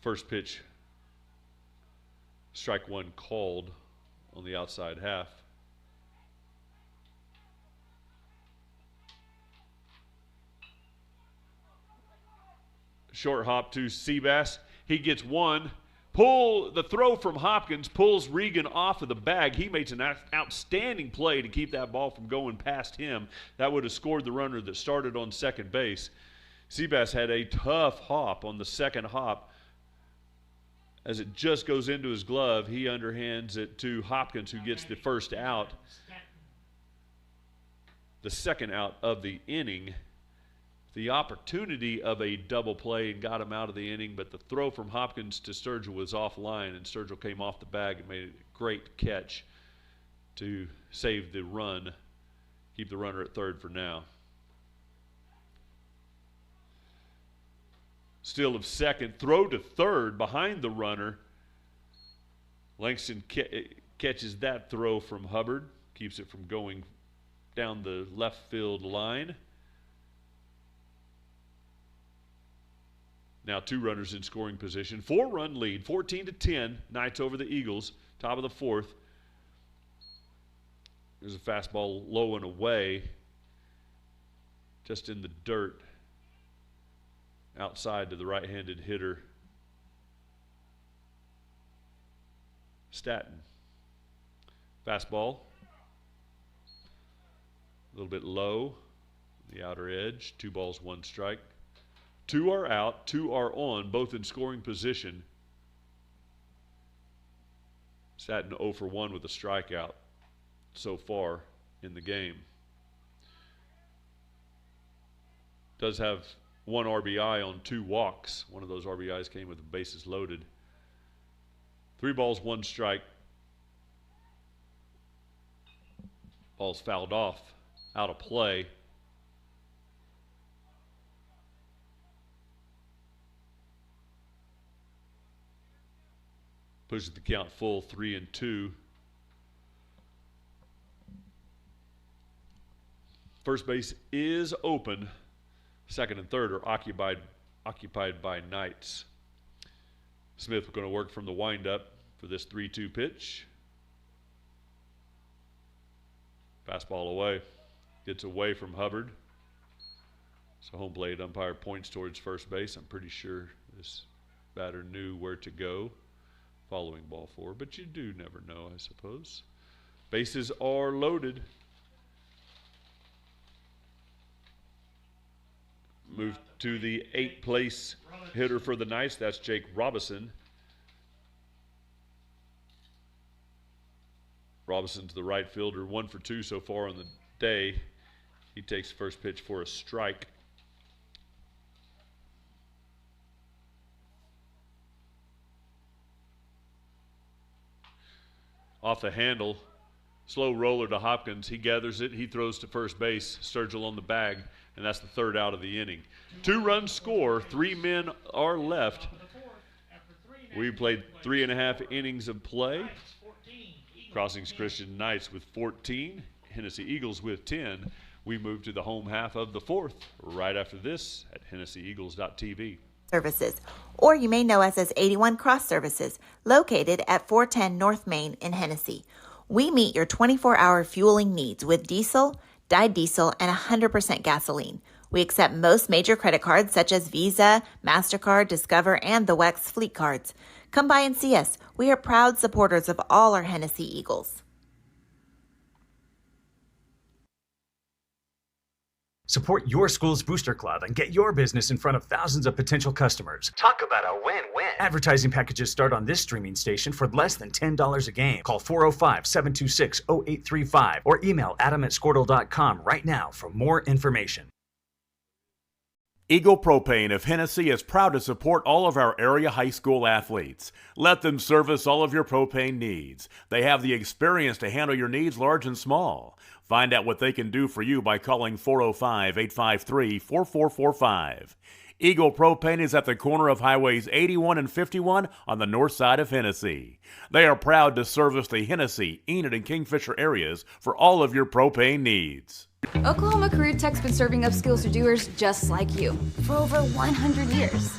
I: First pitch, strike 1 called on the outside half. Short hop to Seabass. He gets 1. The throw from Hopkins pulls Regan off of the bag. He makes an outstanding play to keep that ball from going past him. That would have scored the runner that started on second base. Seabass had a tough hop on the second hop. As it just goes into his glove, he underhands it to Hopkins, who gets the first out. The second out of the inning. The opportunity of a double play and got him out of the inning, but the throw from Hopkins to Sturgill was offline, and Sturgill came off the bag and made a great catch to save the run, keep the runner at third for now. Steal of second, throw to third behind the runner. Langston catches that throw from Hubbard, keeps it from going down the left field line. Now 2 runners in scoring position. 4-run lead, 14-10. Knights over the Eagles. Top of the 4th. There's a fastball low and away. Just in the dirt. Outside to the right-handed hitter. Staton. Fastball. A little bit low. The outer edge. 2 balls, 1 strike. 2 are out, 2 are on, both in scoring position. Staton 0 for 1 with a strikeout so far in the game. Does have 1 RBI on 2 walks. One of those RBIs came with the bases loaded. 3 balls, 1 strike. Ball's fouled off, out of play. Pushes the count full, 3-2. First base is open. Second and third are occupied by Knights. Smith going to work from the windup for this 3-2 pitch. Fastball away. Gets away from Hubbard. So home plate umpire points towards first base. I'm pretty sure this batter knew where to go following ball 4, but you do never know, I suppose. Bases are loaded. Move to the 8th place hitter for the Knights. That's Jake Robinson. Robinson's the right fielder, 1 for 2 so far on the day. He takes the first pitch for a strike. Off the handle, slow roller to Hopkins. He gathers it. He throws to first base. Sturgill on the bag, and that's the 3rd out of the inning. 2-run score. 3 men are left. We played 3.5 innings of play. Crossings Christian Knights with 14. Hennessey Eagles with 10. We move to the home half of the 4th right after this at HennessyEagles.tv.
G: Services, or you may know us as 81 Cross Services, located at 410 North Main in Hennessey. We meet your 24-hour fueling needs with diesel, dyed diesel, and 100% gasoline. We accept most major credit cards such as Visa, MasterCard, Discover, and the WEX fleet cards. Come by and see us. We are proud supporters of all our Hennessey Eagles.
H: Support your school's booster club and get your business in front of thousands of potential customers.
L: Talk about a win-win.
H: Advertising packages start on this streaming station for less than $10 a game. Call 405-726-0835 or email adam@squirtle.com right now for more information.
F: Eagle Propane of Hennessey is proud to support all of our area high school athletes. Let them service all of your propane needs. They have the experience to handle your needs large and small. Find out what they can do for you by calling 405-853-4445. Eagle Propane is at the corner of Highways 81 and 51 on the north side of Hennessey. They are proud to service the Hennessey, Enid, and Kingfisher areas for all of your propane needs.
A: Oklahoma Career Tech's been serving up skills to doers just like you for over 100 years.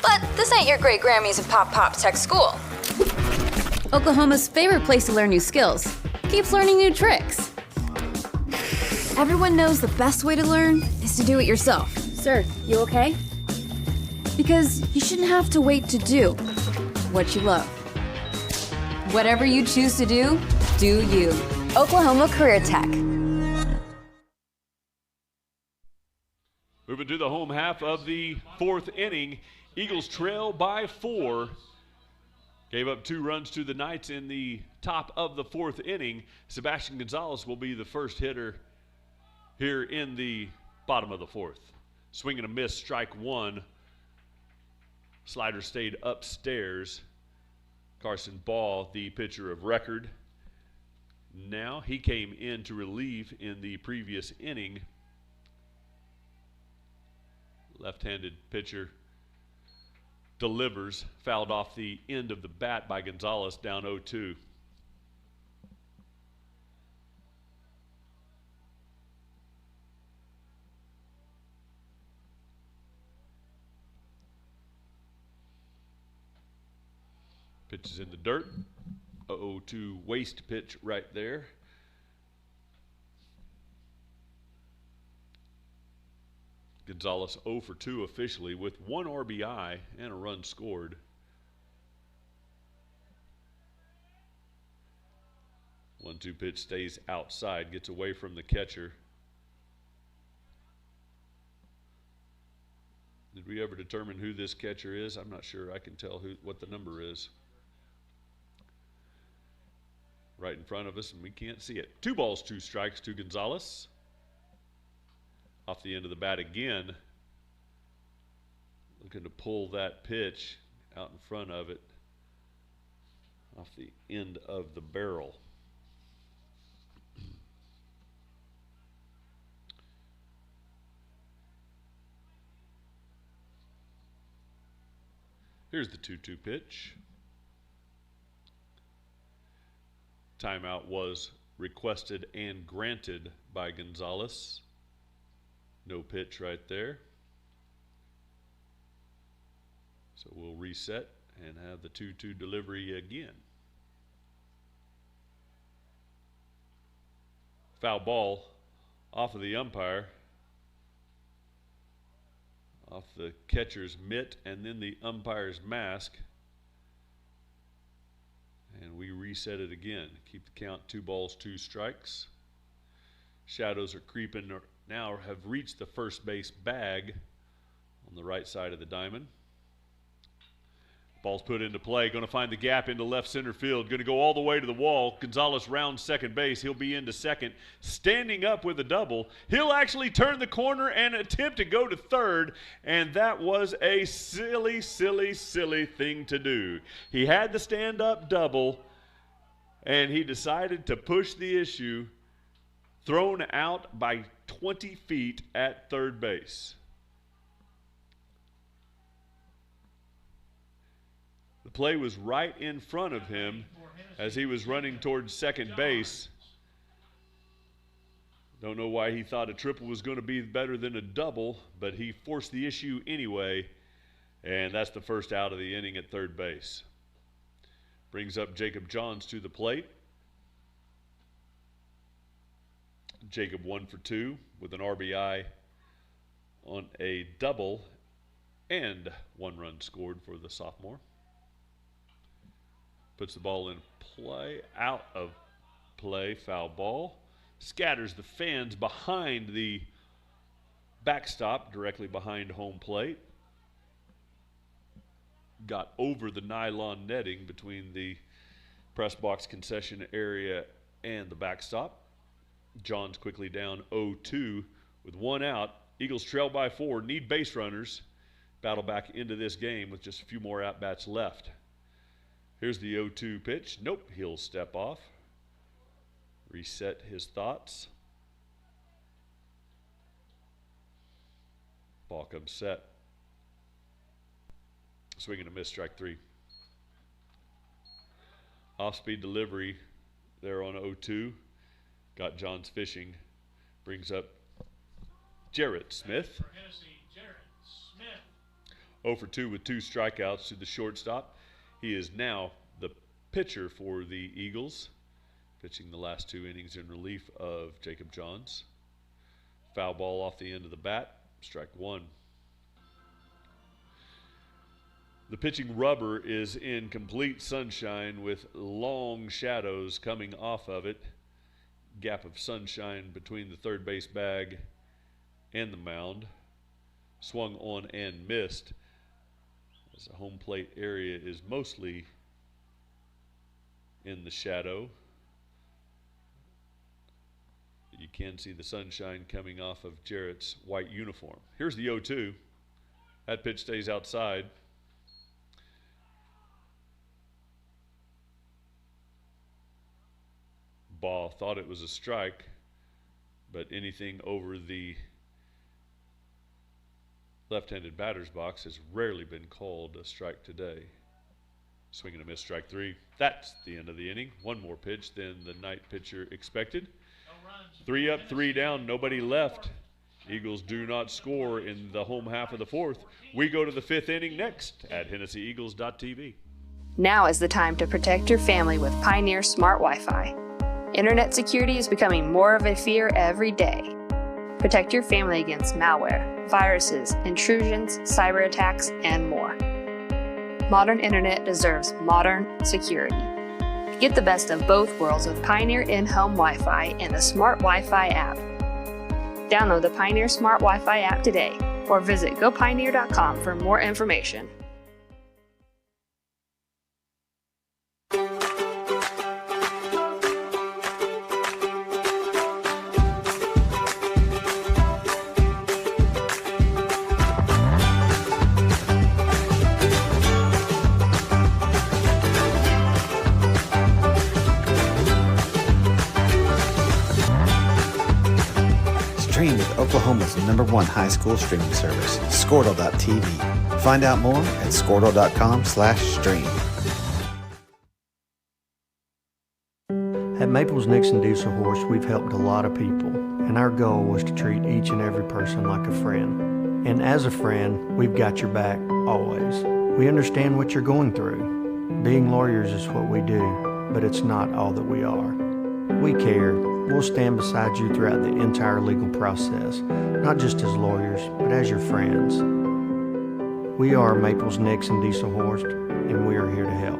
A: But this ain't your great Grammys of Pop Tech School. Oklahoma's favorite place to learn new skills keeps learning new tricks. Everyone knows the best way to learn is to do it yourself. Sir, you okay? Because you shouldn't have to wait to do what you love. Whatever you choose to do, do you. Oklahoma Career Tech.
I: Moving to the home half of the 4th inning. Eagles trail by 4. Gave up 2 runs to the Knights in the top of the 4th inning. Sebastian Gonzalez will be the first hitter here in the bottom of the 4th. Swing and a miss, strike 1. Slider stayed upstairs. Carson Ball, the pitcher of record. Now he came in to relieve in the previous inning. Left-handed pitcher delivers, fouled off the end of the bat by Gonzalez, down 0-2. Pitch is in the dirt. 0-2 waste pitch right there. Gonzalez 0 for 2 officially with 1 RBI and a run scored. One-two pitch stays outside, gets away from the catcher. Did we ever determine who this catcher is? I'm not sure. I can tell what the number is. Right in front of us, and we can't see it. 2 balls, 2 strikes to Gonzalez. Off the end of the bat again. Looking to pull that pitch out in front of it. Off the end of the barrel. Here's the 2-2 pitch. Timeout was requested and granted by Gonzalez. No pitch right there. So we'll reset and have the 2-2 delivery again. Foul ball off of the umpire. Off the catcher's mitt and then the umpire's mask. And we reset it again. Keep the count 2 balls, 2 strikes. Shadows are creeping now, have reached the first base bag on the right side of the diamond. Ball's put into play, going to find the gap into left center field, going to go all the way to the wall. Gonzalez rounds second base. He'll be into second, standing up with a double. He'll actually turn the corner and attempt to go to third, and that was a silly, silly, silly thing to do. He had the stand-up double, and he decided to push the issue, thrown out by 20 feet at third base. The play was right in front of him as he was running towards second base. Don't know why he thought a triple was going to be better than a double, but he forced the issue anyway, and that's the first out of the inning at third base. Brings up Jacob Johns to the plate. Jacob 1 for 2 with an RBI on a double and 1 run scored for the sophomore. Puts the ball in play, out of play, foul ball. Scatters the fans behind the backstop, directly behind home plate. Got over the nylon netting between the press box concession area and the backstop. Johns quickly down 0-2 with 1 out. Eagles trail by 4, need base runners. Battle back into this game with just a few more at-bats left. Here's the 0-2 pitch. Nope, he'll step off. Reset his thoughts. Ball comes set. Swing and a miss, strike 3. Off-speed delivery there on 0-2. Got Johns fishing. Brings up Jarrett Smith.
J: For Hennessey, Jarrett Smith.
I: 0 for 2 with 2 strikeouts to the shortstop. He is now the pitcher for the Eagles, pitching the last 2 innings in relief of Jacob Johns. Foul ball off the end of the bat, strike 1. The pitching rubber is in complete sunshine with long shadows coming off of it. Gap of sunshine between the third base bag and the mound. Swung on and missed. As the home plate area is mostly in the shadow. You can see the sunshine coming off of Jarrett's white uniform. Here's the 0-2. That pitch stays outside. Ball thought it was a strike, but anything over the left-handed batter's box has rarely been called a strike today. Swing and a miss, strike 3. That's the end of the inning. 1 more pitch than the night pitcher expected. 3 up, 3 down, nobody left. Eagles do not score in the home half of the 4th. We go to the 5th inning next at HennessyEagles.tv.
B: Now is the time to protect your family with Pioneer Smart Wi-Fi. Internet security is becoming more of a fear every day. Protect your family against malware, viruses, intrusions, cyber attacks, and more. Modern internet deserves modern security. Get the best of both worlds with Pioneer in-home Wi-Fi and the Smart Wi-Fi app. Download the Pioneer Smart Wi-Fi app today or visit gopioneer.com for more information.
C: Stream with Oklahoma's #1 high school streaming service, Squirtle.tv. Find out more at Squirtle.com/stream.
D: At Maples Nixon Diesel Horse, we've helped a lot of people, and our goal was to treat each and every person like a friend. And as a friend, we've got your back, always. We understand what you're going through. Being lawyers is what we do, but it's not all that we are. We care. We'll stand beside you throughout the entire legal process, not just as lawyers, but as your friends. We are Maples Nixon Diesel Horse, and we are here to help.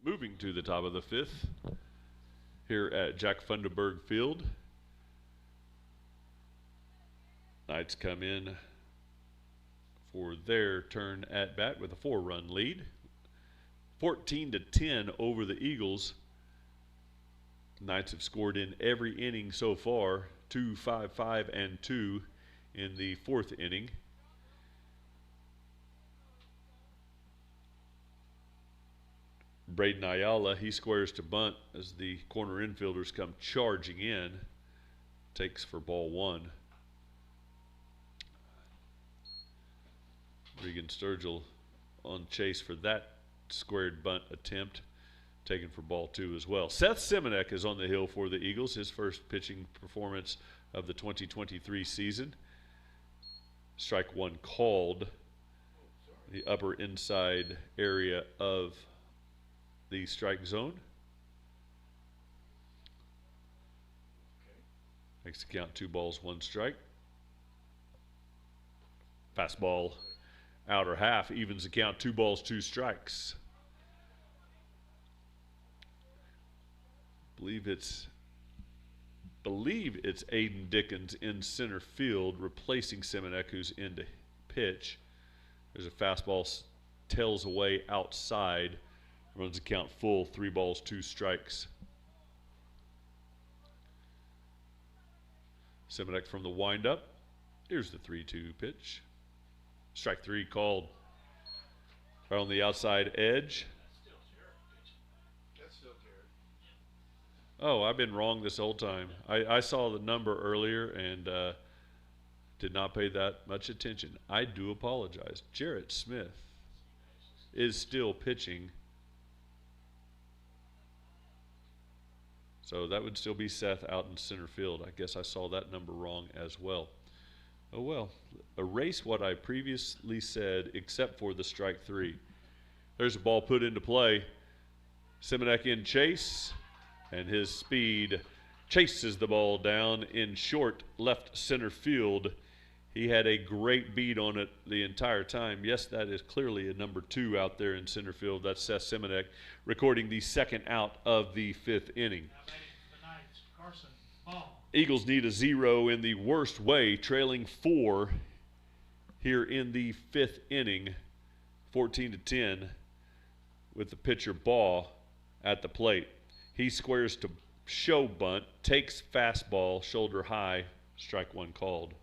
I: Moving to the top of the fifth here at Jack Funderburg Field. Knights come in for their turn at bat with a 4-run lead. 14-10 over the Eagles. Knights have scored in every inning so far, 2, 5, 5, and 2 in the 4th inning. Braden Ayala, he squares to bunt as the corner infielders come charging in. Takes for ball 1. Regan Sturgill on chase for that squared bunt attempt. Taken for ball 2 as well. Seth Simonek is on the hill for the Eagles, his first pitching performance of the 2023 season. Strike 1 called. The upper inside area of the strike zone. Makes the count 2 balls, 1 strike. Fastball outer half evens the count 2 balls, 2 strikes. Believe it's Aiden Dickens in center field replacing Simonek, who's in to pitch. There's a fastball, tails away outside. Runs the count full, 3 balls, 2 strikes. Simonek from the windup. Here's the 3-2 pitch. Strike 3 called. Right on the outside edge.
K: That's still Jared.
I: Oh, I've been wrong this whole time. I saw the number earlier and did not pay that much attention. I do apologize. Jarrett Smith is still pitching. So that would still be Seth out in center field. I guess I saw that number wrong as well. Oh well, erase what I previously said except for the strike 3. There's a ball put into play. Simonek in chase, and his speed chases the ball down in short left center field. He had a great beat on it the entire time. Yes, that is clearly a number 2 out there in center field. That's Seth Simonek recording the second out of the 5th inning. Eagles need a 0 in the worst way, trailing 4 here in the 5th inning, 14-10, with the pitcher Baugh at the plate. He squares to show bunt, takes fastball, shoulder high, strike 1 called.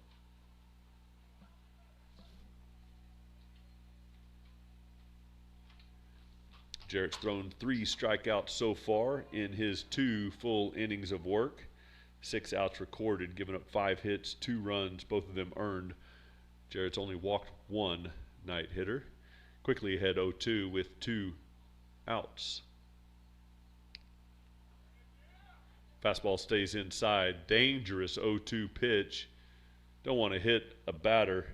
I: Jarrett's thrown 3 strikeouts so far in his 2 full innings of work. 6 outs recorded, giving up 5 hits, 2 runs, both of them earned. Jarrett's only walked one night hitter. Quickly ahead 0-2 with 2 outs. Fastball stays inside. Dangerous 0-2 pitch. Don't want to hit a batter.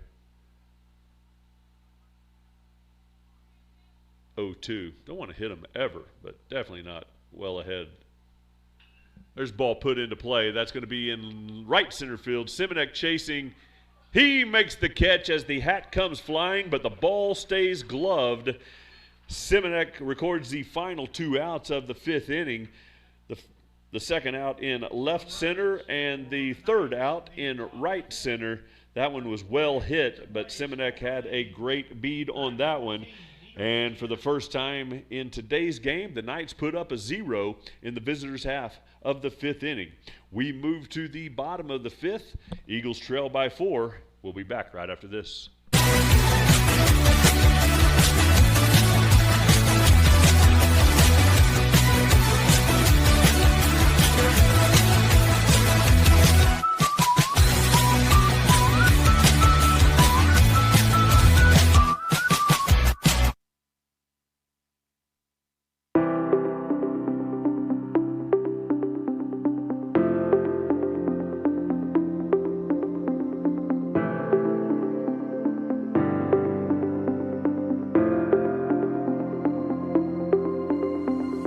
I: 0-2. Don't want to hit him ever, but definitely not well ahead. There's ball put into play. That's going to be in right center field. Simonek chasing. He makes the catch as the hat comes flying, but the ball stays gloved. Simonek records the final 2 outs of the 5th inning. The second out in left center and the third out in right center. That one was well hit, but Simonek had a great bead on that one. And for the first time in today's game, the Knights put up a 0 in the visitors' half of the 5th inning. We move to the bottom of the 5th. Eagles trail by 4. We'll be back right after this.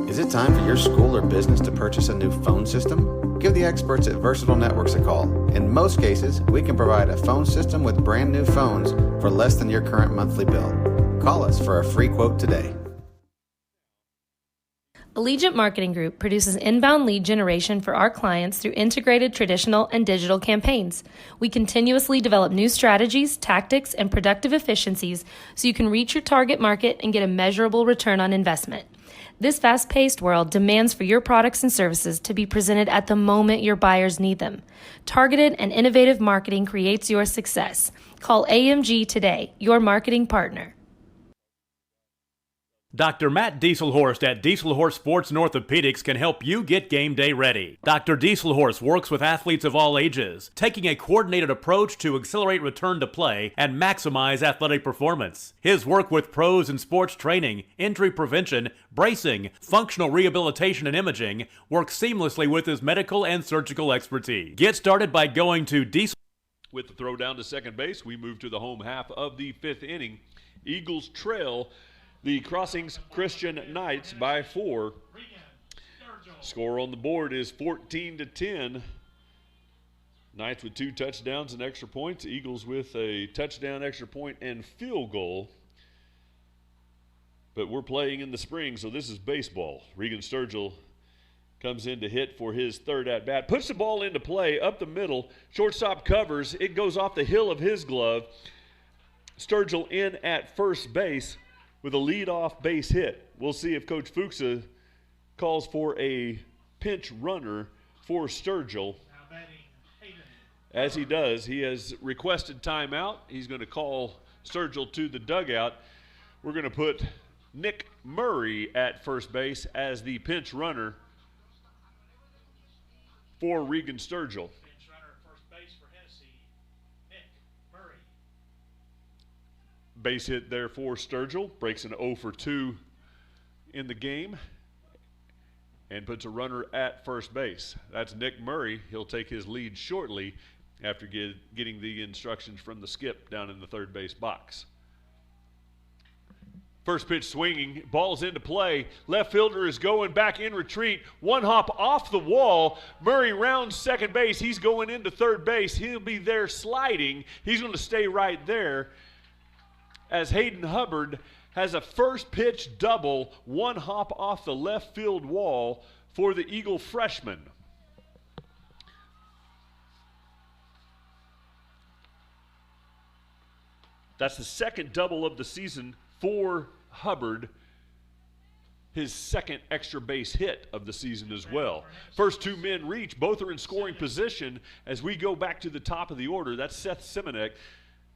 C: Is it time for your school or business to purchase a new phone system? Give the experts at Versatile Networks a call. In most cases, we can provide a phone system with brand new phones for less than your current monthly bill. Call us for a free quote today.
E: Allegiant Marketing Group produces inbound lead generation for our clients through integrated traditional and digital campaigns. We continuously develop new strategies, tactics, and productive efficiencies so you can reach your target market and get a measurable return on investment. This fast-paced world demands for your products and services to be presented at the moment your buyers need them. Targeted and innovative marketing creates your success. Call AMG today, your marketing partner.
F: Dr. Matt Dieselhorst at Dieselhorst Sports and Orthopedics can help you get game day ready. Dr. Dieselhorst works with athletes of all ages, taking a coordinated approach to accelerate return to play and maximize athletic performance. His work with pros in sports training, injury prevention, bracing, functional rehabilitation, and imaging works seamlessly with his medical and surgical expertise. Get started by going to Diesel.
I: With the throw down to second base, we move to the home half of the 5th inning. Eagles trail the Crossings Christian Knights by 4. Score on the board is 14-10. Knights with 2 touchdowns and extra points. Eagles with a touchdown, extra point, and field goal. But we're playing in the spring, so this is baseball. Regan Sturgill comes in to hit for his 3rd at-bat. Puts the ball into play up the middle. Shortstop covers. It goes off the heel of his glove. Sturgill in at first base with a leadoff base hit. We'll see if Coach Fuchsa calls for a pinch runner for Sturgill. As he does, he has requested timeout. He's going to call Sturgill to the dugout. We're going to put Nick Murray at first base as the pinch runner for Regan Sturgill.
J: Pinch runner at first base for Hennessey, Nick Murray.
I: Base hit there for Sturgill. Breaks an 0 for 2 in the game and puts a runner at first base. That's Nick Murray. He'll take his lead shortly after getting the instructions from the skip down in the third base box. First pitch swinging, ball's into play. Left fielder is going back in retreat. One hop off the wall. Murray rounds second base. He's going into third base. He'll be there sliding. He's going to stay right there as Hayden Hubbard has a first pitch double, one hop off the left field wall for the Eagle freshman. That's the second double of the season for Hubbard. His second extra base hit of the season as well. First 2 men reach. Both are in scoring position as we go back to the top of the order. That's Seth Simonek,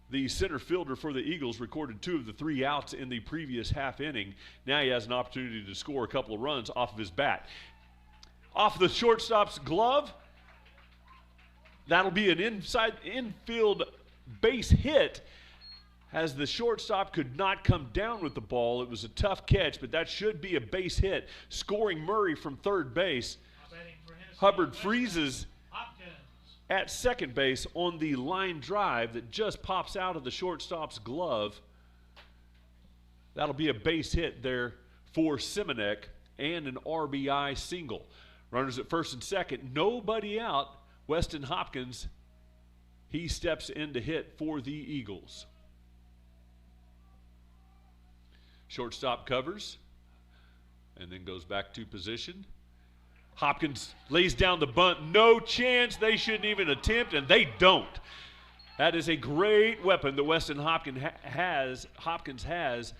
I: the center fielder for the Eagles, recorded 2 of the 3 outs in the previous half inning. Now he has an opportunity to score a couple of runs off of his bat. Off the shortstop's glove, that'll be an infield base hit as the shortstop could not come down with the ball. It was a tough catch, but that should be a base hit, scoring Murray from third base. Hubbard freezes at second base on the line drive that just pops out of the shortstop's glove. That'll be a base hit there for Simonek and an RBI single. Runners at first and second, nobody out. Weston Hopkins, he steps in to hit for the Eagles. Shortstop covers and then goes back to position. Hopkins lays down the bunt. No chance. They shouldn't even attempt, and they don't. That is a great weapon that Weston Hopkins has,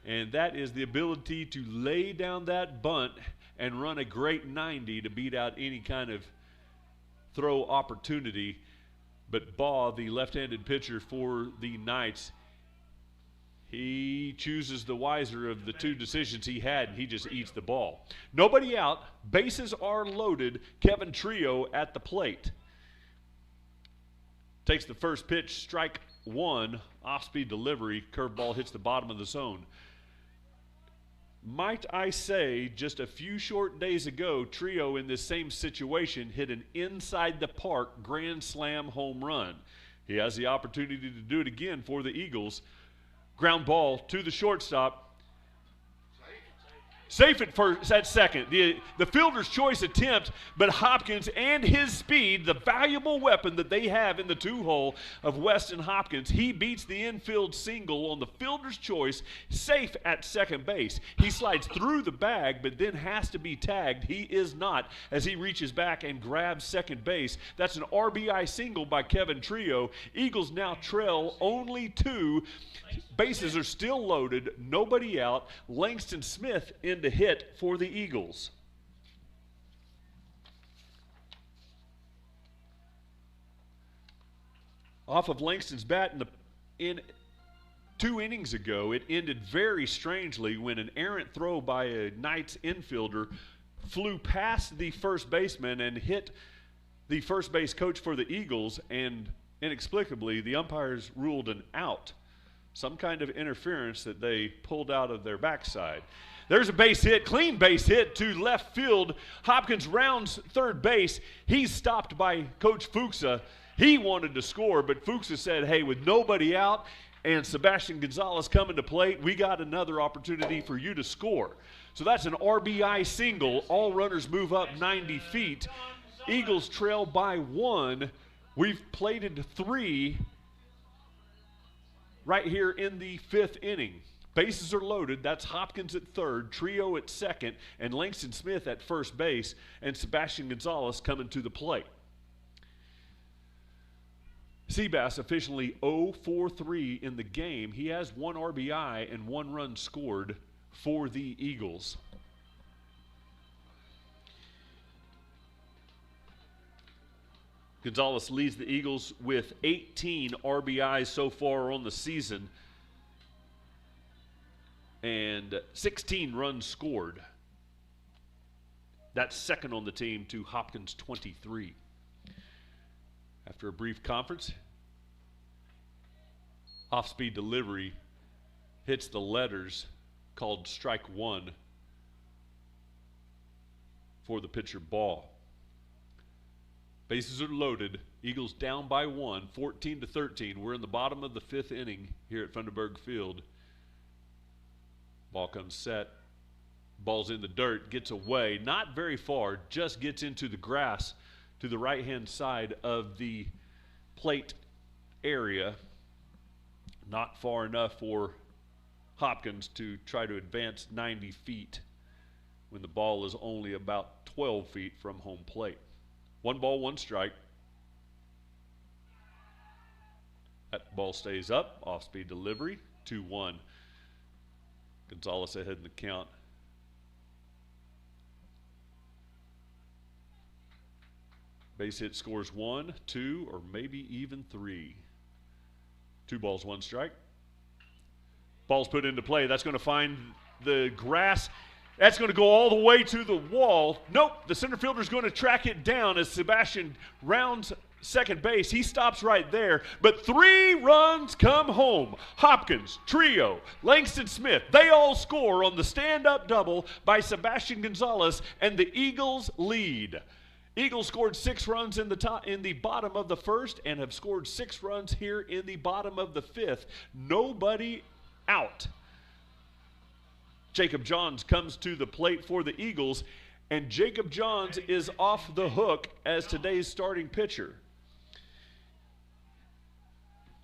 I: and that is the ability to lay down that bunt and run a great 90 to beat out any kind of throw opportunity. But Baugh, the left-handed pitcher for the Knights, he chooses the wiser of the two decisions he had, and he just eats the ball. Nobody out. Bases are loaded. Kevin Trio at the plate. Takes the first pitch, strike one, off-speed delivery. Curveball hits the bottom of the zone. Might I say, just a few short days ago, Trio in this same situation hit an inside-the-park grand slam home run. He has the opportunity to do it again for the Eagles. Ground ball to the shortstop. Safe at second. The fielder's choice attempt, but Hopkins and his speed, the valuable weapon that they have in the two-hole of Weston Hopkins, he beats the infield single on the fielder's choice, safe at second base. He slides through the bag, but then has to be tagged. He is not, as he reaches back and grabs second base. That's an RBI single by Kevin Trio. Eagles now trail only 2. Bases are still loaded, nobody out. Langston Smith in to hit for the Eagles. Off of Langston's bat in 2 innings ago, it ended very strangely when an errant throw by a Knights infielder flew past the first baseman and hit the first base coach for the Eagles, and inexplicably the umpires ruled an out. Some kind of interference that they pulled out of their backside. There's a base hit, clean base hit to left field. Hopkins rounds third base. He's stopped by Coach Fuchsa. He wanted to score, but Fuchsa said, hey, with nobody out and Sebastian Gonzalez coming to plate, we got another opportunity for you to score. So that's an RBI single. All runners move up 90 feet. Eagles trail by 1. We've plated 3 right here in the 5th inning. Bases are loaded. That's Hopkins at third, Trio at second, and Langston Smith at first base, and Sebastian Gonzalez coming to the plate. Seabass officially 0-for-3 in the game. He has 1 RBI and 1 run scored for the Eagles. Gonzalez leads the Eagles with 18 RBIs so far on the season and 16 runs scored. That's second on the team to Hopkins' 23. After a brief conference, off-speed delivery hits the letters, called strike 1 for the pitcher Baugh. Bases are loaded. Eagles down by 1, 14-13. We're in the bottom of the 5th inning here at Funderburg Field. Ball comes set. Ball's in the dirt, gets away, not very far, just gets into the grass to the right-hand side of the plate area. Not far enough for Hopkins to try to advance 90 feet when the ball is only about 12 feet from home plate. 1 ball, 1 strike. That ball stays up. Off-speed delivery, 2-1. Gonzalez ahead in the count. Base hit scores 1, 2, or maybe even 3. 2 balls, 1 strike. Ball's put into play. That's going to find the grass. That's going to go all the way to the wall. Nope, the center fielder's going to track it down as Sebastian rounds second base. He stops right there, but 3 runs come home. Hopkins, Trio, Langston Smith, they all score on the stand-up double by Sebastian Gonzalez, and the Eagles lead. Eagles scored 6 runs in the bottom of the first and have scored 6 runs here in the bottom of the fifth. Nobody out. Jacob Johns comes to the plate for the Eagles, and Jacob Johns is off the hook as today's starting pitcher.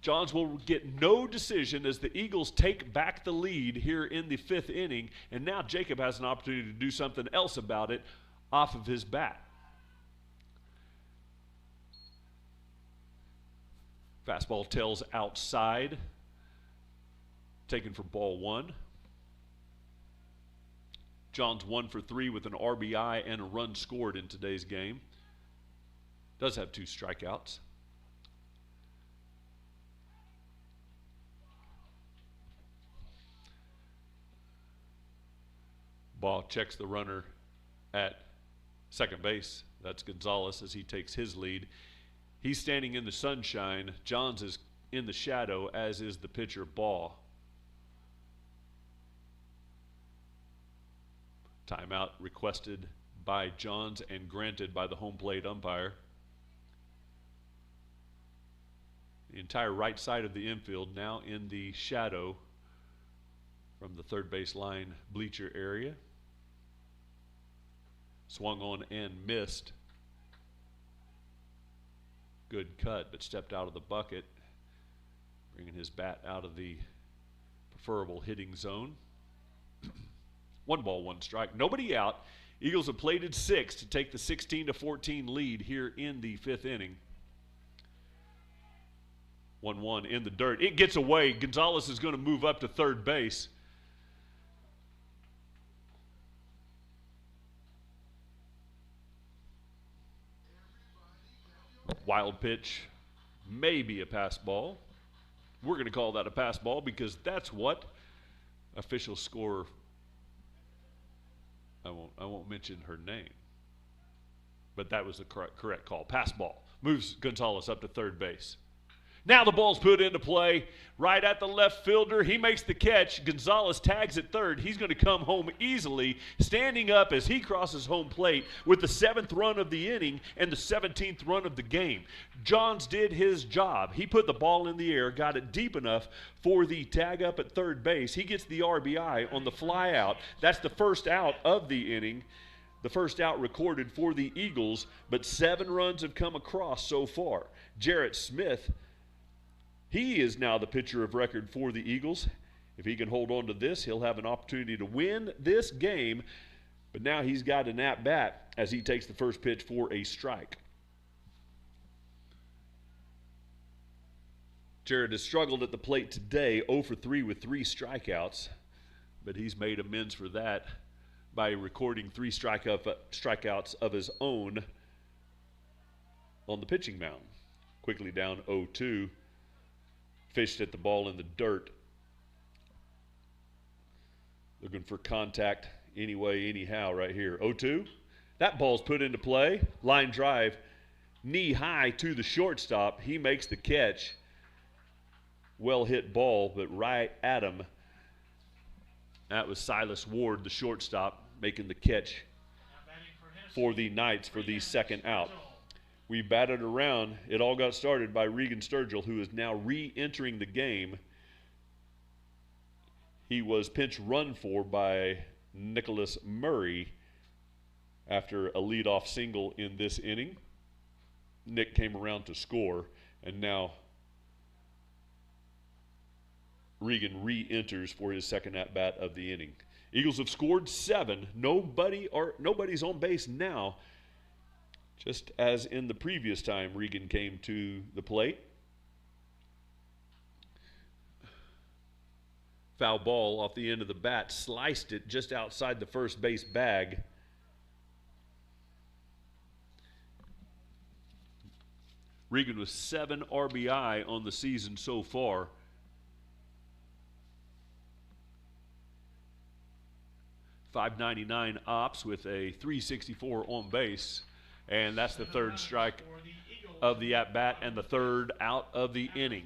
I: Johns will get no decision as the Eagles take back the lead here in the 5th inning, and now Jacob has an opportunity to do something else about it off of his bat. Fastball tails outside, taken for ball 1. Johns 1 for 3 with an RBI and a run scored in today's game. Does have 2 strikeouts. Ball checks the runner at second base. That's Gonzalez as he takes his lead. He's standing in the sunshine. Johns is in the shadow, as is the pitcher, Ball. Timeout requested by Johns and granted by the home plate umpire. The entire right side of the infield now in the shadow from the third base line bleacher area. Swung on and missed. Good cut, but stepped out of the bucket, bringing his bat out of the preferable hitting zone. 1 ball, 1 strike. Nobody out. Eagles have plated 6 to take the 16-14 lead here in the 5th inning. 1-1 in the dirt. It gets away. Gonzalez is going to move up to third base. Wild pitch, maybe a pass ball. We're going to call that a pass ball because that's what official score. I won't mention her name, but that was the correct call. Pass ball. Moves Gonzalez up to third base. Now the ball's put into play right at the left fielder. He makes the catch. Gonzalez tags at third. He's going to come home easily, standing up as he crosses home plate with the 7th run of the inning and the 17th run of the game. Johns did his job. He put the ball in the air, got it deep enough for the tag up at third base. He gets the RBI on the fly out. That's the first out of the inning. The first out recorded for the Eagles, but 7 runs have come across so far. Jarrett Smith, he is now the pitcher of record for the Eagles. If he can hold on to this, he'll have an opportunity to win this game. But now he's got an at-bat as he takes the first pitch for a strike. Jared has struggled at the plate today, 0 for 3 with 3 strikeouts. But he's made amends for that by recording 3 strikeouts of his own on the pitching mound. Quickly down 0-2. Fished at the ball in the dirt. Looking for contact anyway, anyhow right here. 0-2. That ball's put into play. Line drive, knee high to the shortstop. He makes the catch. Well hit ball, but right at him. That was Silas Ward, the shortstop, making the catch for the Knights for the second out. We batted around. It all got started by Regan Sturgill, who is now re-entering the game. He was pinch run for by Nicholas Murray after a leadoff single in this inning. Nick came around to score, and now Regan re-enters for his second at-bat of the inning. Eagles have scored 7. Nobody's on base now. Just as in the previous time Regan came to the plate. Foul ball off the end of the bat, sliced it just outside the first base bag. Regan with 7 RBI on the season so far. .599 ops with a .364 on base. And that's the third strike of the at-bat and the third out of the inning.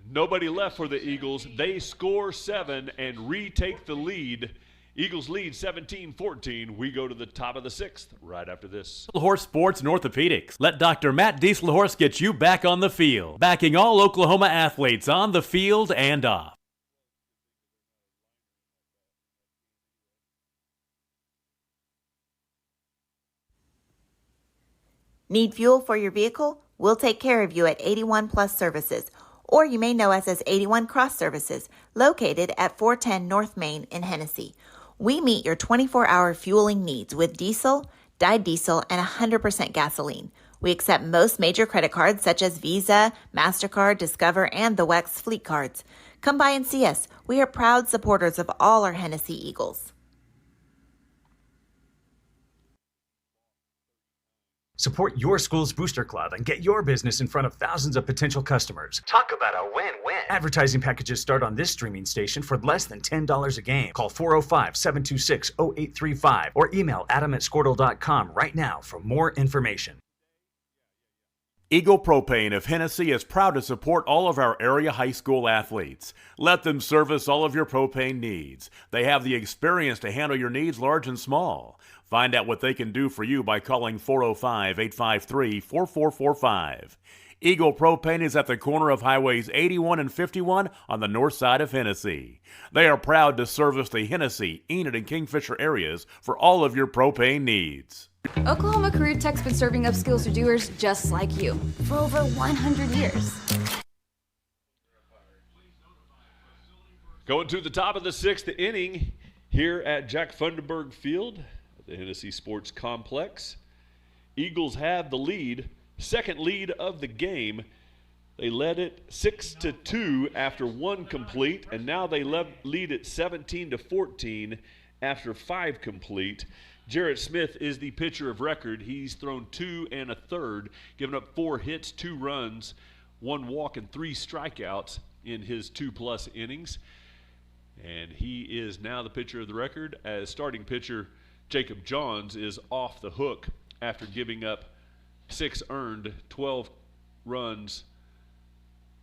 I: Nobody left for the Eagles. They score 7 and retake the lead. Eagles lead 17-14. We go to the top of the 6th right after this.
F: Horse Sports and Orthopedics. Let Dr. Matt Dieselhorst get you back on the field. Backing all Oklahoma athletes on the field and off.
G: Need fuel for your vehicle? We'll take care of you at 81 Plus Services, or you may know us as 81 Cross Services, located at 410 North Main in Hennessey. We meet your 24-hour fueling needs with diesel, dyed diesel, and 100% gasoline. We accept most major credit cards such as Visa, MasterCard, Discover, and the WEX fleet cards. Come by and see us. We are proud supporters of all our Hennessey Eagles.
H: Support your school's booster club and get your business in front of thousands of potential customers.
L: Talk about a win-win.
H: Advertising packages start on this streaming station for less than $10 a game. Call 405-726-0835 or email adam@squirtle.com right now for more information.
F: Eagle Propane of Hennessey is proud to support all of our area high school athletes. Let them service all of your propane needs. They have the experience to handle your needs large and small. Find out what they can do for you by calling 405-853-4445. Eagle Propane is at the corner of Highways 81 and 51 on the north side of Hennessey. They are proud to service the Hennessey, Enid, and Kingfisher areas for all of your propane needs.
A: Oklahoma Career Tech's been serving upskills to doers just like you for over 100 years.
I: Going to the top of the 6th inning here at Jack Funderburg Field at the Hennessey Sports Complex. Eagles have the lead, second lead of the game. They led it 6-2 after 1 complete, and now they lead it 17-14 after 5 complete. Jarrett Smith is the pitcher of record. He's thrown 2 1/3, given up 4 hits, 2 runs, 1 walk, and 3 strikeouts in his 2+ innings. And he is now the pitcher of the record, as starting pitcher Jacob Johns is off the hook after giving up 6 earned, 12 runs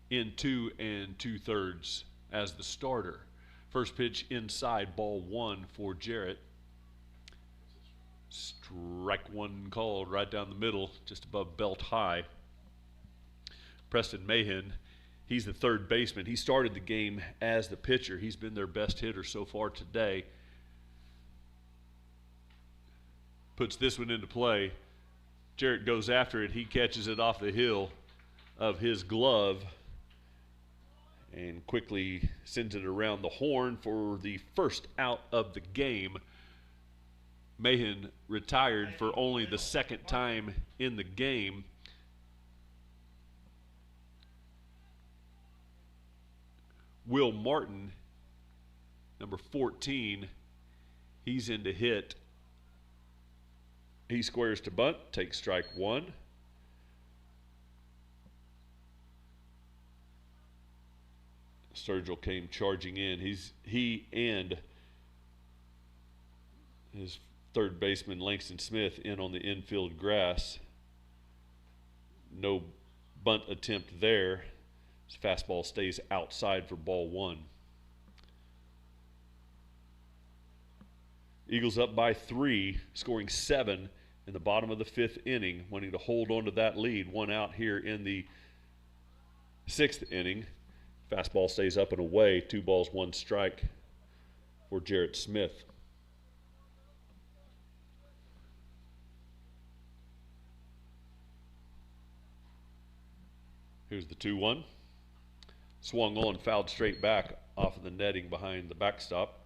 I: in 2 2/3 as the starter. First pitch inside, ball 1 for Jarrett. Strike 1 called right down the middle, just above belt high. Preston Mahan, he's the third baseman. He started the game as the pitcher. He's been their best hitter so far today. Puts this one into play. Jarrett goes after it. He catches it off the heel of his glove and quickly sends it around the horn for the first out of the game. Mahan retired for only the second time in the game. Will Martin, number 14, he's in to hit. He squares to bunt, takes strike 1. Sturgill came charging in. He and his third baseman Langston Smith in on the infield grass. No bunt attempt there. His fastball stays outside for ball 1. Eagles up by 3, scoring 7 in the bottom of the 5th inning, wanting to hold on to that lead. 1 out here in the 6th inning. Fastball stays up and away. 2 balls, 1 strike for Jarrett Smith. Here's the 2-1. Swung on, fouled straight back off of the netting behind the backstop.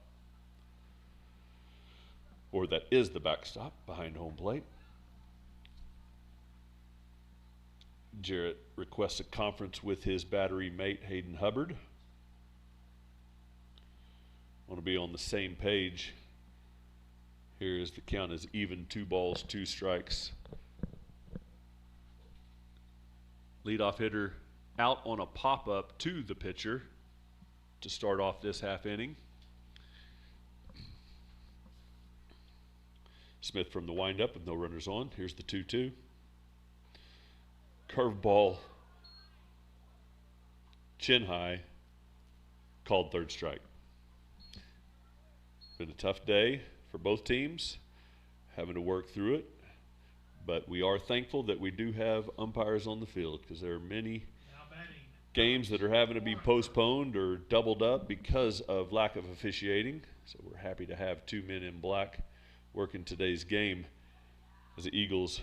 I: Or that is the backstop behind home plate. Jarrett requests a conference with his battery mate, Hayden Hubbard. Want to be on the same page. Here is the count is even, 2 balls, 2 strikes. Leadoff hitter out on a pop-up to the pitcher to start off this half inning. Smith from the windup with no runners on. Here's the 2-2. Curveball, chin high, called third strike. Been a tough day for both teams, having to work through it. But we are thankful that we do have umpires on the field, because there are many games that are having to be postponed or doubled up because of lack of officiating. So we're happy to have two men in black working today's game as the Eagles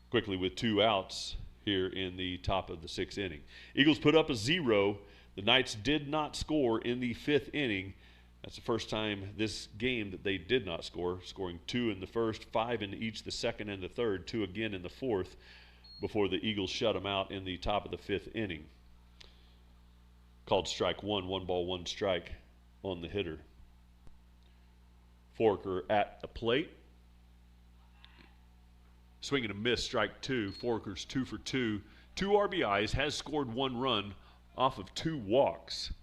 I: quickly with 2 outs here in the top of the 6th inning. Eagles put up a 0. The Knights did not score in the 5th inning. That's the first time this game that they did not score, scoring 2 in the first, 5 in each the second and the third, 2 again in the fourth, before the Eagles shut them out in the top of the 5th inning. Called strike 1, 1 ball, 1 strike on the hitter. Forker at the plate. Swing and a miss, strike 2. Forker's 2 for 2. 2 RBIs, has scored 1 run off of 2 walks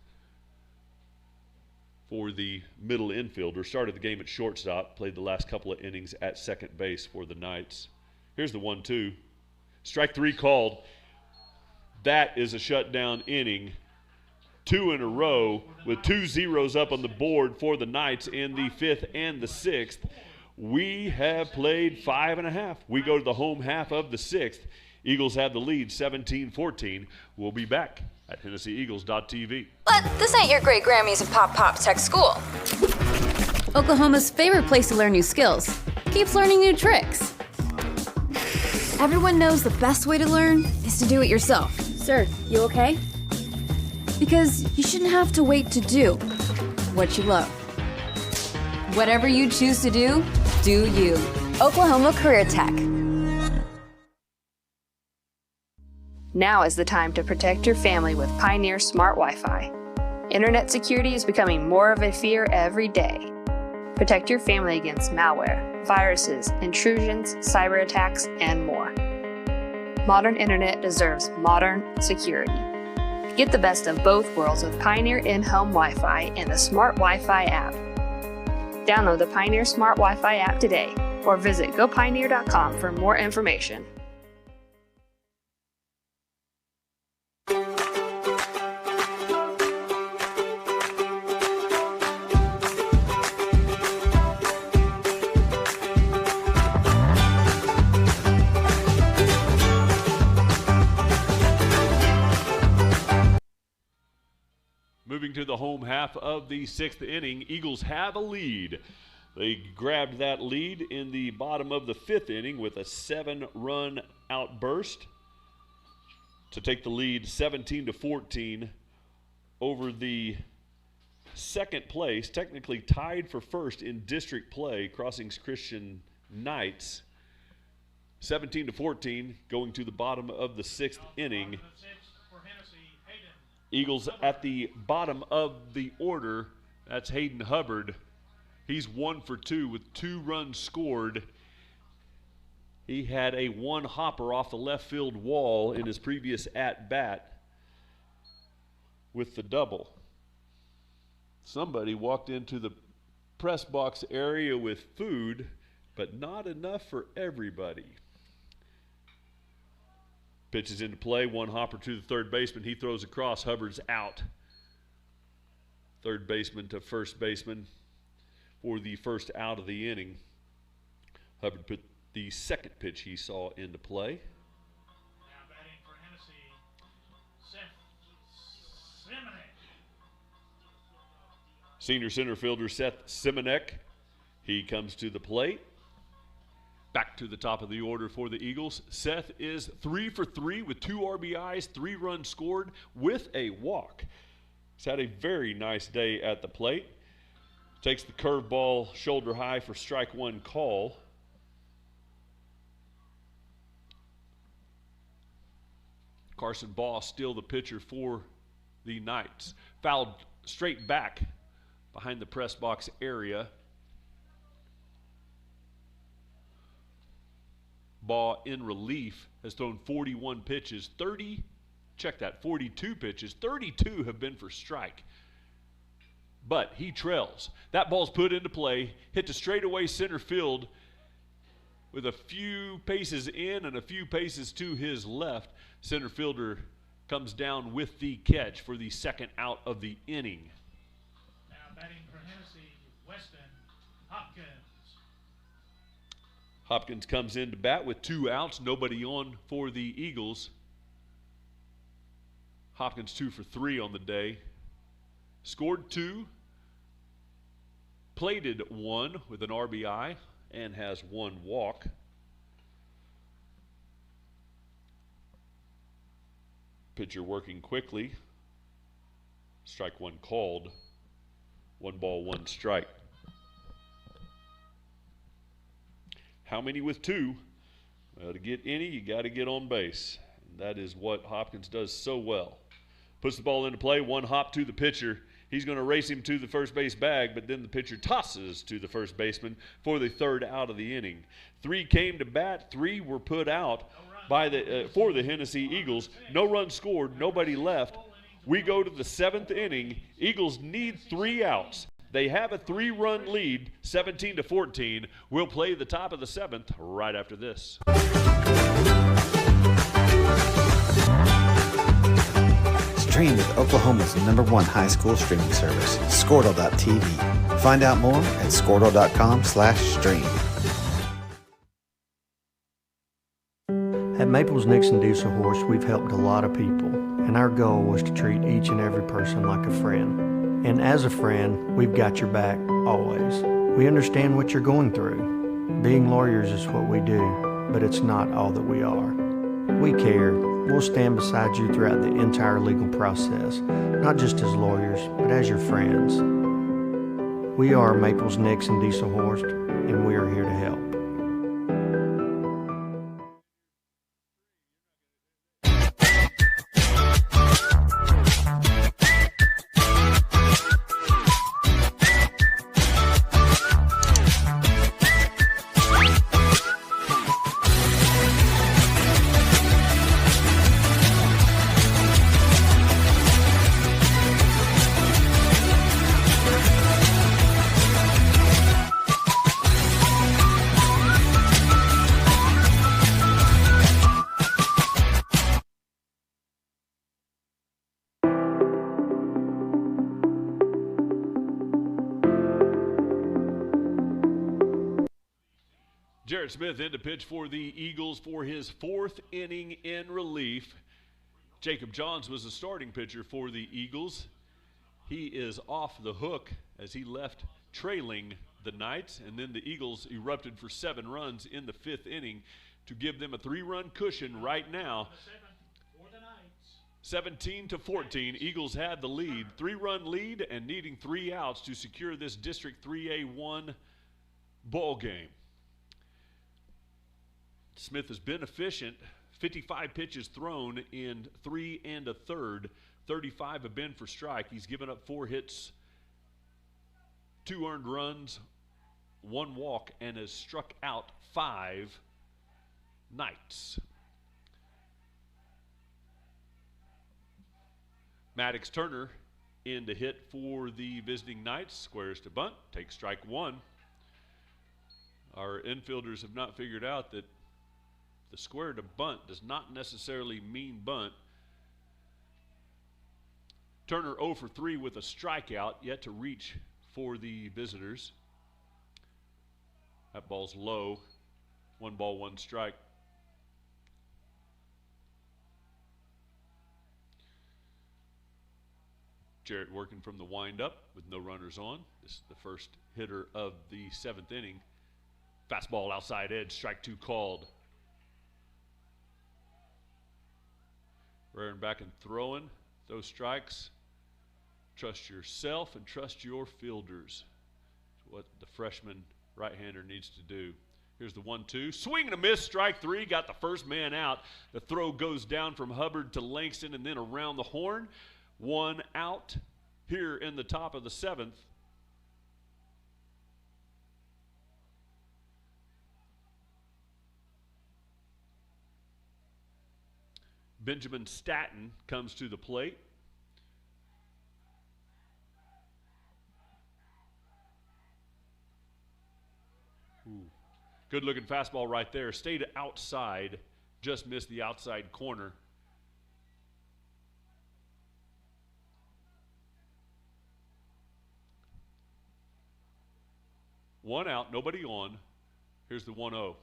I: for the middle infielder. Started the game at shortstop, played the last couple of innings at second base for the Knights. Here's the 1-2. Strike 3 called. That is a shutdown inning. 2 in a row with 2 zeros up on the board for the Knights in the 5th and the 6th. We have played 5.5. We go to the home half of the 6th. Eagles have the lead 17-14. We'll be back at HennessyEagles.tv.
A: But this ain't your great Grammys of Pop Pop Tech School. Oklahoma's favorite place to learn new skills keeps learning new tricks. Everyone knows the best way to learn is to do it yourself.
L: Sir, you okay?
A: Because you shouldn't have to wait to do what you love. Whatever you choose to do, do you. Oklahoma Career Tech.
B: Now is the time to protect your family with Pioneer Smart Wi-Fi. Internet security is becoming more of a fear every day. Protect your family against malware, viruses, intrusions, cyber attacks, and more. Modern internet deserves modern security. Get the best of both worlds with Pioneer in-home Wi-Fi and the Smart Wi-Fi app. Download the Pioneer Smart Wi-Fi app today or visit gopioneer.com for more information.
I: Moving to the home half of the 6th inning, Eagles have a lead. They grabbed that lead in the bottom of the 5th inning with a 7-run outburst to take the lead 17-14 over the second place, technically tied for first in district play, Crossings Christian Knights. 17-14 going to the bottom of the 6th inning. Eagles at the bottom of the order. That's Hayden Hubbard. He's 1 for 2 with 2 runs scored. He had a 1-hopper off the left field wall in his previous at-bat with the double. Somebody walked into the press box area with food, but not enough for everybody. Pitches into play, 1-hopper to the third baseman. He throws across. Hubbard's out. Third baseman to first baseman for the first out of the inning. Hubbard put the second pitch he saw into play.
J: Now batting for Hennessey, Seth Simonek.
I: Senior center fielder Seth Simonek. He comes to the plate. Back to the top of the order for the Eagles. Seth is 3 for 3 with 2 RBIs, 3 runs scored with a walk. He's had a very nice day at the plate. Takes the curveball shoulder high for strike 1 call. Carson Ball still the pitcher for the Knights. Fouled straight back behind the press box area. Ball in relief has thrown 41 pitches, 42 pitches, 32 have been for strike. but he trails. That ball's put into play, hit to straightaway center field with a few paces in and a few paces to his left. Center fielder comes down with the catch for the second out of the inning.
J: Now batting for Hennessey, Weston Hopkins.
I: Hopkins comes in to bat with 2 outs, nobody on for the Eagles. Hopkins 2 for 3 on the day. Scored 2, plated 1 with an RBI, and has 1 walk. Pitcher working quickly. Strike 1 called. 1 ball, 1 strike. How many with 2? Well, to get any, you got to get on base. And that is what Hopkins does so well. Puts the ball into play, 1 hop to the pitcher. He's going to race him to the first base bag, but then the pitcher tosses to the first baseman for the 3rd out of the inning. 3 came to bat, 3 were put out by for the Hennessey Eagles. No runs scored, nobody left. We go to the 7th inning. Eagles need 3 outs. They have a 3-run lead, 17-14. We'll play the top of the 7th right after this.
C: Stream with Oklahoma's #1 high school streaming service, Squirtle.tv. Find out more at Squirtle.com/stream.
D: At Maples Nixon Diesel Horse, we've helped a lot of people, and our goal was to treat each and every person like a friend. And as a friend, we've got your back always. We understand what you're going through. Being lawyers is what we do, but it's not all that we are. We care. We'll stand beside you throughout the entire legal process, not just as lawyers, but as your friends. We are Maples Nixon Diesel Horse, and we are here to help.
I: Jarrett Smith in to pitch for the Eagles for his 4th inning in relief. Jacob Johns was the starting pitcher for the Eagles. He is off the hook as he left trailing the Knights, and then the Eagles erupted for 7 runs in the 5th inning to give them a 3-run cushion right now. 17-14, Eagles had the lead, 3-run lead, and needing 3 outs to secure this District 3A1 ball game. Smith has been efficient, 55 pitches thrown in 3 1/3, 35 have been for strike. He's given up 4 hits, 2 earned runs, 1 walk, and has struck out 5 Knights. Maddox Turner in to hit for the visiting Knights, squares to bunt, takes strike 1. Our infielders have not figured out that the square to bunt does not necessarily mean bunt. Turner 0 for 3 with a strikeout, yet to reach for the visitors. That ball's low. 1 ball, 1 strike. Jarrett working from the windup with no runners on. This is the first hitter of the 7th inning. Fastball outside edge, strike 2 called. Rearing back and throwing those strikes. Trust yourself and trust your fielders. That's what the freshman right-hander needs to do. Here's the 1-2. Swing and a miss, strike 3. Got the first man out. The throw goes down from Hubbard to Langston and then around the horn. 1 out here in the top of the 7th. Benjamin Staton comes to the plate. Good looking fastball right there. Stayed outside, just missed the outside corner. One out, nobody on. Here's the 1-0.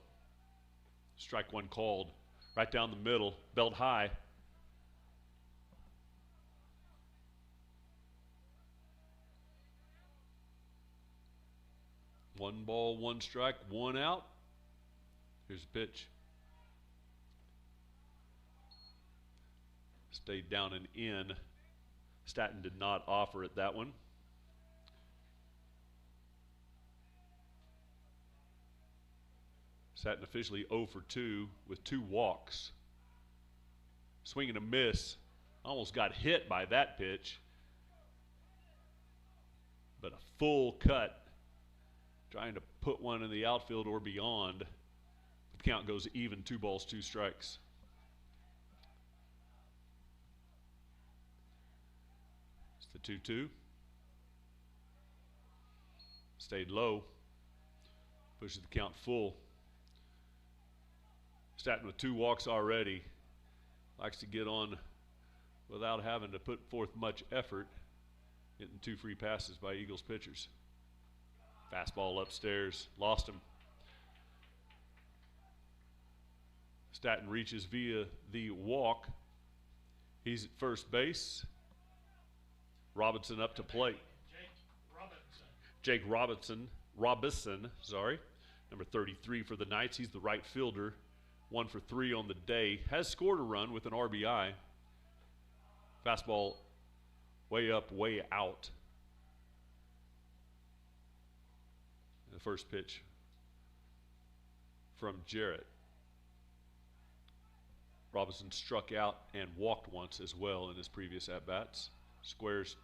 I: Strike one called. Right down the middle, belt high. One ball, one strike, one out. Here's the pitch. Stayed down and in. Staton did not offer it that one. Staton officially 0 for 2 with 2 walks. Swing and a miss. Almost got hit by that pitch. But a full cut. Trying to put one in the outfield or beyond. The count goes even, 2 balls, 2 strikes. It's the 2-2. Stayed low. Pushes the count full. Staton with 2 walks already. Likes to get on without having to put forth much effort. Getting 2 free passes by Eagles pitchers. Fastball upstairs. Lost him. Staton reaches via the walk. He's at first base. Robinson up to plate. Jake Robinson, sorry. Number 33 for the Knights. He's the right fielder. 1 for 3 on the day. Has scored a run with an RBI. Fastball way up, way out. The first pitch from Jarrett. Robinson struck out and walked once as well in his previous at-bats. Squares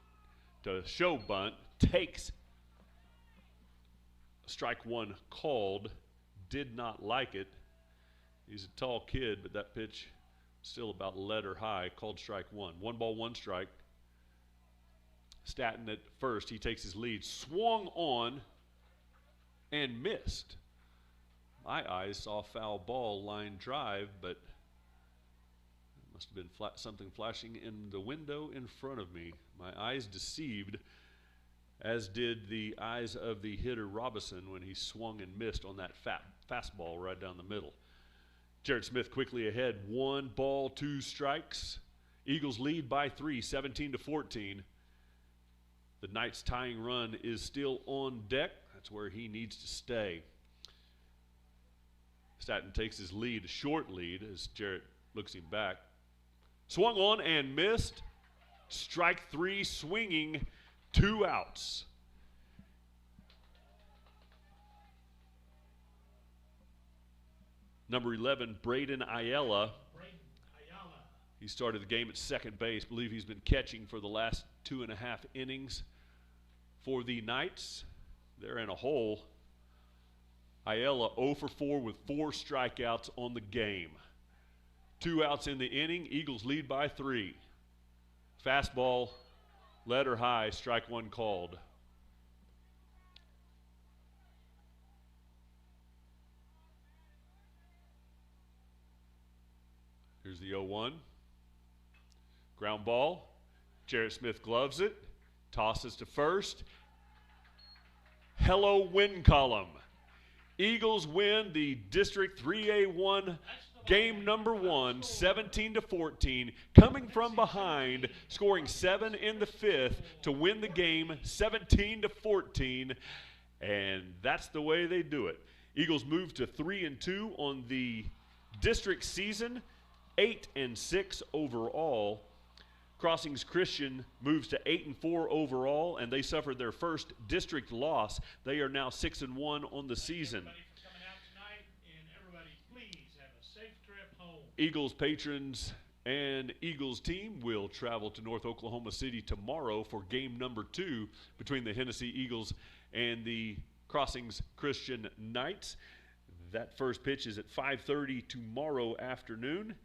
I: to show bunt. Takes strike one called. Did not like it. He's a tall kid, but that pitch still about letter high. Called strike one. 1 ball, 1 strike. Staton at first. He takes his lead. Swung on and missed. My eyes saw foul ball, line drive, but it must have been something flashing in the window in front of me. My eyes deceived, as did the eyes of the hitter Robinson when he swung and missed on that fastball right down the middle. Jared Smith quickly ahead. 1 ball, 2 strikes. Eagles lead by 3, 17-14. The Knights' tying run is still on deck. That's where he needs to stay. Staton takes his lead, a short lead, as Jarrett looks him back. Swung on and missed. Strike 3, swinging, 2 outs. Number 11, Braden Ayala. He started the game at second base. Believe he's been catching for the last 2.5 innings for the Knights. They're in a hole. Ayala 0 for 4 with 4 strikeouts on the game. 2 outs in the inning. Eagles lead by 3. Fastball, letter high, strike 1 called. Here's the 0-1. Ground ball. Jarrett Smith gloves it. Tosses to first. Hello, win column. Eagles win the District 3A1 game number 1, 17-14, coming from behind, scoring 7 in the 5th to win the game 17-14, and that's the way they do it. Eagles move to 3-2 on the district season, 8-6 overall. Crossings Christian moves to 8-4 overall, and they suffered their first district loss. They are now 6-1 on the season. Eagles patrons and Eagles team will travel to North Oklahoma City tomorrow for game number 2 between the Hennessey Eagles and the Crossings Christian Knights. That first pitch is at 5:30 tomorrow afternoon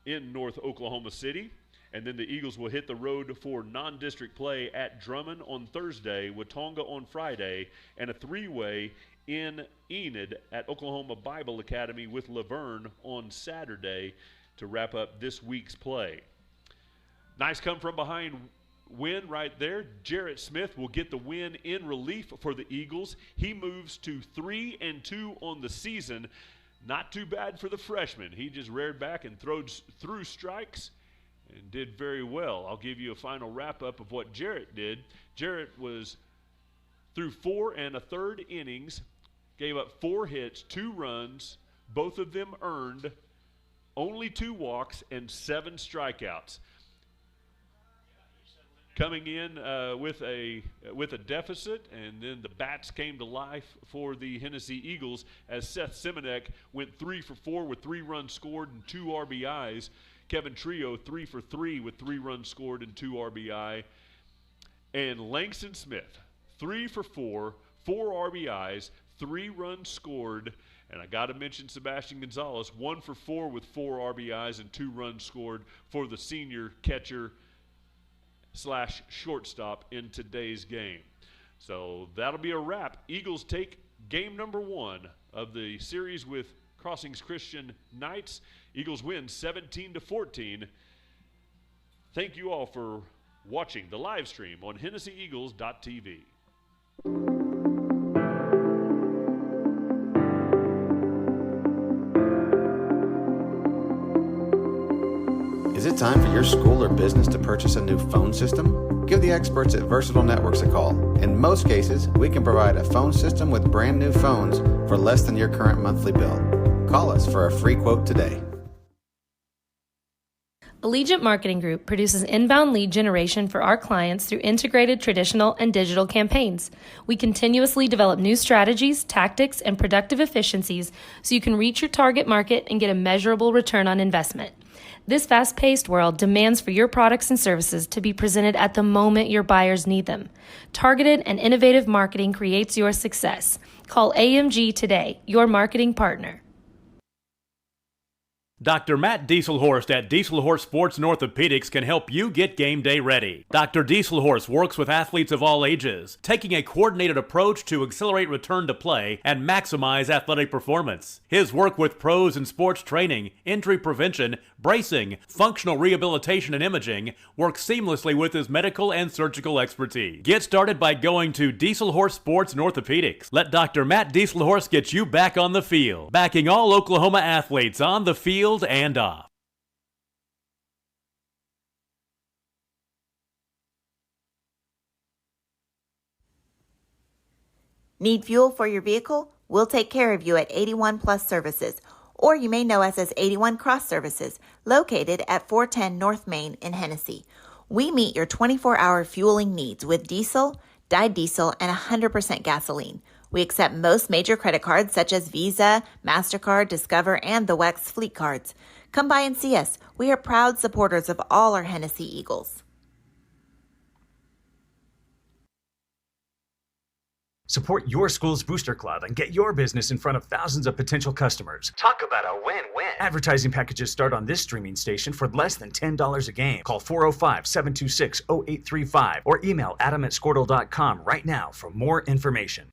I: in North Oklahoma City. And then the Eagles will hit the road for non-district play at Drummond on Thursday, Watonga on Friday, and a three-way in Enid at Oklahoma Bible Academy with Laverne on Saturday to wrap up this week's play. Nice come-from-behind win right there. Jarrett Smith will get the win in relief for the Eagles. He moves to 3-2 on the season. Not too bad for the freshman. He just reared back and threw strikes and did very well. I'll give you a final wrap-up of what Jarrett did. Jarrett was through 4 1/3 innings, gave up 4 hits, 2 runs, both of them earned, only 2 walks, and 7 strikeouts. Coming in with a deficit, and then the bats came to life for the Hennessey Eagles as Seth Simonek went 3 for 4 with 3 runs scored and 2 RBIs. Kevin Trio 3 for 3 with 3 runs scored and 2 RBI. And Langston Smith 3 for 4, 4 RBIs, 3 runs scored. And I got to mention Sebastian Gonzalez 1 for 4 with 4 RBIs and 2 runs scored for the senior catcher / shortstop in today's game. So that'll be a wrap. Eagles take game number 1 of the series with Crossings Christian Knights. Eagles win 17-14. Thank you all for watching the live stream on HennessyEagles.tv.
C: Is it time for your school or business to purchase a new phone system? Give the experts at Versatile Networks a call. In most cases, we can provide a phone system with brand new phones for less than your current monthly bill. Call us for a free quote today.
E: Allegiant Marketing Group produces inbound lead generation for our clients through integrated traditional and digital campaigns. We continuously develop new strategies, tactics, and productive efficiencies so you can reach your target market and get a measurable return on investment. This fast-paced world demands for your products and services to be presented at the moment your buyers need them. Targeted and innovative marketing creates your success. Call AMG today, your marketing partner.
F: Dr. Matt Dieselhorst at Dieselhorst Sports and Orthopedics can help you get game day ready. Dr. Dieselhorst works with athletes of all ages, taking a coordinated approach to accelerate return to play and maximize athletic performance. His work with pros in sports training, injury prevention, bracing, functional rehabilitation, and imaging works seamlessly with his medical and surgical expertise. Get started by going to Dieselhorst Sports and Orthopedics. Let Dr. Matt Dieselhorst get you back on the field, backing all Oklahoma athletes on the field and off.
G: Need fuel for your vehicle? We'll take care of you at 81 Plus Services, or you may know us as 81 Cross Services, located at 410 North Main in Hennessey. We meet your 24-hour fueling needs with diesel, dyed diesel, and 100% gasoline. We accept most major credit cards such as Visa, MasterCard, Discover, and the WEX fleet cards. Come by and see us. We are proud supporters of all our Hennessey Eagles.
H: Support your school's booster club and get your business in front of thousands of potential customers.
L: Talk about a win-win.
H: Advertising packages start on this streaming station for less than $10 a game. Call 405-726-0835 or email adam@squirtle.com right now for more information.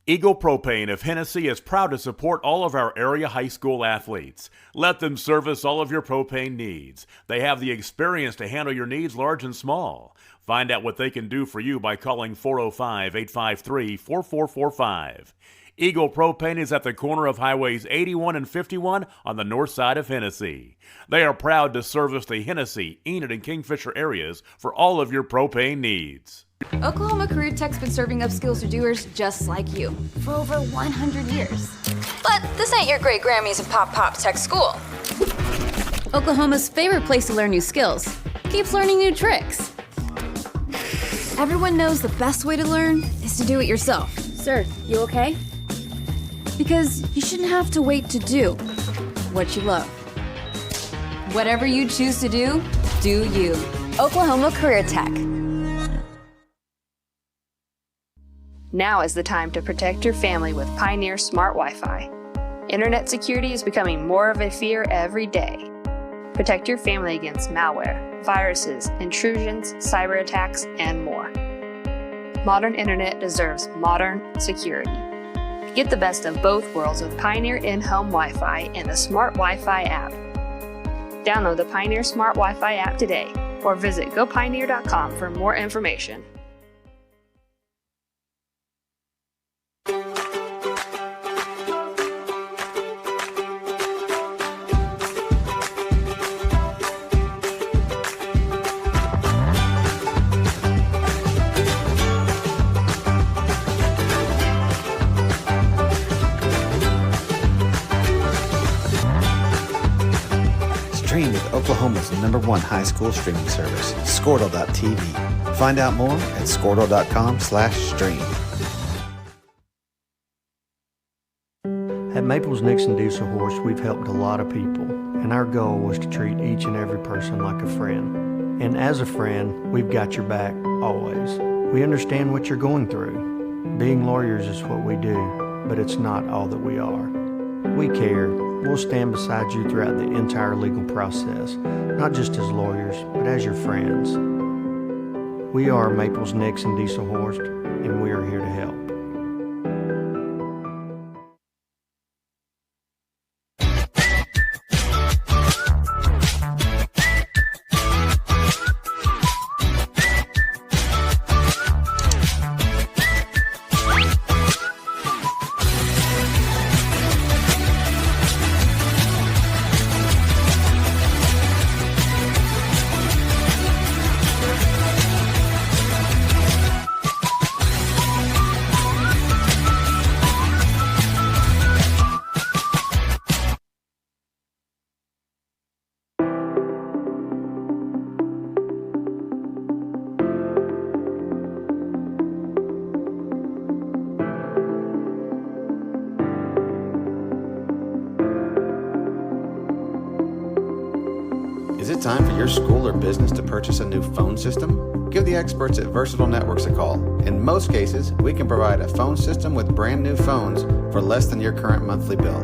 F: Eagle Propane of Hennessey is proud to support all of our area high school athletes. Let them service all of your propane needs. They have the experience to handle your needs large and small. Find out what they can do for you by calling 405-853-4445. Eagle Propane is at the corner of Highways 81 and 51 on the north side of Hennessey. They are proud to service the Hennessey, Enid, and Kingfisher areas for all of your propane needs.
A: Oklahoma Career Tech's been serving upskills to doers just like you for over 100 years. But this ain't your great Grammys and Pop Tech school. Oklahoma's favorite place to learn new skills keeps learning new tricks. Everyone knows the best way to learn is to do it yourself. Sir, you okay? Because you shouldn't have to wait to do what you love. Whatever you choose to do you. Oklahoma Career Tech.
B: Now is the time to protect your family with Pioneer Smart Wi-Fi. Internet security is becoming more of a fear every day. Protect your family against malware, viruses, intrusions, cyber attacks, and more. Modern internet deserves modern security. Get the best of both worlds with Pioneer in-home Wi-Fi and the Smart Wi-Fi app. Download the Pioneer Smart Wi-Fi app today or visit gopioneer.com for more information.
C: Stream with Oklahoma's #1 high school streaming service, Squirtle.tv. Find out more at Squirtle.com/stream.
D: At Maples Nixon Diesel Horse, we've helped a lot of people, and our goal was to treat each and every person like a friend. And as a friend, we've got your back always. We understand what you're going through. Being lawyers is what we do, but it's not all that we are. We care. We'll stand beside you throughout the entire legal process, not just as lawyers, but as your friends. We are Maples Nixon Diesel Horse, and we are here to help.
C: Is it time for your school or business to purchase a new phone system? Give the experts at Versatile Networks a call. In most cases, we can provide a phone system with brand new phones for less than your current monthly bill.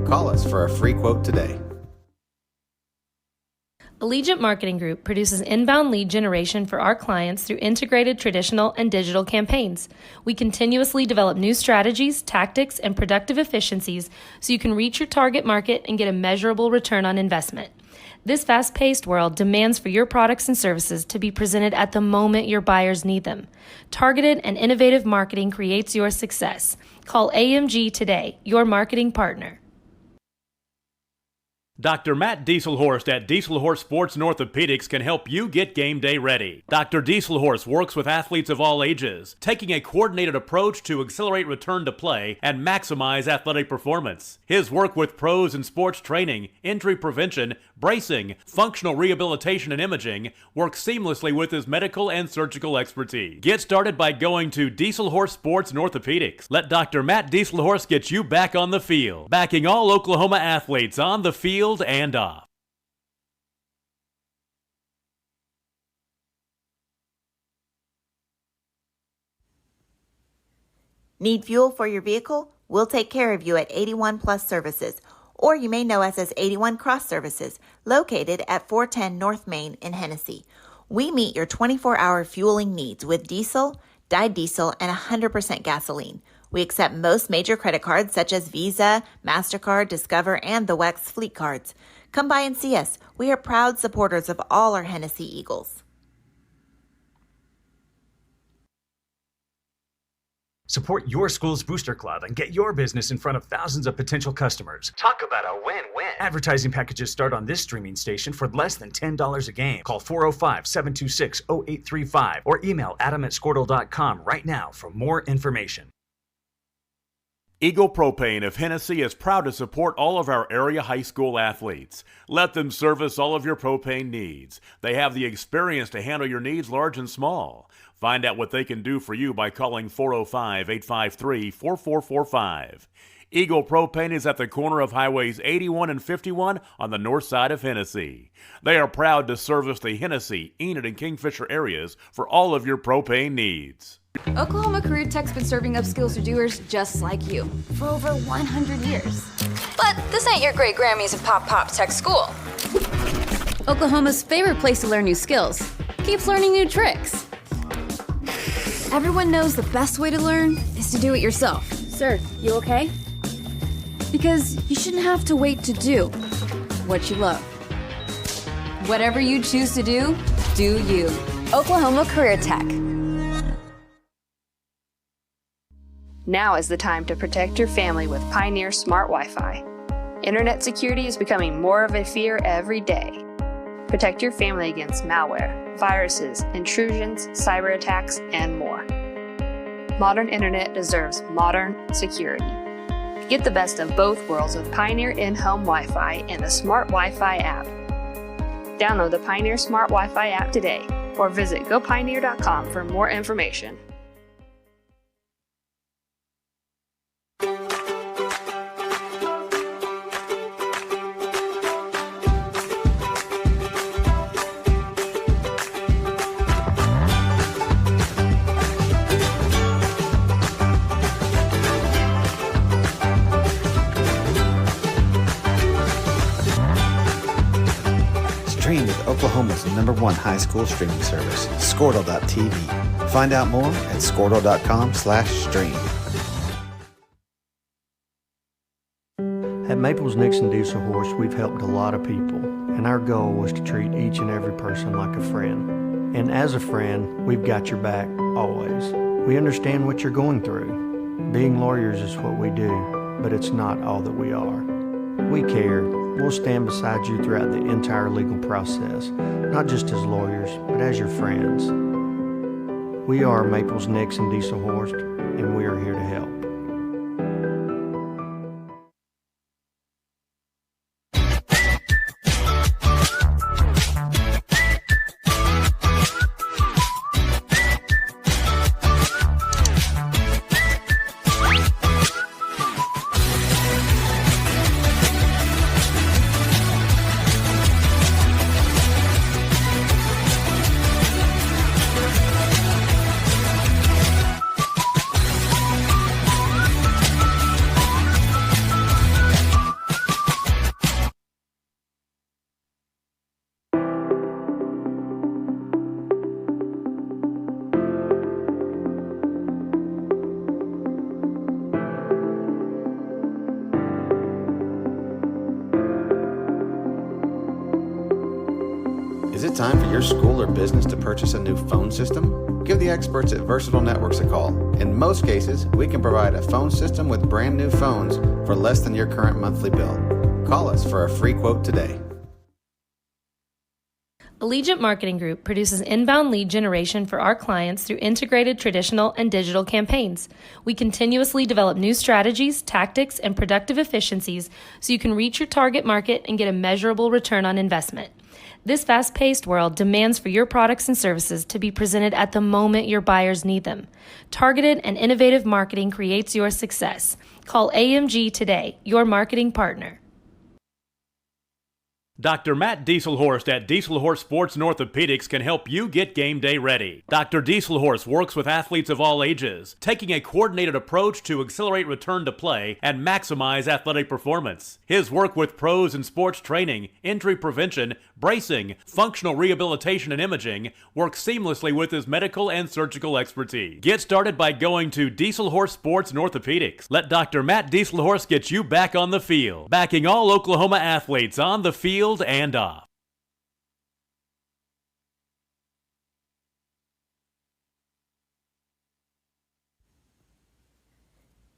C: Call us for a free quote today.
E: Allegiant Marketing Group produces inbound lead generation for our clients through integrated traditional and digital campaigns. We continuously develop new strategies, tactics, and productive efficiencies so you can reach your target market and get a measurable return on investment. This fast-paced world demands for your products and services to be presented at the moment your buyers need them. Targeted and innovative marketing creates your success. Call AMG today, your marketing partner.
F: Dr. Matt Dieselhorst at Dieselhorst Sports and Orthopedics can help you get game day ready. Dr. Dieselhorst works with athletes of all ages, taking a coordinated approach to accelerate return to play and maximize athletic performance. His work with pros in sports training, injury prevention, bracing, functional rehabilitation, and imaging works seamlessly with his medical and surgical expertise. Get started by going to Dieselhorst Sports and Orthopedics. Let Dr. Matt Dieselhorst get you back on the field, backing all Oklahoma athletes on the field and off.
G: Need fuel for your vehicle? We'll take care of you at 81 Plus Services, or you may know us as 81 Cross Services, located at 410 North Main in Hennessey. We meet your 24-hour fueling needs with diesel, dyed diesel, and 100% gasoline. We accept most major credit cards such as Visa, MasterCard, Discover, and the WEX fleet cards. Come by and see us. We are proud supporters of all our Hennessey Eagles.
H: Support your school's booster club and get your business in front of thousands of potential customers.
L: Talk about a win-win.
H: Advertising packages start on this streaming station for less than $10 a game. Call 405-726-0835 or email adam@squirtle.com right now for more information.
F: Eagle Propane of Hennessey is proud to support all of our area high school athletes. Let them service all of your propane needs. They have the experience to handle your needs large and small. Find out what they can do for you by calling 405-853-4445. Eagle Propane is at the corner of Highways 81 and 51 on the north side of Hennessey. They are proud to service the Hennessey, Enid, and Kingfisher areas for all of your propane needs.
A: Oklahoma Career Tech's been serving upskills to doers just like you for over 100 years. But this ain't your great Grammys and Pop Tech school. Oklahoma's favorite place to learn new skills keeps learning new tricks. Everyone knows the best way to learn is to do it yourself.
L: Sir, you okay?
A: Because you shouldn't have to wait to do what you love. Whatever you choose to do, do you. Oklahoma Career Tech.
B: Now is the time to protect your family with Pioneer Smart Wi-Fi. Internet security is becoming more of a fear every day. Protect your family against malware, viruses, intrusions, cyber attacks, and more. Modern internet deserves modern security. Get the best of both worlds with Pioneer in-home Wi-Fi and the Smart Wi-Fi app. Download the Pioneer Smart Wi-Fi app today or visit gopioneer.com for more information.
C: Stream with Oklahoma's #1 high school streaming service, Squirtle.tv. Find out more at squirtle.com/stream.
D: At Maples Nixon Diesel Horse, we've helped a lot of people, and our goal was to treat each and every person like a friend. And as a friend, we've got your back always. We understand what you're going through. Being lawyers is what we do, but it's not all that we are. We care. We'll stand beside you throughout the entire legal process, not just as lawyers, but as your friends. We are Maples Nixon Diesel Horse, and we are here to help.
C: Is it time for your school or business to purchase a new phone system? Give the experts at Versatile Networks a call. In most cases, we can provide a phone system with brand new phones for less than your current monthly bill. Call us for a free quote today.
E: Allegiant Marketing Group produces inbound lead generation for our clients through integrated traditional and digital campaigns. We continuously develop new strategies, tactics, and productive efficiencies so you can reach your target market and get a measurable return on investment. This fast-paced world demands for your products and services to be presented at the moment your buyers need them. Targeted and innovative marketing creates your success. Call AMG today, your marketing partner.
F: Dr. Matt Dieselhorst at Dieselhorst Sports and Orthopedics can help you get game day ready. Dr. Dieselhorst works with athletes of all ages, taking a coordinated approach to accelerate return to play and maximize athletic performance. His work with pros in sports training, injury prevention, bracing, functional rehabilitation, and imaging works seamlessly with his medical and surgical expertise. Get started by going to Dieselhorst Sports and Orthopedics. Let Dr. Matt Dieselhorst get you back on the field, backing all Oklahoma athletes on the field and off.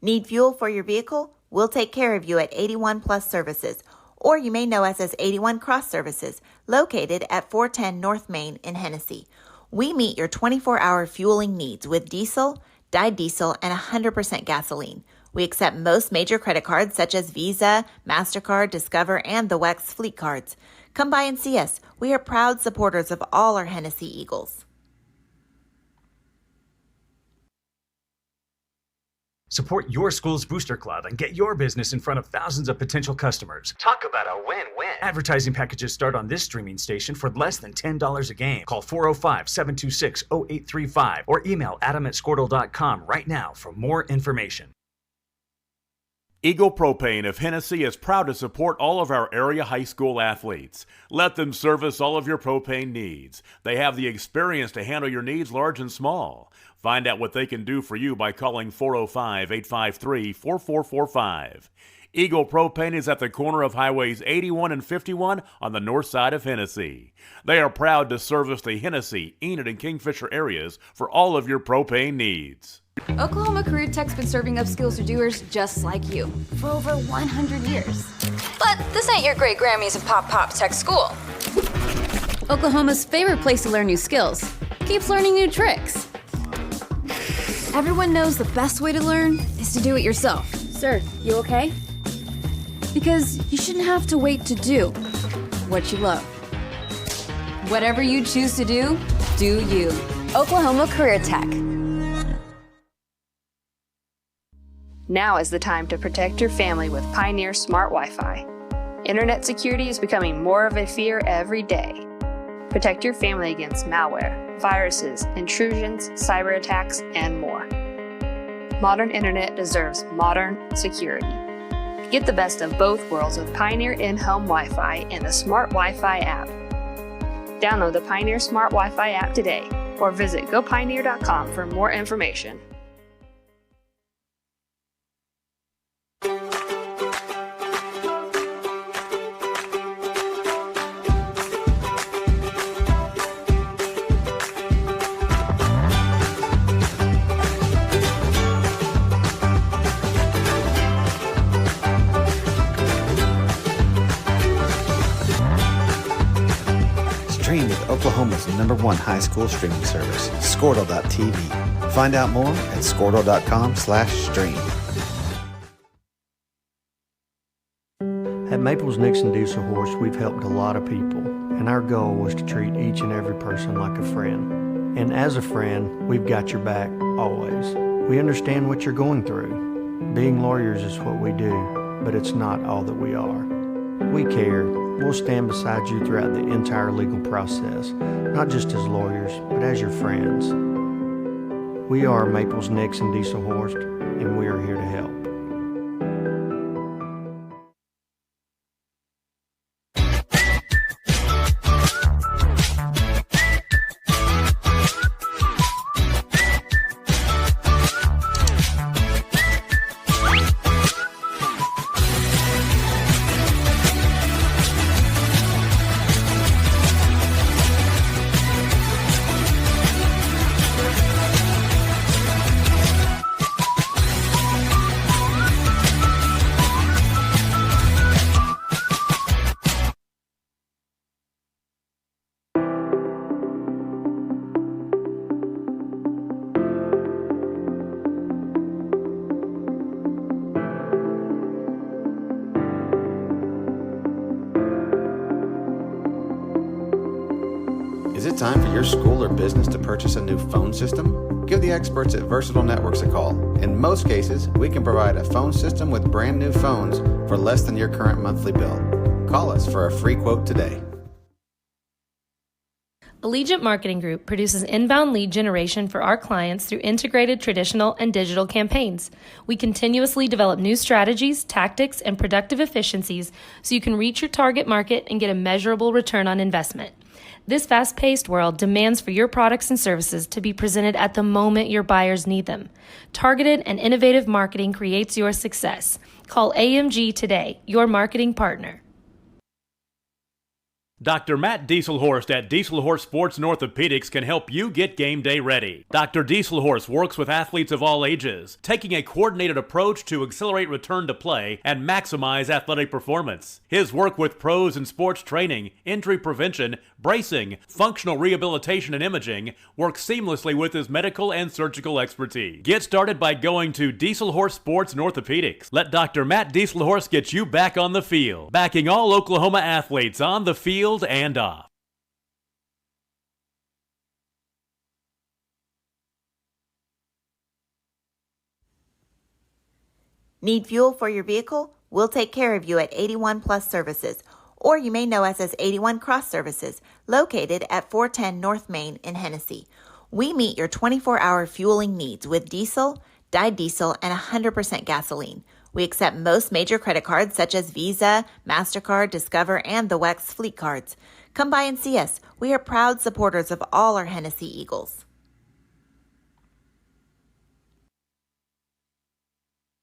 G: Need fuel for your vehicle? We'll take care of you at 81 Plus Services, or you may know us as 81 Cross Services, located at 410 North Main in Hennessey. We meet your 24-hour fueling needs with diesel, dyed diesel, and 100% gasoline. We accept most major credit cards such as Visa, MasterCard, Discover, and the WEX fleet cards. Come by and see us. We are proud supporters of all our Hennessey Eagles.
H: Support your school's booster club and get your business in front of thousands of potential customers.
M: Talk about a win-win.
H: Advertising packages start on this streaming station for less than $10 a game. Call 405-726-0835 or email adam@squirtle.com right now for more information.
F: Eagle Propane of Hennessey is proud to support all of our area high school athletes. Let them service all of your propane needs. They have the experience to handle your needs large and small. Find out what they can do for you by calling 405-853-4445. Eagle Propane is at the corner of Highways 81 and 51 on the north side of Hennessey. They are proud to service the Hennessey, Enid, and Kingfisher areas for all of your propane needs.
A: Oklahoma Career Tech's been serving upskills to doers just like you for over 100 years. But this ain't your great Grammys and Pop Tech School. Oklahoma's favorite place to learn new skills keeps learning new tricks. Everyone knows the best way to learn is to do it yourself. Sir, you okay? Because you shouldn't have to wait to do what you love. Whatever you choose to do you. Oklahoma Career Tech.
B: Now is the time to protect your family with Pioneer Smart Wi-Fi. Internet security is becoming more of a fear every day. Protect your family against malware, viruses, intrusions, cyber attacks, and more. Modern internet deserves modern security. Get the best of both worlds with Pioneer in-home Wi-Fi and the Smart Wi-Fi app. Download the Pioneer Smart Wi-Fi app today or visit gopioneer.com for more information.
C: Stream with Oklahoma's #1 high school streaming service, Squirtle.tv. Find out more at squirtle.com/stream.
D: At Maples Nixon Diesel Horse, we've helped a lot of people, and our goal was to treat each and every person like a friend. And as a friend, we've got your back always. We understand what you're going through. Being lawyers is what we do, but it's not all that we are. We care. We'll stand beside you throughout the entire legal process, not just as lawyers, but as your friends. We are Maples Nixon Diesel Horse, and we are here to help.
C: Is it time for your school or business to purchase a new phone system? Give the experts at Versatile Networks a call. In most cases, we can provide a phone system with brand new phones for less than your current monthly bill. Call us for a free quote today.
E: Allegiant Marketing Group produces inbound lead generation for our clients through integrated traditional and digital campaigns. We continuously develop new strategies, tactics, and productive efficiencies so you can reach your target market and get a measurable return on investment. This fast-paced world demands for your products and services to be presented at the moment your buyers need them. Targeted and innovative marketing creates your success. Call AMG today, your marketing partner.
F: Dr. Matt Dieselhorst at Dieselhorst Sports and Orthopedics can help you get game day ready. Dr. Dieselhorst works with athletes of all ages, taking a coordinated approach to accelerate return to play and maximize athletic performance. His work with pros in sports training, injury prevention, bracing, functional rehabilitation, and imaging works seamlessly with his medical and surgical expertise. Get started by going to Dieselhorst Sports and Orthopedics. Let Dr. Matt Dieselhorst get you back on the field, backing all Oklahoma athletes on the field and off.
G: Need fuel for your vehicle? We'll take care of you at 81 Plus Services, or you may know us as 81 Cross Services, located at 410 North Main in Hennessey. We meet your 24-hour fueling needs with diesel, dyed diesel, and 100% gasoline. We accept most major credit cards such as Visa, MasterCard, Discover, and the WEX fleet cards. Come by and see us. We are proud supporters of all our Hennessey Eagles.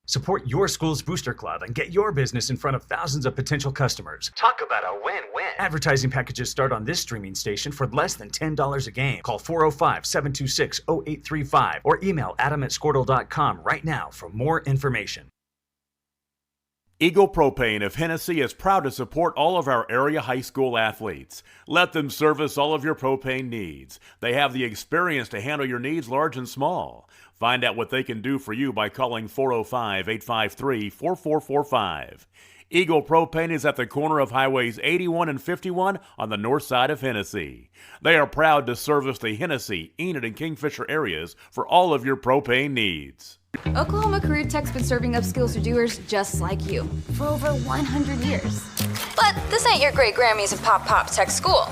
H: Support your school's booster club and get your business in front of thousands of potential customers.
L: Talk about a win-win.
H: Advertising packages start on this streaming station for less than $10 a game. Call 405-726-0835 or email adam@squirtle.com right now for more information.
F: Eagle Propane of Hennessey is proud to support all of our area high school athletes. Let them service all of your propane needs. They have the experience to handle your needs large and small. Find out what they can do for you by calling 405-853-4445. Eagle Propane is at the corner of Highways 81 and 51 on the north side of Hennessey. They are proud to service the Hennessey, Enid, and Kingfisher areas for all of your propane needs.
A: Oklahoma Career Tech's been serving upskills to doers just like you for over 100 years. But this ain't your great Grammys and Pop Tech School.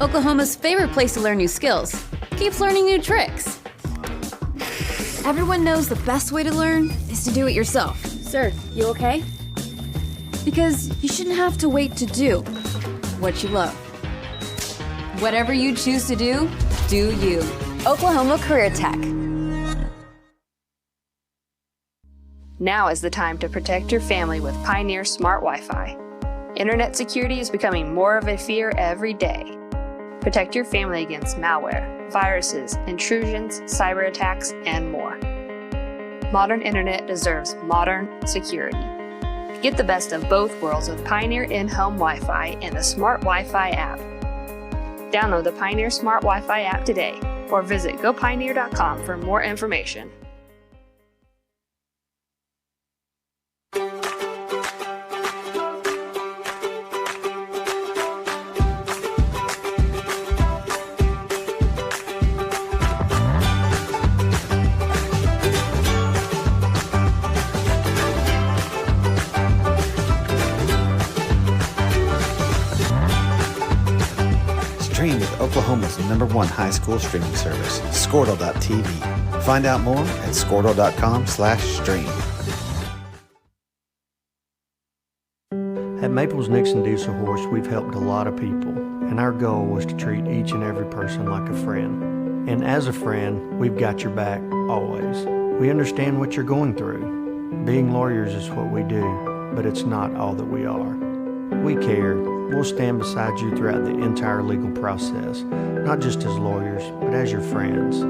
A: Oklahoma's favorite place to learn new skills keeps learning new tricks. Everyone knows the best way to learn is to do it yourself.
M: Sir, you okay?
A: Because you shouldn't have to wait to do what you love. Whatever you choose to do you. Oklahoma Career Tech.
B: Now is the time to protect your family with Pioneer Smart Wi-Fi. Internet security is becoming more of a fear every day. Protect your family against malware, viruses, intrusions, cyber attacks, and more. Modern internet deserves modern security. Get the best of both worlds with Pioneer in-home Wi-Fi and the Smart Wi-Fi app. Download the Pioneer Smart Wi-Fi app today or visit gopioneer.com for more information.
C: Stream with Oklahoma's #1 high school streaming service, Squirtle.tv. Find out more at squirtle.com/stream.
D: At Maples Nixon Diesel Horse, we've helped a lot of people, and our goal was to treat each and every person like a friend. And as a friend, we've got your back always. We understand what you're going through. Being lawyers is what we do, but it's not all that we are. We care. We'll stand beside you throughout the entire legal process, not just as lawyers, but as your friends.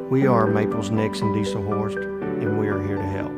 D: We are Maples Nixon Diesel Horse, and we are here to help.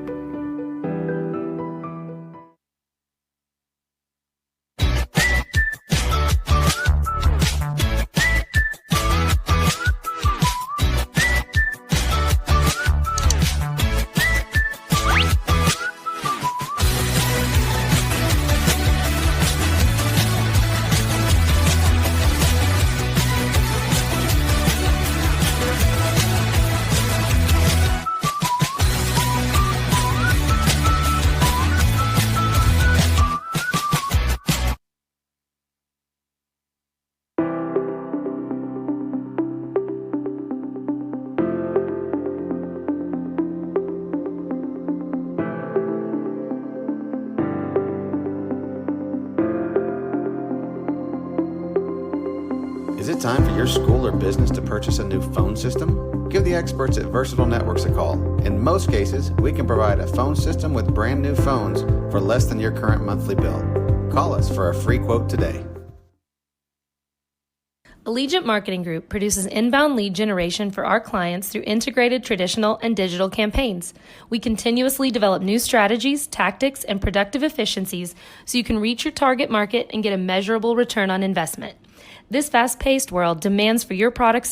C: Is it time for your school or business to purchase a new phone system? Give the experts at Versatile Networks a call. In most cases, we can provide a phone system with brand new phones for less than your current monthly bill. Call us for a free quote today.
E: Allegiant Marketing Group produces inbound lead generation for our clients through integrated traditional and digital campaigns. We continuously develop new strategies, tactics, and productive efficiencies so you can reach your target market and get a measurable return on investment. This fast-paced world demands for your products and